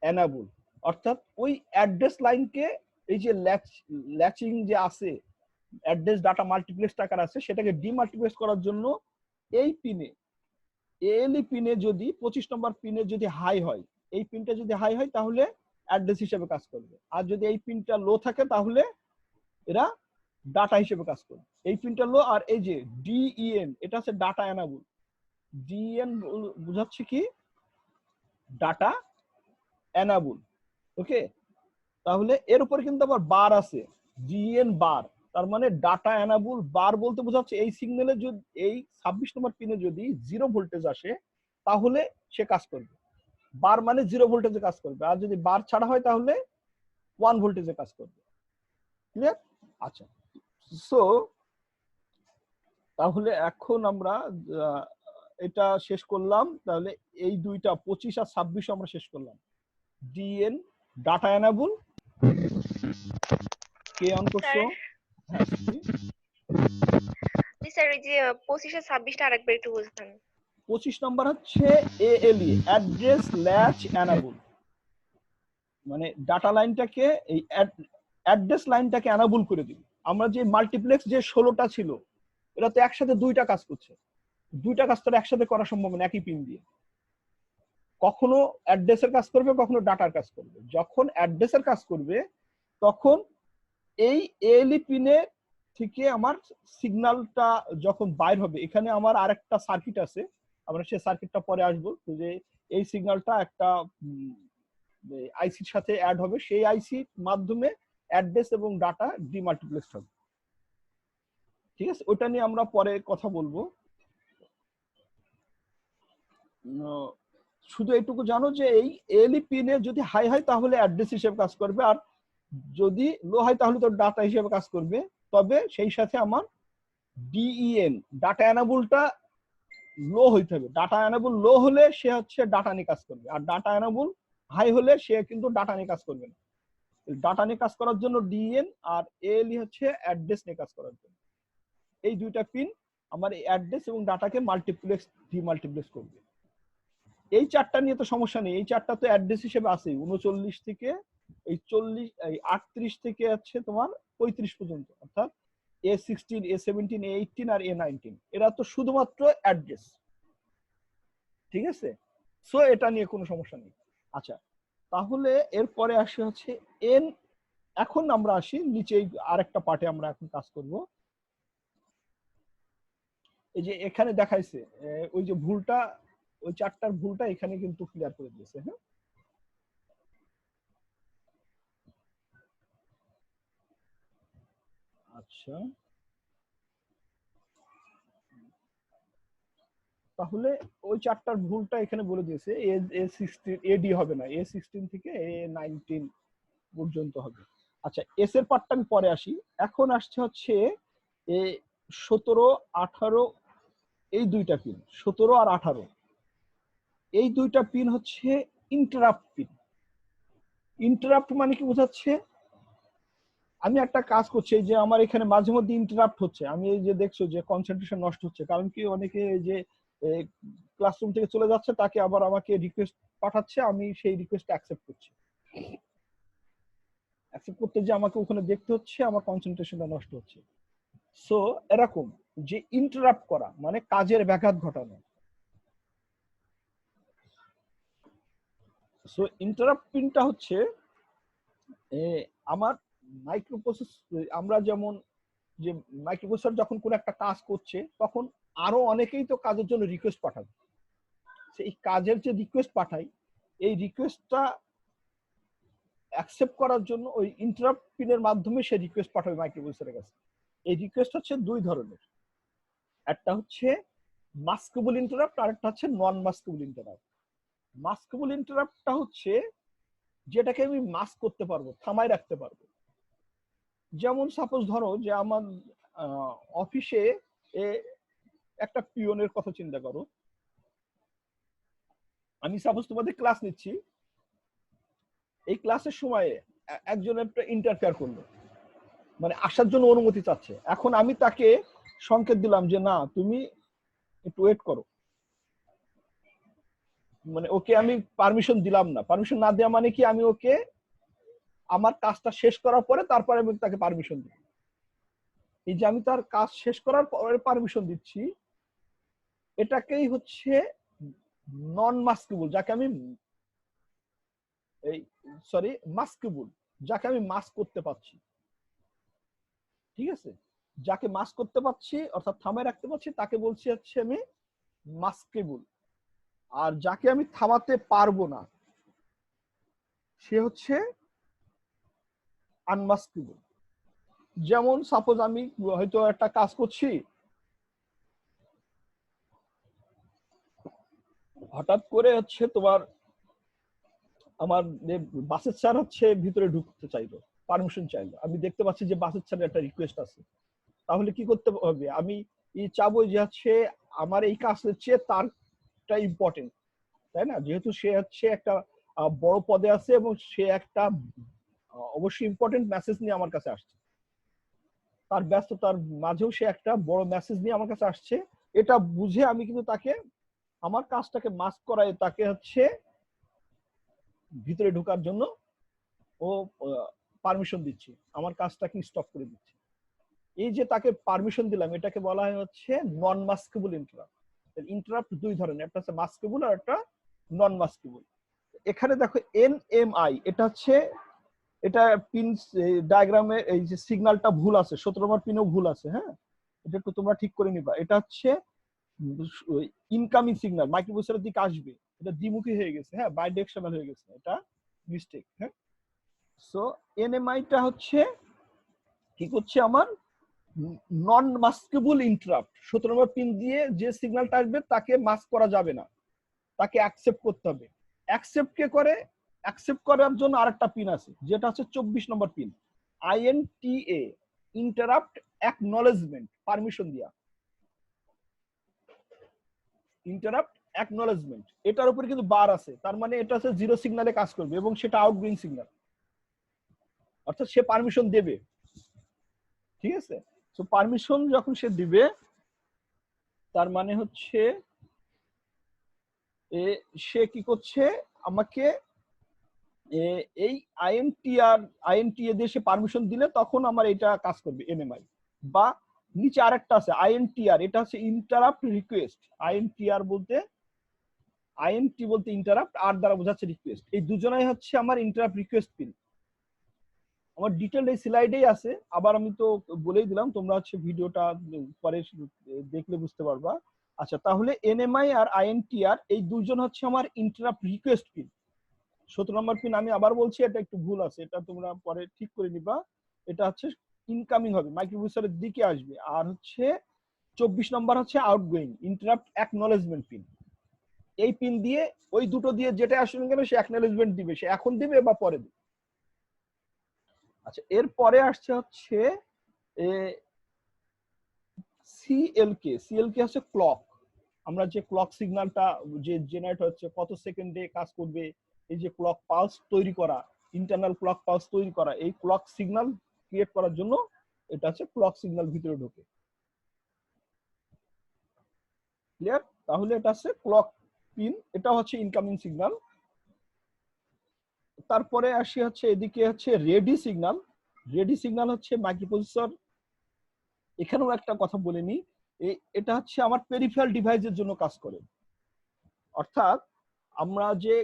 A: enable, অর্থাৎ ওই অ্যাড্রেস লাইনকে, এই যে ল্যাচিং যে আছে, অ্যাড্রেস ডাটা মাল্টিপ্লেক্স আকার আছে, সেটাকে ডিমাল্টিপ্লেক্স করার জন্য এই পিনে, ALE পিনে যদি 25 নম্বর পিনে যদি হাই হয়, এই পিনটা যদি হাই হয় তাহলে অ্যাড্রেস হিসেবে কাজ করবে, আর যদি এই পিনটা লো থাকে তাহলে এরা ডাটা হিসেবে কাজ করবে। এই পিনটা লো, আর এই যে DEN, এটা হচ্ছে ডাটা এনাবল। DEN বোঝাচ্ছে কি, ডাটা এনাবল। ওকে, তাহলে এর উপরে কিন্তু আবার বার আছে, DEN বার, তার মানে ডাটা এনাবল বার বলতে বোঝাচ্ছে এই সিগন্যালে যদি এই 26 নম্বর পিনে যদি 0 ভোল্টেজ আসে তাহলে সে কাজ করবে, বার মানে 0 ভোল্টেজে কাজ করবে, আর যদি বার ছাড়া হয় তাহলে 1 ভোল্টেজে কাজ করবে। ক্লিয়ার? আচ্ছা, সো তাহলে এখন আমরা এটা শেষ করলাম। তাহলে এই দুইটা 25 আর 26 আমরা শেষ করলাম। DN data enable, K on করছো? হ্যাঁ,
B: স্যার এই যে 25 আর 26টা আরেকবার একটু বুঝান।
A: 25 নম্বর হচ্ছে ALE, অ্যাড্রেস ল্যাচ এনাবল, মানে ডাটা লাইনটাকে, এই অ্যাড্রেস লাইনটাকে এনাবল করে দিবে। আমরা যে মাল্টিপ্লেক্স যে 16টা ছিল, এটা তো একসাথে দুইটা কাজ করছে, দুইটা কাজ তো একসাথে করা সম্ভব না একই পিন দিয়ে, কখনো অ্যাড্রেসের কাজ করবে, কখনো ডাটার কাজ করবে। যখন অ্যাড্রেসের কাজ করবে তখন এই ALE পিনে থেকে আমার সিগন্যালটা যখন বাইর হবে, এখানে আমার আরেকটা সার্কিট আছে, আমরা সেই সার্কিটটা পরে আসবো। তো যে এই সিগন্যালটা একটা আইসির সাথে অ্যাড হবে, সেই আইসির মাধ্যমে অ্যাড্রেস এবং ডাটা ডিমাল্টিপ্লেক্সড হবে। ঠিক আছে, ওটা নিয়ে আমরা পরে কথা বলবো। শুধু এইটুকু জানো যে এই এএলই পিনে যদি হাই হয় তাহলে অ্যাড্রেস হিসেবে কাজ করবে, আর যদি লো হয় তাহলে তো ডাটা হিসেবে কাজ করবে। তবে সেই সাথে আমার ডিইএন ডাটা এনাবলটা লো হইতে হবে। ডাটা এনাবল লো হলে সে হচ্ছে ডাটা নিয়ে কাজ করবে, আর ডাটা এনাবল হাই হলে সে কিন্তু ডাটা নিয়ে কাজ করবে না। ডাটা নিয়ে কাজ করার জন্য ডিএন আর এএলই হচ্ছে অ্যাড্রেস নিয়ে কাজ করার জন্য। এই দুইটা পিন আমার অ্যাড্রেস এবং ডাটাকে মাল্টিপ্লেক্স ডিমাল্টিপ্লেক্স করবে। এই চারটা নিয়ে তো সমস্যা নেই, এই চারটা তো অ্যাড্রেস হিসেবে আছে 39 থেকে এই 40 এই 38 থেকে আছে তোমার 35 পর্যন্ত, অর্থাৎ A16 A17 A18 আর A19 এরা তো শুধুমাত্র অ্যাড্রেস। ঠিক আছে, সো এটা নিয়ে কোনো সমস্যা নেই। আচ্ছা, তাহলে এরপরে আসে হচ্ছে এন। এখন আমরা আসি নিচে আরেকটা পার্টে আমরা এখন কাজ করব। এই যে এখানে দেখাইছে ওই যে ভুলটা, ওই চারটার ভুলটা এখানে কিন্তু ক্লিয়ার করে দিয়েছে। হ্যাঁ, আচ্ছা, তাহলে ওই চারটার ভুলটা এখানে বলে দিয়েছে। A16 এডি হবে না, A16 থেকে A19 পর্যন্ত হবে। আচ্ছা, এস এর পার্টটা আমি পরে আসি। এখন আসছে হচ্ছে A17 18 এই দুইটা পিন, 17 আর 18 এই দুইটা পিন হচ্ছে ইন্টারাপ্ট পিন। ইন্টারাপ্ট মানে কি বোঝাচ্ছে, আমি একটা কাজ করছি যে আমার এখানে মাঝে মধ্যে ইন্টারাপ্ট হচ্ছে, আমি এই যে দেখছো যে কনসেন্ট্রেশন নষ্ট হচ্ছে, কারণ কি অনেকে যে ক্লাসরুম থেকে চলে যাচ্ছে তাকে আবার আমাকে রিকোয়েস্ট পাঠাচ্ছে, আমি সেই রিকোয়েস্ট অ্যাকসেপ্ট করছি। অ্যাকসেপ্ট করতে যে আমাকে ওখানে দেখতে হচ্ছে, আমার কনসেন্ট্রেশনটা নষ্ট হচ্ছে। সো এরকম যে ইন্টারাপ্ট করা মানে কাজের ব্যাঘাত ঘটানো। সো ইন্টারাপ্ট পিনটা হচ্ছে আমার মাইক্রোপ্রসেস, আমরা যেমন যে মাইক্রোপ্রসেসর যখন কোন একটা কাজ করছে তখন আরো অনেকেই তো কাজের জন্য রিকোয়েস্ট পাঠাবে। সেই কাজের যে রিকোয়েস্ট পাঠাই, এই রিকোয়েস্টটা অ্যাকসেপ্ট করার জন্য ওই ইন্টারাপ্ট পিনের মাধ্যমে সে রিকোয়েস্ট পাঠাবে মাইক্রোপ্রসেসরের কাছে। এই রিকোয়েস্ট হচ্ছে দুই ধরনের, একটা হচ্ছে মাস্কেবল ইন্টারাপ্ট আর একটা হচ্ছে নন মাস্কেবল ইন্টারাপ্ট। মাস্কেবল ইন্টারাপ্টটা হচ্ছে যেটাকে আমি মাস্ক করতে পারবো, থামায় রাখতে পারবো। যেমন সাপোজ ধরো যে আমার অফিসে একটা পিয়নের কথা চিন্তা করো, আমি সাপোজ তোমাদের ক্লাস নিচ্ছি, এই ক্লাসের সময় একজন একটা ইন্টারফেয়ার করলো, মানে আসার জন্য অনুমতি চাচ্ছে। এখন আমি তাকে সংকেত দিলাম যে না তুমি একটু ওয়েট করো, মানে ওকে আমি পারমিশন দিলাম না। পারমিশন না দেওয়া মানে কি, আমি ওকে আমার কাজটা শেষ করার পরে তারপরে আমি তাকে পারমিশন দিই। এই যে আমি তার কাজ শেষ করার পরে পারমিশন দিচ্ছি, এটাকেই হচ্ছে নন মাস্কেবল, যাকে আমি মাস্কেবল, যাকে আমি মাস্ক করতে পারছি। ঠিক আছে, যাকে মাস্ক করতে পারছি অর্থাৎ থামায় রাখতে পারছি তাকে বলছি হচ্ছে আমি মাস্কেবল। আর যাকে আমি থামাতে পারবো না সে হচ্ছে আনমাস্কেবল। যেমন সাপোজ আমি হয়তো একটা কাজ করছি, হঠাৎ করে হচ্ছে তোমার আমার বাসের স্যার হচ্ছে ভিতরে ঢুকতে চাইলো, পারমিশন চাইলো, আমি দেখতে পাচ্ছি যে বাসের স্যারের একটা রিকোয়েস্ট আছে, তাহলে কি করতে হবে, আমি চাবো যে হচ্ছে আমার এই কাজের চেয়ে তারটা ইম্পর্টেন্ট, তাই না? যেহেতু সে হচ্ছে একটা বড় পদে আছে এবং সে একটা অবশ্যই ইম্পর্টেন্ট মেসেজ নিয়ে আমার কাছে আসছে, তার ব্যস্ততার মাঝেও সে একটা বড় মেসেজ নিয়ে আমার কাছে আসছে, এটা বুঝে আমি কিন্তু তাকে আমার কাজটাকে মাস্ক করায় তাকে হচ্ছে ভিতরে ঢোকার জন্য ও পারমিশন দিচ্ছি, আমার কাজটাকে স্টপ করে দিচ্ছি। এই যে তাকে পারমিশন দিলাম এটাকে বলা হয় হচ্ছে নন মাস্কেবল ইন্টারাপ্ট। ইন্টারাপ্ট দুই ধরনের, একটা হচ্ছে মাস্কেবল আর একটা নন মাস্কেবল। এখানে দেখো NMI, এটা হচ্ছে এটা পিন ডায়াগ্রামে এই যে সিগন্যালটা ভুল আছে, 17 নম্বর পিনেও ভুল আছে। হ্যাঁ, এটা একটু তোমরা ঠিক করে নিবা। এটা হচ্ছে ইনকামিং সিগন্যাল মাইক্রোপ্রসেসরের দিকে আসবে, এটা দ্বিমুখী হয়ে গেছে, হ্যাঁ বাই ডিরেকশনাল হয়ে গেছে, এটা মিস্টেক। হ্যাঁ, সো এনএমআইটা হচ্ছে কি করছে আমার নন মাস্কেবল ইন্টারাপ্ট। 17 নম্বর পিন দিয়ে যে সিগন্যালটা আসবে তাকে মাস্ক করা যাবে না, তাকে অ্যাকসেপ্ট করতে হবে। অ্যাকসেপ্ট কে করে? অ্যাকসেপ্ট করার জন্য আরেকটা পিন আছে যেটা হচ্ছে 24 number pin, INTA, interrupt acknowledgement, permission দিয়া ইন্টারাপ্ট অ্যাকনলেজমেন্ট। এটার উপরে কিন্তু বার আছে, তার মানে এটা হচ্ছে জিরো সিগন্যালে কাজ করবে এবং সেটা আউটগোয়িং সিগন্যাল, অর্থাৎ সে পারমিশন দেবে। ঠিক আছে, তো পারমিশন যখন সে দিবে তার মানে হচ্ছে সে কি করছে, আমাকে এই INTA দিয়ে সে পারমিশন দিলে তখন আমার এটা কাজ করবে এনএমআই। বা নিচে আরেকটা আছে INTR, এটা হচ্ছে ইন্টারাপ্ট রিকোয়েস্ট। INTR বলতে INT বলতে ইন্টারাপ্ট, আর দ্বারা বোঝাচ্ছে রিকোয়েস্ট। এই দুজনাই হচ্ছে আমার ইন্টারাপ্ট রিকোয়েস্ট পিন। আমার ডিটেল এই স্লাইডেই আছে, আবার আমি তো বলেই দিলাম, তোমরা হচ্ছে ভিডিওটা পরে দেখলে বুঝতে পারবা। আচ্ছা, তাহলে এনএমআই আর INTR এই দুজন হচ্ছে আমার ইন্টারাপ্ট রিকোয়েস্ট পিন। 17 নম্বর পিন আমি আবার বলছি, এটা একটু ভুল আছে, এটা তোমরা পরে ঠিক করে নিবা। এটা হচ্ছে ইনকামিং হবে, মাইক্রোপ্রসেসরের দিকে আসবে। আর হচ্ছে 24 নম্বর হচ্ছে আউটগোয়িং, ইন্টারাপ্ট অ্যাকনলেজমেন্ট পিন। এই পিন দিয়ে ওই দুটো দিয়ে যেটা আসলে কেন সে অ্যাকনলেজমেন্ট দিবে, সে এখন দিবে বা পরে দিবে। আচ্ছা, এরপরে আসছে হচ্ছে সিএলকে হচ্ছে ক্লক। আমরা যে ক্লক সিগন্যালটা যে জেনারেট হচ্ছে কত সেকেন্ডে কাজ করবে, এই যে ক্লক পালস তৈরি করা, ইন্টারনাল ক্লক পালস তৈরি করা, এই ক্লক সিগন্যাল ক্রিয়েট করার জন্য এটা হচ্ছে ক্লক সিগন্যাল ভিতরে ঢোকে। ক্লিয়ার? তাহলে এটা হচ্ছে ক্লক পিন, এটা হচ্ছে ইনকামিং সিগন্যাল। তারপরে আসি হচ্ছে এদিকে হচ্ছে রেডি সিগন্যাল। রেডি সিগন্যাল হচ্ছে মাইক্রোপ্রসেসর, এখানেও একটা কথা বলে নি, এটা হচ্ছে আমার পেরিফেরাল ডিভাইসের জন্য কাজ করে। অর্থাৎ আমরা যে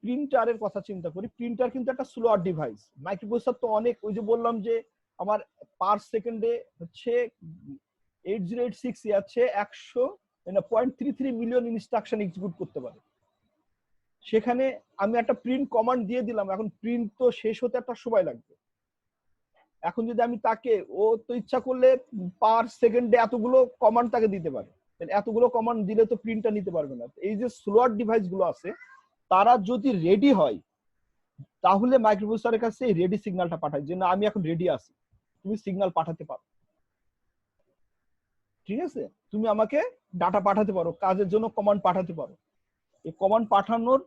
A: প্রিন্টারের কথা চিন্তা করি, প্রিন্টার কিন্তু একটা স্লোয়ার ডিভাইস। মাইক্রোপ্রসেসর তো অনেক, ওই যে বললাম যে আমার পার সেকেন্ডে হচ্ছে 8086 আছে 0.33 মিলিয়ন ইনস্ট্রাকশন এক্সিকিউট করতে পারে। সেখানে আমি একটা প্রিন্ট কমান্ড দিয়ে দিলাম, এখন প্রিন্ট তো শেষ হতে একটা সময় লাগবে। এখন যদি আমি তাকে, ও তো ইচ্ছা করলে পার সেকেন্ডে এতগুলো কমান্ড তাকে দিতে পারে, এতগুলো কমান্ড দিলে তো প্রিন্টটা নিতে পারবে না। এই যে স্লোয়ার ডিভাইস গুলো আছে তারা যদি রেডি হয় তাহলে মাইক্রোপ্রসেসরের কাছে এই রেডি সিগন্যালটা পাঠায় যে না আমি এখন রেডি আছি, তুমি সিগন্যাল পাঠাতে পারো। ঠিক আছে, তুমি আমাকে ডাটা পাঠাতে পারো, কাজের জন্য কমান্ড পাঠাতে পারো। এই কমান্ড পাঠানোর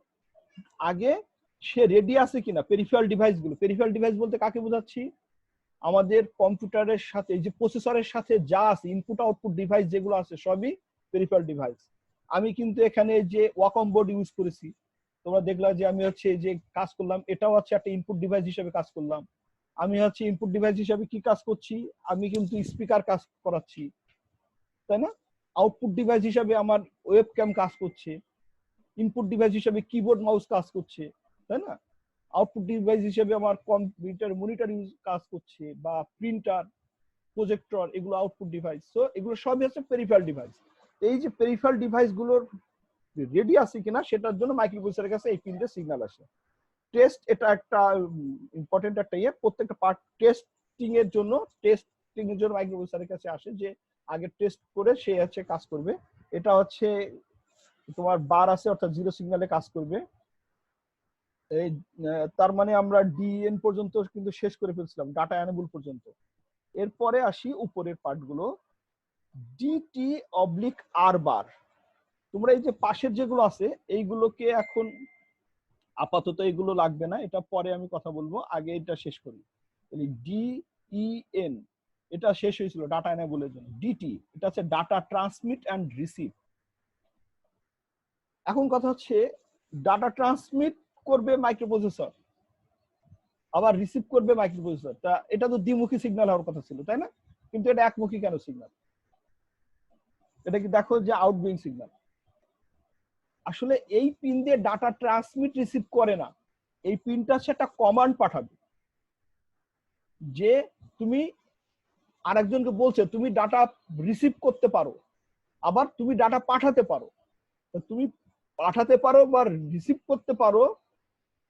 A: আগে সে রেডি আছে কিনা পেরিফেরাল ডিভাইস গুলো, পেরিফেরাল ডিভাইস বলতে কাকে বোঝাচ্ছি, আমাদের কম্পিউটারের সাথে এই যে প্রসেসরের সাথে যা আছে ইনপুট আউটপুট ডিভাইস যেগুলো আছে সবই পেরিফেরাল ডিভাইস। আমি কিন্তু এখানে যে ওয়াকম বোর্ড ইউজ করেছি, তোমরা দেখলা যে আমি হচ্ছে যে কাজ করলাম, এটাও হচ্ছে একটা ইনপুট ডিভাইস হিসেবে কাজ করলাম। আমি হচ্ছে ইনপুট ডিভাইস হিসেবে কি কাজ করছি, আমি কিন্তু স্পিকার কাজ করাচ্ছি, তাই না? আউটপুট ডিভাইস হিসেবে আমার ওয়েবক্যাম কাজ করছে, ইনপুট ডিভাইস হিসেবে কিবোর্ড মাউস কাজ করছে, তাই না? আউটপুট ডিভাইস হিসেবে আমার কম্পিউটার মনিটর ইউজ কাজ করছে, বা প্রিন্টার, প্রজেক্টর, এগুলো আউটপুট ডিভাইস। সো এগুলো সবই হচ্ছে পেরিফেরাল ডিভাইস। এই যে পেরিফেরাল ডিভাইস গুলোর রেডি আছে কিনা সেটার জন্য মাইক্রোপ্রসেসরের কাছে এই পিনটা সিগন্যাল আসে। টেস্ট, এটা একটা ইম্পর্টেন্ট একটা প্রত্যেকটা পার্ট টেস্টিং এর জন্য মাইক্রোপ্রসেসরের কাছে আসে, যে আগে টেস্ট করে সে হচ্ছে কাজ করবে। এটা হচ্ছে তোমার বার আছে, অর্থাৎ জিরো সিগন্যালে কাজ করবে। এই তার মানে আমরা ডিএন পর্যন্ত কিন্তু শেষ করে ফেলছিলাম, ডাটা এনেবল পর্যন্ত। এরপরে আসি উপরের পার্ট গুলো, DT/R বার। তোমরা এই যে পাশের যেগুলো আছে এইগুলোকে এখন আপাতত এগুলো লাগবে না, এটা পরে আমি কথা বলবো, আগে এটা শেষ করি। DEN এটা শেষ হয়েছিল ডাটা এনেবলের জন্য। ডিটি এটা হচ্ছে ডাটা ট্রান্সমিট এন্ড রিসিভ। এখন কথা হচ্ছে ডাটা ট্রান্সমিট করবে মাইক্রোপ্রসেসর, আবার রিসিভ করবে মাইক্রোপ্রসেসর। তা এটা তো দ্বিমুখী সিগন্যাল হওয়ার কথা ছিল, তাই না? কিন্তু এটা একমুখী কেন সিগন্যাল? এটা কি দেখো যে আউটগোয়িং সিগন্যাল। আসলে এই পিন দিয়ে ডাটা ট্রান্সমিট রিসিভ করে না, এই পিনটা হচ্ছে একটা কমান্ড পাঠাবে, যে তুমি আরেকজনকে বলছে তুমি ডাটা রিসিভ করতে পারো, আবার তুমি ডাটা পাঠাতে পারো। তো তুমি পাঠাতে পারো বা রিসিভ করতে পারো,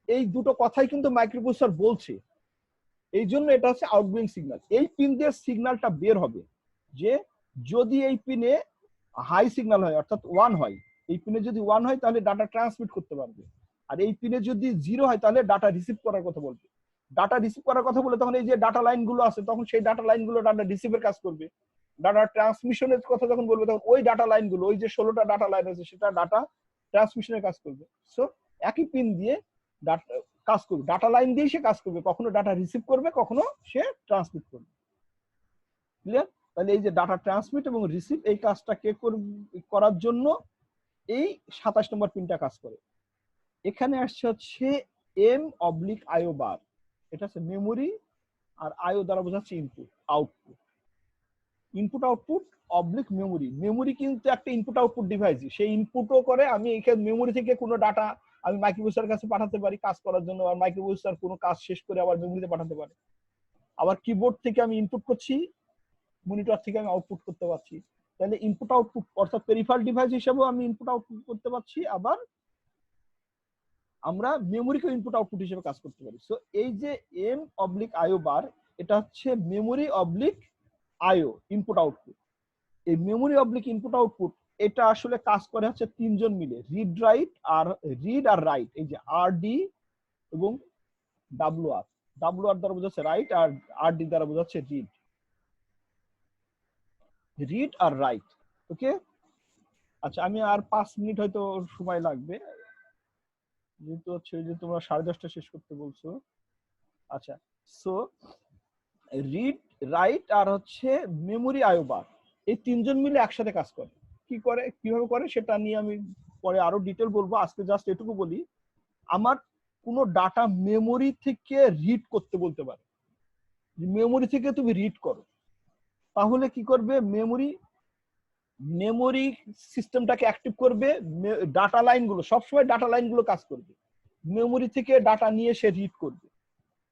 A: এই দুটো কথাই কিন্তু মাইক্রোপ্রসেসর বলছে। এই জন্য এটা হচ্ছে আউটগোয়িং সিগন্যাল। এই পিন দিয়ে সিগন্যালটা বের হবে যে যদি এই পিনে হাই সিগন্যাল হয় অর্থাৎ 1 হয়, এই পিনে যদি 1 হয় তাহলে ডাটা ট্রান্সমিট করতে পারবে, আর এই পিনে যদি 0 হয় তাহলে ডাটা রিসিভ করার কথা বলবে। ডাটা রিসিভ করার কথা বলে তখন এই যে ডাটা লাইন গুলো আছে তখন সেই ডাটা লাইন গুলো ডাটা রিসিভের কাজ করবে। ডাটা ট্রান্সমিশনের কথা যখন বলবে তখন ওই ডাটা লাইন গুলো, ওই যে 16টা ডাটা লাইন আছে সেটা ডাটা ট্রান্সমিশনের কাজ করবে। সো একই পিন দিয়ে কাজ করবে, ডাটা লাইন দিয়ে সে কাজ করবে, কখনো ডাটা রিসিভ করবে কখনো সে ট্রান্সমিট করবে। ক্লিয়ার? তাহলে এই যে ডাটা ট্রান্সমিট এবং রিসিভ এই কাজটা কে করার জন্য এই 27 নম্বর পিনটা কাজ করে। এখানে আসছে হচ্ছে M/IO বার, এটা হচ্ছে মেমোরি, আর আইও দ্বারা বোঝাচ্ছে input output. Input output oblique memory. Memory কিন্তু একটা ইনপুট আউটপুট ডিভাইস, সেই ইনপুটও করে। আমি এখানে মেমোরি থেকে কোনো ডাটা আমি মাইক্রোপ্রসেসরের কাছে পাঠাতে পারি কাজ করার জন্য, আর মাইক্রোপ্রসেসর কোনো কাজ শেষ করে আবার মেমোরিতে পাঠাতে পারে। আবার কিবোর্ড থেকে আমি ইনপুট করছি, মনিটর থেকে আমি আউটপুট করতে পারছি। তাহলে ইনপুট আউটপুট অর্থাৎ পেরিফেরাল ডিভাইস হিসেবেও আমি ইনপুট আউটপুট করতে পারছি, আবার আমরা মেমোরিকে ইনপুট আউটপুট হিসেবে কাজ করতে পারি। সো এই যে M/IO বার, এটা হচ্ছে মেমোরি অবলিক আইও ইনপুট আউটপুট। এই মেমোরি অবলিক ইনপুট আউটপুট এটা আসলে কাজ করে হচ্ছে তিনজন মিলে, রিড আর রাইট। এই যে RD এবং WR। WR দ্বারা বোঝাচ্ছে রাইট, আর RD দ্বারা বোঝাচ্ছে রিড আর রাইট। ওকে, আচ্ছা আমি আর 5 মিনিট হয়তো সময় লাগবে, যেহেতু হচ্ছে যে তোমরা 10:30 শেষ করতে বলছো। আচ্ছা, সো রিড, রাইট আর হচ্ছে মেমোরি আইও বার, এই তিনজন মিলে একসাথে কাজ করে। কিভাবে করে সেটা নিয়ে আমি পরে আরো ডিটেল বলবো, আজকে জাস্ট এটুকু বলি। আমার কোনো ডাটা মেমোরি থেকে রিড করতে বলতে পারে, মেমোরি থেকে তুমি রিড করো, তাহলে কি করবে মেমোরি সিস্টেমটাকে অ্যাক্টিভ করবে, ডাটা লাইনগুলো সবসময় ডাটা লাইনগুলো কাজ করবে। মেমোরি থেকে ডাটা নিয়ে সে রিড করবে,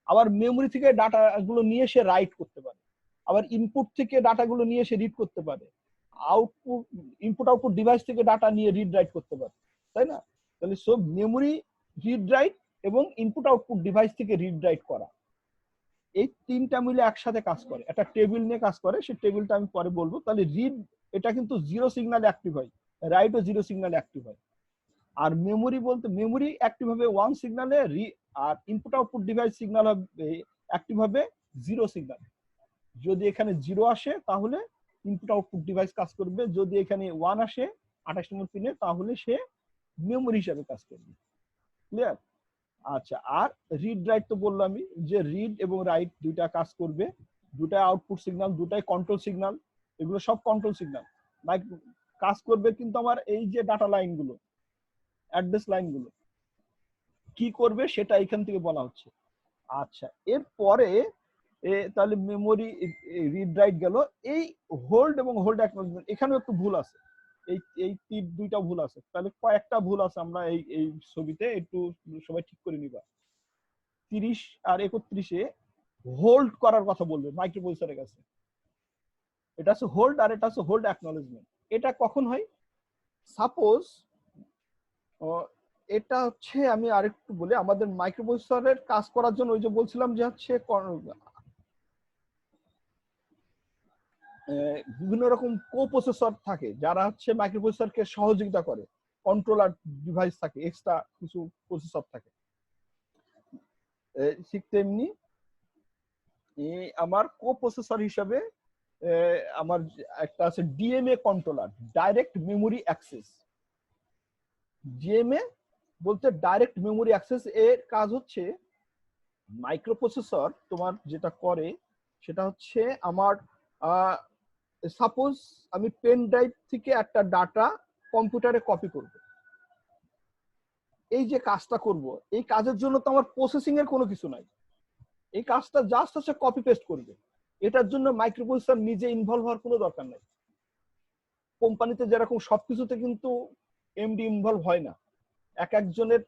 A: আবার মেমোরি থেকে ডাটাগুলো নিয়ে সে রাইট করতে পারে, আবার ইনপুট থেকে ডাটাগুলো নিয়ে সে রিড করতে পারে, ইনপুট আউটপুট ডিভাইস থেকে ডাটা নিয়ে রিড রাইট করতে পারে, তাই না? তাহলে সব মেমোরি, রিড রাইট এবং ইনপুট আউটপুট ডিভাইস থেকে রিড রাইট করা, এই তিনটা মিলে একসাথে কাজ করে, একটা টেবিল নিয়ে কাজ করে, সেই টেবিলটা আমি পরে বলবো। তাহলে রিড এটা কিন্তু 0 সিগন্যালে অ্যাক্টিভ হয়, রাইটও 0 সিগন্যালে অ্যাক্টিভ হয়। আর মেমোরি বলতে মেমোরি অ্যাক্টিভ হবে 1 সিগন্যালে, আর ইনপুট আউটপুট ডিভাইস সিগন্যাল হবে অ্যাক্টিভ হবে 0 সিগন্যাল। যদি এখানে 0 আসে তাহলে ইনপুট আউটপুট ডিভাইস কাজ করবে, যদি এখানে 1 আসে 28 নম্বর পিনে তাহলে সে মেমোরি হিসাবে কাজ করবে। ক্লিয়ার? আচ্ছা, আর রিড রাইট তো বললামই যে রিড এবং রাইট দুইটা কাজ করবে, দুটাই আউটপুট সিগন্যাল, দুটাই কন্ট্রোল সিগন্যাল, এগুলো সব কন্ট্রোল সিগন্যাল কাজ করবে। কিন্তু আমার এই যে ডাটা লাইনগুলো, অ্যাড্রেস লাইনগুলো কি করবে সেটা এখান থেকে বলা হচ্ছে। আচ্ছা, এরপরে তাহলে মেমোরি, রিড রাইট গেল। এই হোল্ড এবং হোল্ড অ্যাকনলেজমেন্ট এখানেও একটু ভুল আছে, এই দুইটা ভুল আছে, তাহলে কয়েকটা ভুল আছে আমরা এই ছবিতে একটু সবাই ঠিক করে নিবা। 30 আর 31-এ হোল্ড করার কথা বলবে মাইক্রোপ্রসেসরের কাছে, এটা হচ্ছে হোল্ড আর এটা হচ্ছে হোল্ড অ্যাকনলেজমেন্ট। এটা কখন হয়? সাপোজ এটা হচ্ছে, আমি আরেকটু বলি, আমাদের মাইক্রোপ্রসেসরের কাজ করার জন্য ওই যে বলছিলাম যে হচ্ছে বিভিন্ন রকম কোপ্রসেসর থাকে যারা হচ্ছে মাইক্রোপ্রসেসরকে সহযোগিতা করে, কন্ট্রোলার ডিভাইস থাকে, এক্সট্রা কিছু প্রসেসর থাকে। ঠিক তেমনি আমার কোপ্রসেসর হিসাবে আমার একটা আছে DMA controller, direct memory access. DMA বলতে ডাইরেক্ট মেমোরি অ্যাক্সেস। এর কাজ হচ্ছে মাইক্রোপ্রসেসর তোমার যেটা করে সেটা হচ্ছে আমার সাপোজ আমি পেন ড্রাইভ থেকে একটা ডাটা কম্পিউটারে কপি করব, এই যে কাজটা করব, এই কাজের জন্য তো আমার প্রসেসিং এর কোনো কিছু নাই, এই কাজটা জাস্ট হচ্ছে কপি পেস্ট করবে। এটার জন্য মাইক্রোপ্রসেসর নিজে ইনভলভ হওয়ার কোনো দরকার নাই। কোম্পানিতে যেরকম সবকিছুতে কিন্তু এমডি ইনভলভ হয় না, এক একজনের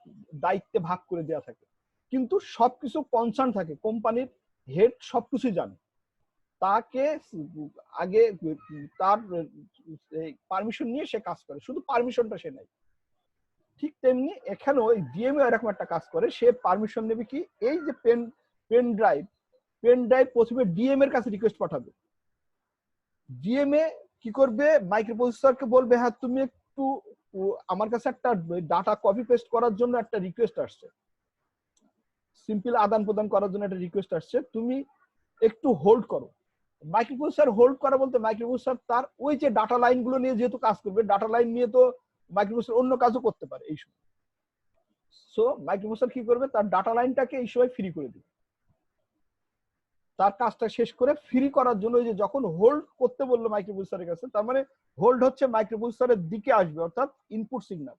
A: দায়িত্বে ভাগ করে দেওয়া থাকে, কিন্তু সবকিছু কনসার্ন থাকে, কোম্পানির হেড সবকিছুই জানে। তাকে আগে তার পারমিশন নিয়ে সে কাজ করে, শুধু পারমিশনটা সে নেয়। ঠিক তেমনি এখানেও ওই ডিএমএ এরকম একটা কাজ করে, সে পারমিশন নেবে কি, এই যে পেন ড্রাইভ প্রথমে ডিএম এর কাছে রিকোয়েস্ট পাঠাবে। ডিএমএ কি করবে, মাইক্রোপ্রসেসরকে বলবে হ্যাঁ তুমি একটু আমার কাছে একটা ডাটা কপি পেস্ট করার জন্য একটা রিকোয়েস্ট আসছে, সিম্পল আদান প্রদান করার জন্য একটা রিকোয়েস্ট আসছে, তুমি একটু হোল্ড করো। মাইক্রোপ্রসেসর হোল্ড করা বলতে মাইক্রোপ্রসেসর তার ওই যে ডাটা লাইন গুলো নিয়ে যেহেতু কাজ করবে, ডাটা লাইন নিয়ে তো মাইক্রোপ্রসেসর অন্য কাজও করতে পারে এই সময়। সো মাইক্রোপ্রসেসর কি করবে, তার ডাটা লাইনটাকে এই সময় ফ্রি করে দিবে, তার কাজটা শেষ করে ফ্রি করার জন্য। ওই যে যখন হোল্ড করতে বললো মাইক্রোপ্রসেসরের কাছে, তার মানে হোল্ড হচ্ছে মাইক্রোপ্রসেসরের দিকে আসবে, অর্থাৎ ইনপুট সিগন্যাল।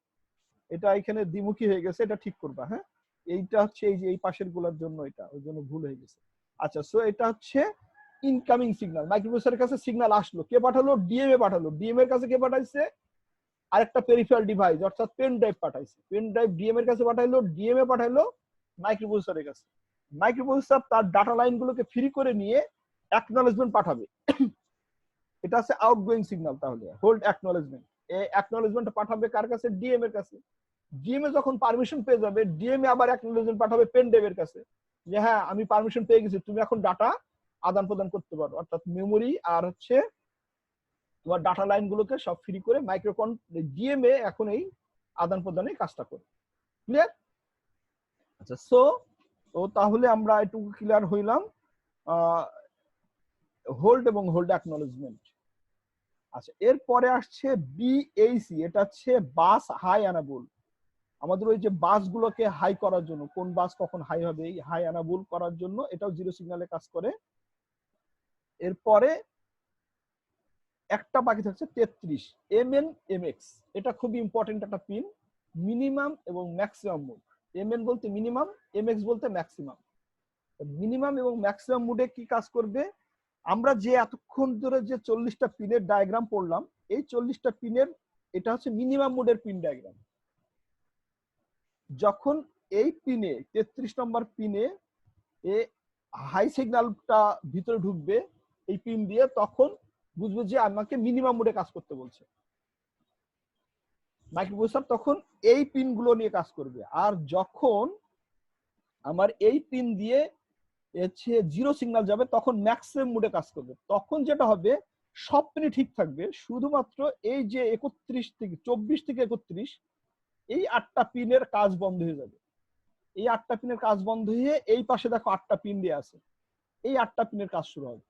A: এটা এখানে দ্বিমুখী হয়ে গেছে, এটা ঠিক করবা। হ্যাঁ, এইটা হচ্ছে এই যে এই পাশের গুলার জন্য, এটা ওই জন্য ভুল হয়ে গেছে। আচ্ছা, সো এটা হচ্ছে ইনকামিং সিগন্যাল। মাইক্রোপ্রসেসরের কাছে সিগন্যাল আসলো, কে পাঠালো, ডিএমএ পাঠালো। ডিএম এর কাছে কে পাঠাইছে, আরেকটা পেরিফেরাল ডিভাইস অর্থাৎ পেন ড্রাইভ পাঠাইছে। পেন ড্রাইভ ডিএম এর কাছে পাঠাইলো, ডিএমএ পাঠাইলো মাইক্রোপ্রসেসরের কাছে। মাইক্রোপ্রসেসর তার ডাটা লাইন গুলোকে ফ্রি করে নিয়ে অ্যাকনলেজমেন্ট পাঠাবে, এটা আছে আউটগোয়িং সিগন্যাল। তাহলে হোল্ড অ্যাকনলেজমেন্ট, এই অ্যাকনলেজমেন্ট পাঠাবে কার কাছে, ডিএম এর কাছে। ডিএমএ যখন পারমিশন পেয়ে যাবে, ডিএমএ আবার অ্যাকনলেজমেন্ট পাঠাবে পেন ড্রাইভের কাছে যে হ্যাঁ আমি পারমিশন পেয়ে গেছি, তুমি এখন ডাটা আদান প্রদান করতে পারো। অর্থাৎ মেমোরি আর হচ্ছে তোমার ডাটা লাইন গুলোকে সব ফ্রি করে ডিএমএ এখন এই আদান প্রদানে কাজটা করে। ক্লিয়ার? আচ্ছা, সো তাহলে আমরা একটু ক্লিয়ার হইলাম হোল্ড এবং হোল্ড অ্যাকনলেজমেন্ট। আচ্ছা, এরপরে আসছে বিএসি, এটা হচ্ছে বাস হাই অ্যানাবল। আমাদের ওই যে বাস গুলোকে হাই করার জন্য, কোন বাস কখন হাই হবে, এই হাই অ্যানাবল করার জন্য এটাও জিরো সিগন্যালে কাজ করে। এরপরে একটা বাকি থাকছে 33 MN/MX, এটা খুবই ইম্পর্টেন্ট একটা পিন, মিনিমাম এবং ম্যাক্সিমাম মোড। MN বলতে মিনিমাম, MX বলতে ম্যাক্সিমাম। মিনিমাম এবং ম্যাক্সিমাম মোডে কি কাজ করবে, আমরা যে এতক্ষণ ধরে যে 40টা পিনের ডায়াগ্রাম পড়লাম, এই 40টা পিনের এটা হচ্ছে মিনিমাম মোডের পিন ডায়াগ্রাম। যখন এই পিনে 33 নম্বর পিনে হাই সিগন্যালটা ভিতরে ঢুকবে এই পিন দিয়ে, তখন বুঝবো যে আমাকে মিনিমাম মোডে কাজ করতে বলছে। মাইক্রোপ্রসেসর তখন এই পিন গুলো নিয়ে কাজ করবে। আর যখন আমার এই পিন দিয়ে জিরো সিগন্যাল যাবে, তখন ম্যাক্সিমাম মোডে কাজ করবে। তখন যেটা হবে, সব পিনই ঠিক থাকবে, শুধুমাত্র এই যে 24 থেকে 31 এই 8টা পিনের কাজ বন্ধ হয়ে যাবে। এই 8টা পিনের কাজ বন্ধ হয়ে এই পাশে দেখো 8টা পিন দিয়ে আছে, এই 8টা পিনের কাজ শুরু হবে।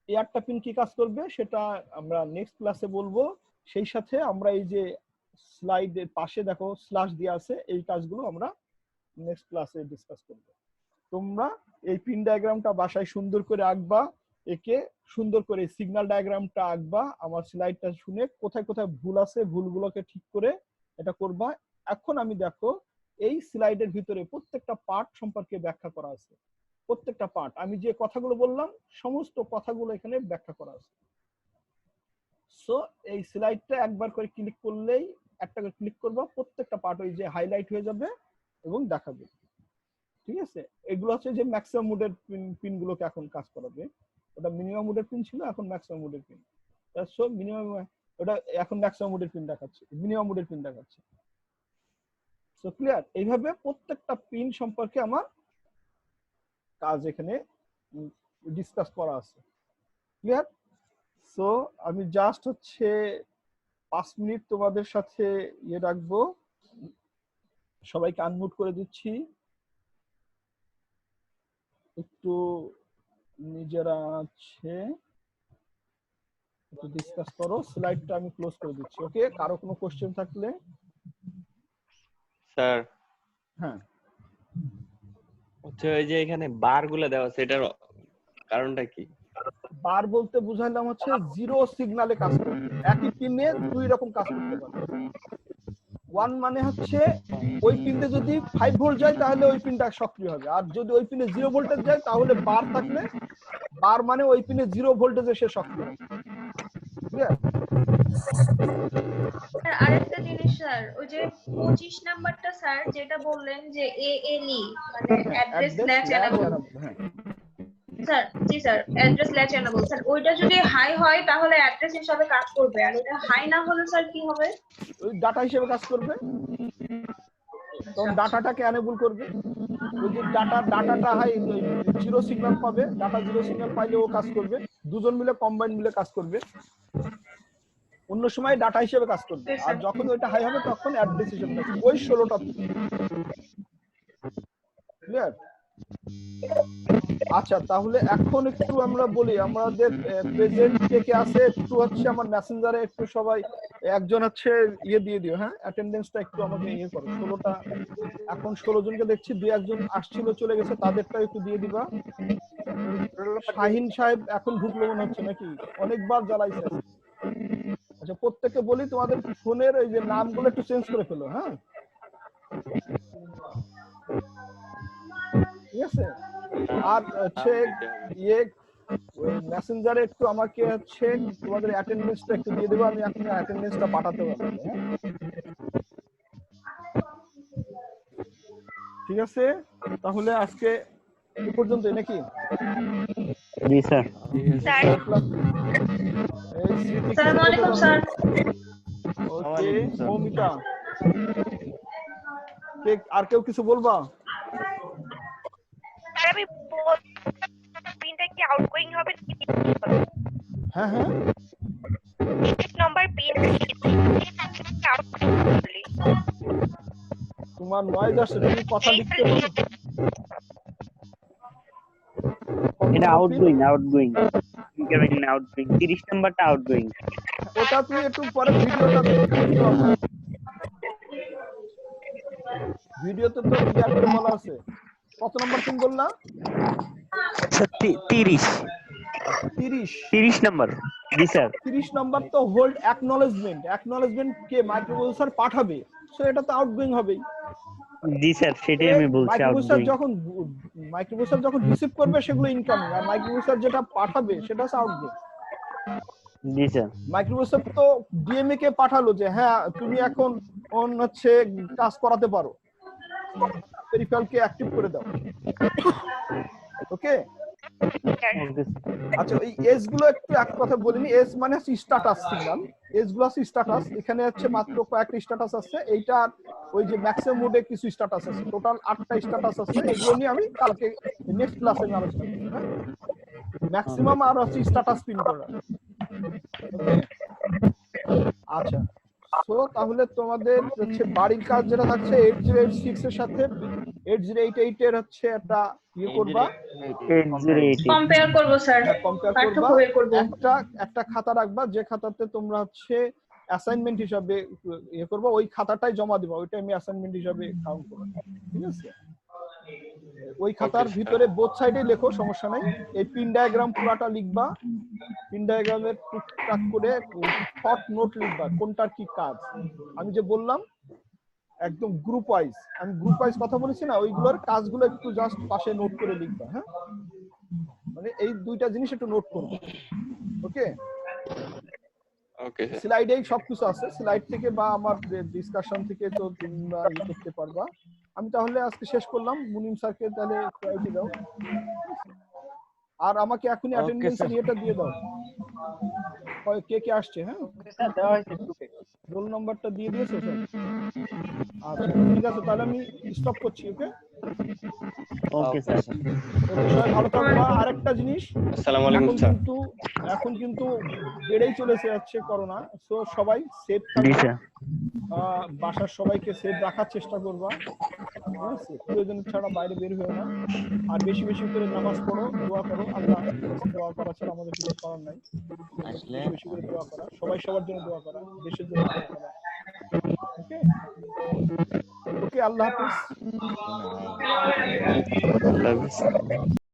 A: এই 8টা পিন কি কাজ করবে সেটা আমরা নেক্সট ক্লাসে বলবো। সেই সাথে আমরা এই যে স্লাইডের পাশে দেখো স্ল্যাশ দিয়ে আছে, এই কাজগুলো আমরা নেক্সট ক্লাসে ডিসকাস করব। তোমরা এই পিন ডায়াগ্রামটা বাসায় সুন্দর করে আঁকবা, একে সুন্দর করে সিগন্যাল ডায়াগ্রামটা আঁকবা, আমার স্লাইডটা শুনে কোথায় কোথায় ভুল আছে ভুলগুলোকে ঠিক করে এটা করবা। এখন আমি দেখো এই স্লাইডের ভিতরে প্রত্যেকটা পার্ট সম্পর্কে ব্যাখ্যা করা আছে। প্রত্যেকটা পার্ট আমি যে কথাগুলো বললাম সমস্ত কথাগুলো এখানে ব্যাখ্যা করা আছে। সো এই স্লাইডটা একবার করে ক্লিক করলেই, একটা করে ক্লিক করবা, প্রত্যেকটা পার্ট ওই যে হাইলাইট হয়ে যাবে এবং দেখাবে। ঠিক আছে, এগুলো হচ্ছে যে ম্যাক্সিমাম মোডের পিন গুলোকে এখন কাজ করাবে। ওটা মিনিমাম মোডের পিন ছিল, এখন ম্যাক্সিমাম মোডের পিন। সো মিনিমাম, ওটা এখন ম্যাক্সিমাম মোডের পিন দেখাচ্ছে, মিনিমাম মোডের পিন দেখাচ্ছে। So clear? এইভাবে প্রত্যেকটা পিন সম্পর্কে আমার কাজ এখানে ডিসকাস করা আছে। ক্লিয়ার? সো আমি জাস্ট হচ্ছে 5 মিনিট তোমাদের সাথে রাখবো, সবাইকে আনমিউট করে দিচ্ছি, একটু নিজেরা আছে একটু ডিসকাস করো। স্লাইডটা আমি ক্লোজ করে দিচ্ছি। ওকে, কারো কোনো কোশ্চেন থাকলে?
G: স্যার
A: হ্যাঁ,
G: হচ্ছে ওই যে এখানে বার গুলো দেওয়া আছে, এটার কারণটা কি?
A: বার বলতে বুঝাইলাম হচ্ছে জিরো সিগন্যালে কাজ করবে, একই পিনে 2 রকম কাজ করতে পারে। 1 মানে হচ্ছে ওই পিনে যদি 5 ভোল্ট যায় তাহলে ওই পিনটা সক্রিয় হবে, আর যদি ওই পিনে 0 ভোল্টেজ যায় তাহলে বার থাকলে, বার মানে ওই পিনে 0 ভোল্টেজে সে সক্রিয় হবে। ক্লিয়ার?
H: স্যার আরেকটা জিনিস স্যার, ওই যে 25 নাম্বারটা স্যার যেটা বললেন যে ALE মানে অ্যাড্রেস ল্যাচ এনাবল, স্যার জি স্যার অ্যাড্রেস ল্যাচেনেবল স্যার ওইটা যদি হাই হয় তাহলে অ্যাড্রেস হিসাবে কাজ করবে আর ওটা হাই না হলে স্যার কি হবে
A: ওই ডাটা হিসেবে কাজ করবে, তখন ডাটাটাকে এনেবল করবে। ওই যে ডাটাটা হাই জিরো সিগন্যাল পাবে, ডাটা জিরো সিগন্যাল পাইলে ও কাজ করবে, দুজন মিলে কম্বাইন্ড মিলে কাজ করবে। অন্য সময় ডাটা হিসেবে কাজ করবে, আর যখন ওইটা হাই হবে তখন অ্যাড্রেস হিসেবে কাজ করবে। ওই 16টা ক্লিয়ার? আচ্ছা, তাহলে এখন একটু আমরা বলি আমাদের প্রেজেন্ট কে আছে, একটু হচ্ছে আমার মেসেঞ্জারে একটু সবাই একজন হচ্ছে ইয়ে দিয়ে দিও, হ্যাঁ অ্যাটেন্ডেন্সটা একটু আমাকে ইয়ে করো। 16টা এখন 16 জনকে দেখছি, 2-1 আসছিল চলে গেছে, তাদেরটা একটু দিয়ে দিবা। শাহিন সাহেব এখন ঢুকলো মনে হচ্ছে নাকি, অনেকবার জ্বালাইছে। আচ্ছা, প্রত্যেককে বলি তোমাদের ফোনের ওই যে নামগুলো একটু চেঞ্জ করে ফেলো, হ্যাঁ ঠিক আছে? আর হচ্ছে ইয়ে ওই মেসেঞ্জারে একটু আমাকে হচ্ছে তোমাদের অ্যাটেন্ডেন্সটা একটু দিয়ে দেবো, আমি এখন অ্যাটেন্ডেন্সটা পাঠাতে পারবো, হ্যাঁ ঠিক আছে? তাহলে আজকে এই পর্যন্তই নাকি?
F: জি স্যার।
B: স্যার
A: এই স্মৃতি
H: আসসালামু আলাইকুম স্যার
A: ওকে মৌমিতা কে আর কেউ কিছু বলবা?
B: স্যার আমি পিনটা কি আউটগোয়িং হবে?
A: হ্যাঁ হ্যাঁ
B: নাম্বার পিন
A: তোমার নয়েজ আসছে, তুমি কথা লিখতে পারো?
F: এটা আউটগোয়িং ইনকামিং না আউটগোয়িং 30 নাম্বারটা আউটগোয়িং।
A: ওটা তুমি একটু পরে ভিডিওটা ভিডিওতে তো ক্লিয়ার করে বলা আছে। কত নাম্বার পিন বললা?
F: 30 নাম্বার। জি স্যার।
A: 30 নাম্বার তো হোল্ড অ্যাকনলেজমেন্ট কে মাইক্রোপ্রসেসর পাঠাবে, সো এটা তো আউটগোয়িং হবেই।
F: জি স্যার, সেটাই আমি বলছি
A: মাইক্রোপ্রসেসর যখন রিসিভ করবে সেগুলো ইনকামিং, আর মাইক্রোপ্রসেসর যেটা পাঠাবে সেটা হচ্ছে আউটগোয়িং।
F: জি স্যার।
A: মাইক্রোপ্রসেসর তো ডিএমএ কে পাঠালো যে হ্যাঁ তুমি এখন হচ্ছে কাজ করাতে পারো, পেরিফেরালকে অ্যাক্টিভ করে দাও, ওকে? আচ্ছা, এই এস গুলো একটু এক কথা বলিনি। এস মানে হচ্ছে স্ট্যাটাস সিগন্যাল, এস গুলো আছে স্ট্যাটাস। এখানে হচ্ছে মাত্র কয়েকটা স্ট্যাটাস আছে, এইটা ওই যে ম্যাক্সিমাম মোডে কিছু স্ট্যাটাস আছে, টোটাল 8টা স্ট্যাটাস আছে। এগুলো নিয়ে আমি কালকে নেক্সট ক্লাসে আমি আলোচনা করব, হ্যাঁ ম্যাক্সিমাম আর হচ্ছে স্ট্যাটাস পিন করা, ওকে? আচ্ছা, সো তাহলে তোমাদের হচ্ছে বাড়ির কাজ যেটা থাকছে 8086 এর সাথে 8088 এর হচ্ছে একটা ইয়ে করবা,
F: 8088
H: কম্পেয়ার করব স্যার,
A: কম্পেয়ার
H: পার্থক্য
A: করবা।
H: বের করব।
A: একটা খাতা রাখবা, যে খাতাতে তোমরা হচ্ছে অ্যাসাইনমেন্ট হিসাবে ইয়ে করবা, ওই খাতাটাই জমা দিবা, ওইটা আমি অ্যাসাইনমেন্ট হিসাবে কাউন্ট করব, ঠিক আছে? ওই খাতার ভিতরে বোথ সাইডে লেখো, সমস্যা নাই। এই পিন ডায়াগ্রাম পুরাটা লিখবা, পিন ডায়াগ্রামের টুকটাক করে শর্ট নোট লিখবা, কোনটার কি কাজ। আমি যে বললাম একদম গ্রুপ ওয়াইজ, আমি গ্রুপ ওয়াইজ কথা বলেছি না, ওইগুলোর কাজগুলো একটু জাস্ট পাশে নোট করে লিখবা, হ্যাঁ মানে এই দুইটা জিনিস একটু নোট করবে, ওকে?
G: ওকে
A: স্লাইডেই সবকিছু আছে, স্লাইড থেকে বা আমার ডিসকাশন থেকে তো তোমরা ই করতে পারবা। আমি তাহলে আজকে শেষ করলাম। মুনিম স্যারকে তাহলে প্রায়োরিটি দাও, আর আমাকে এখনই অ্যাটেন্ডেন্সের ইয়েটা দিয়ে দাও, কে কে আসছে, হ্যাঁ
F: স্যার দেওয়া হয়েছে গ্রুপে।
A: রোল নাম্বারটা দিয়ে দিয়েছো স্যার? আচ্ছা ঠিক আছে, তাহলে আমি স্টপ করছি, ওকে?
F: Okay sir.
A: ওকে, সবাই ভালো থাকবা। আরেকটা জিনিস,
G: আসসালামু আলাইকুম স্যার।
A: এখন কিন্তু বেড়েই চলেছে যাচ্ছে করোনা, সো সবাই সেফ
F: জি
A: থাকবে,
F: স্যার।
A: বাসার সবাইকে সেফ রাখার চেষ্টা করবা, ঠিক আছে? প্রয়োজন ছাড়া বাইরে বের হও না, আর বেশি বেশি করে নামাজ পড়ো, দোয়া করো। আল্লাহ দোয়া করা ছাড়া আমাদের কিছু করার নাই, বেশি বেশি করে দোয়া করা, সবাই সবার জন্য দোয়া করা, দেশের জন্য দোয়া করা, ওকে? ওকে, আল্লাহ হাফেজ।
G: আল্লাহ হাফেজ।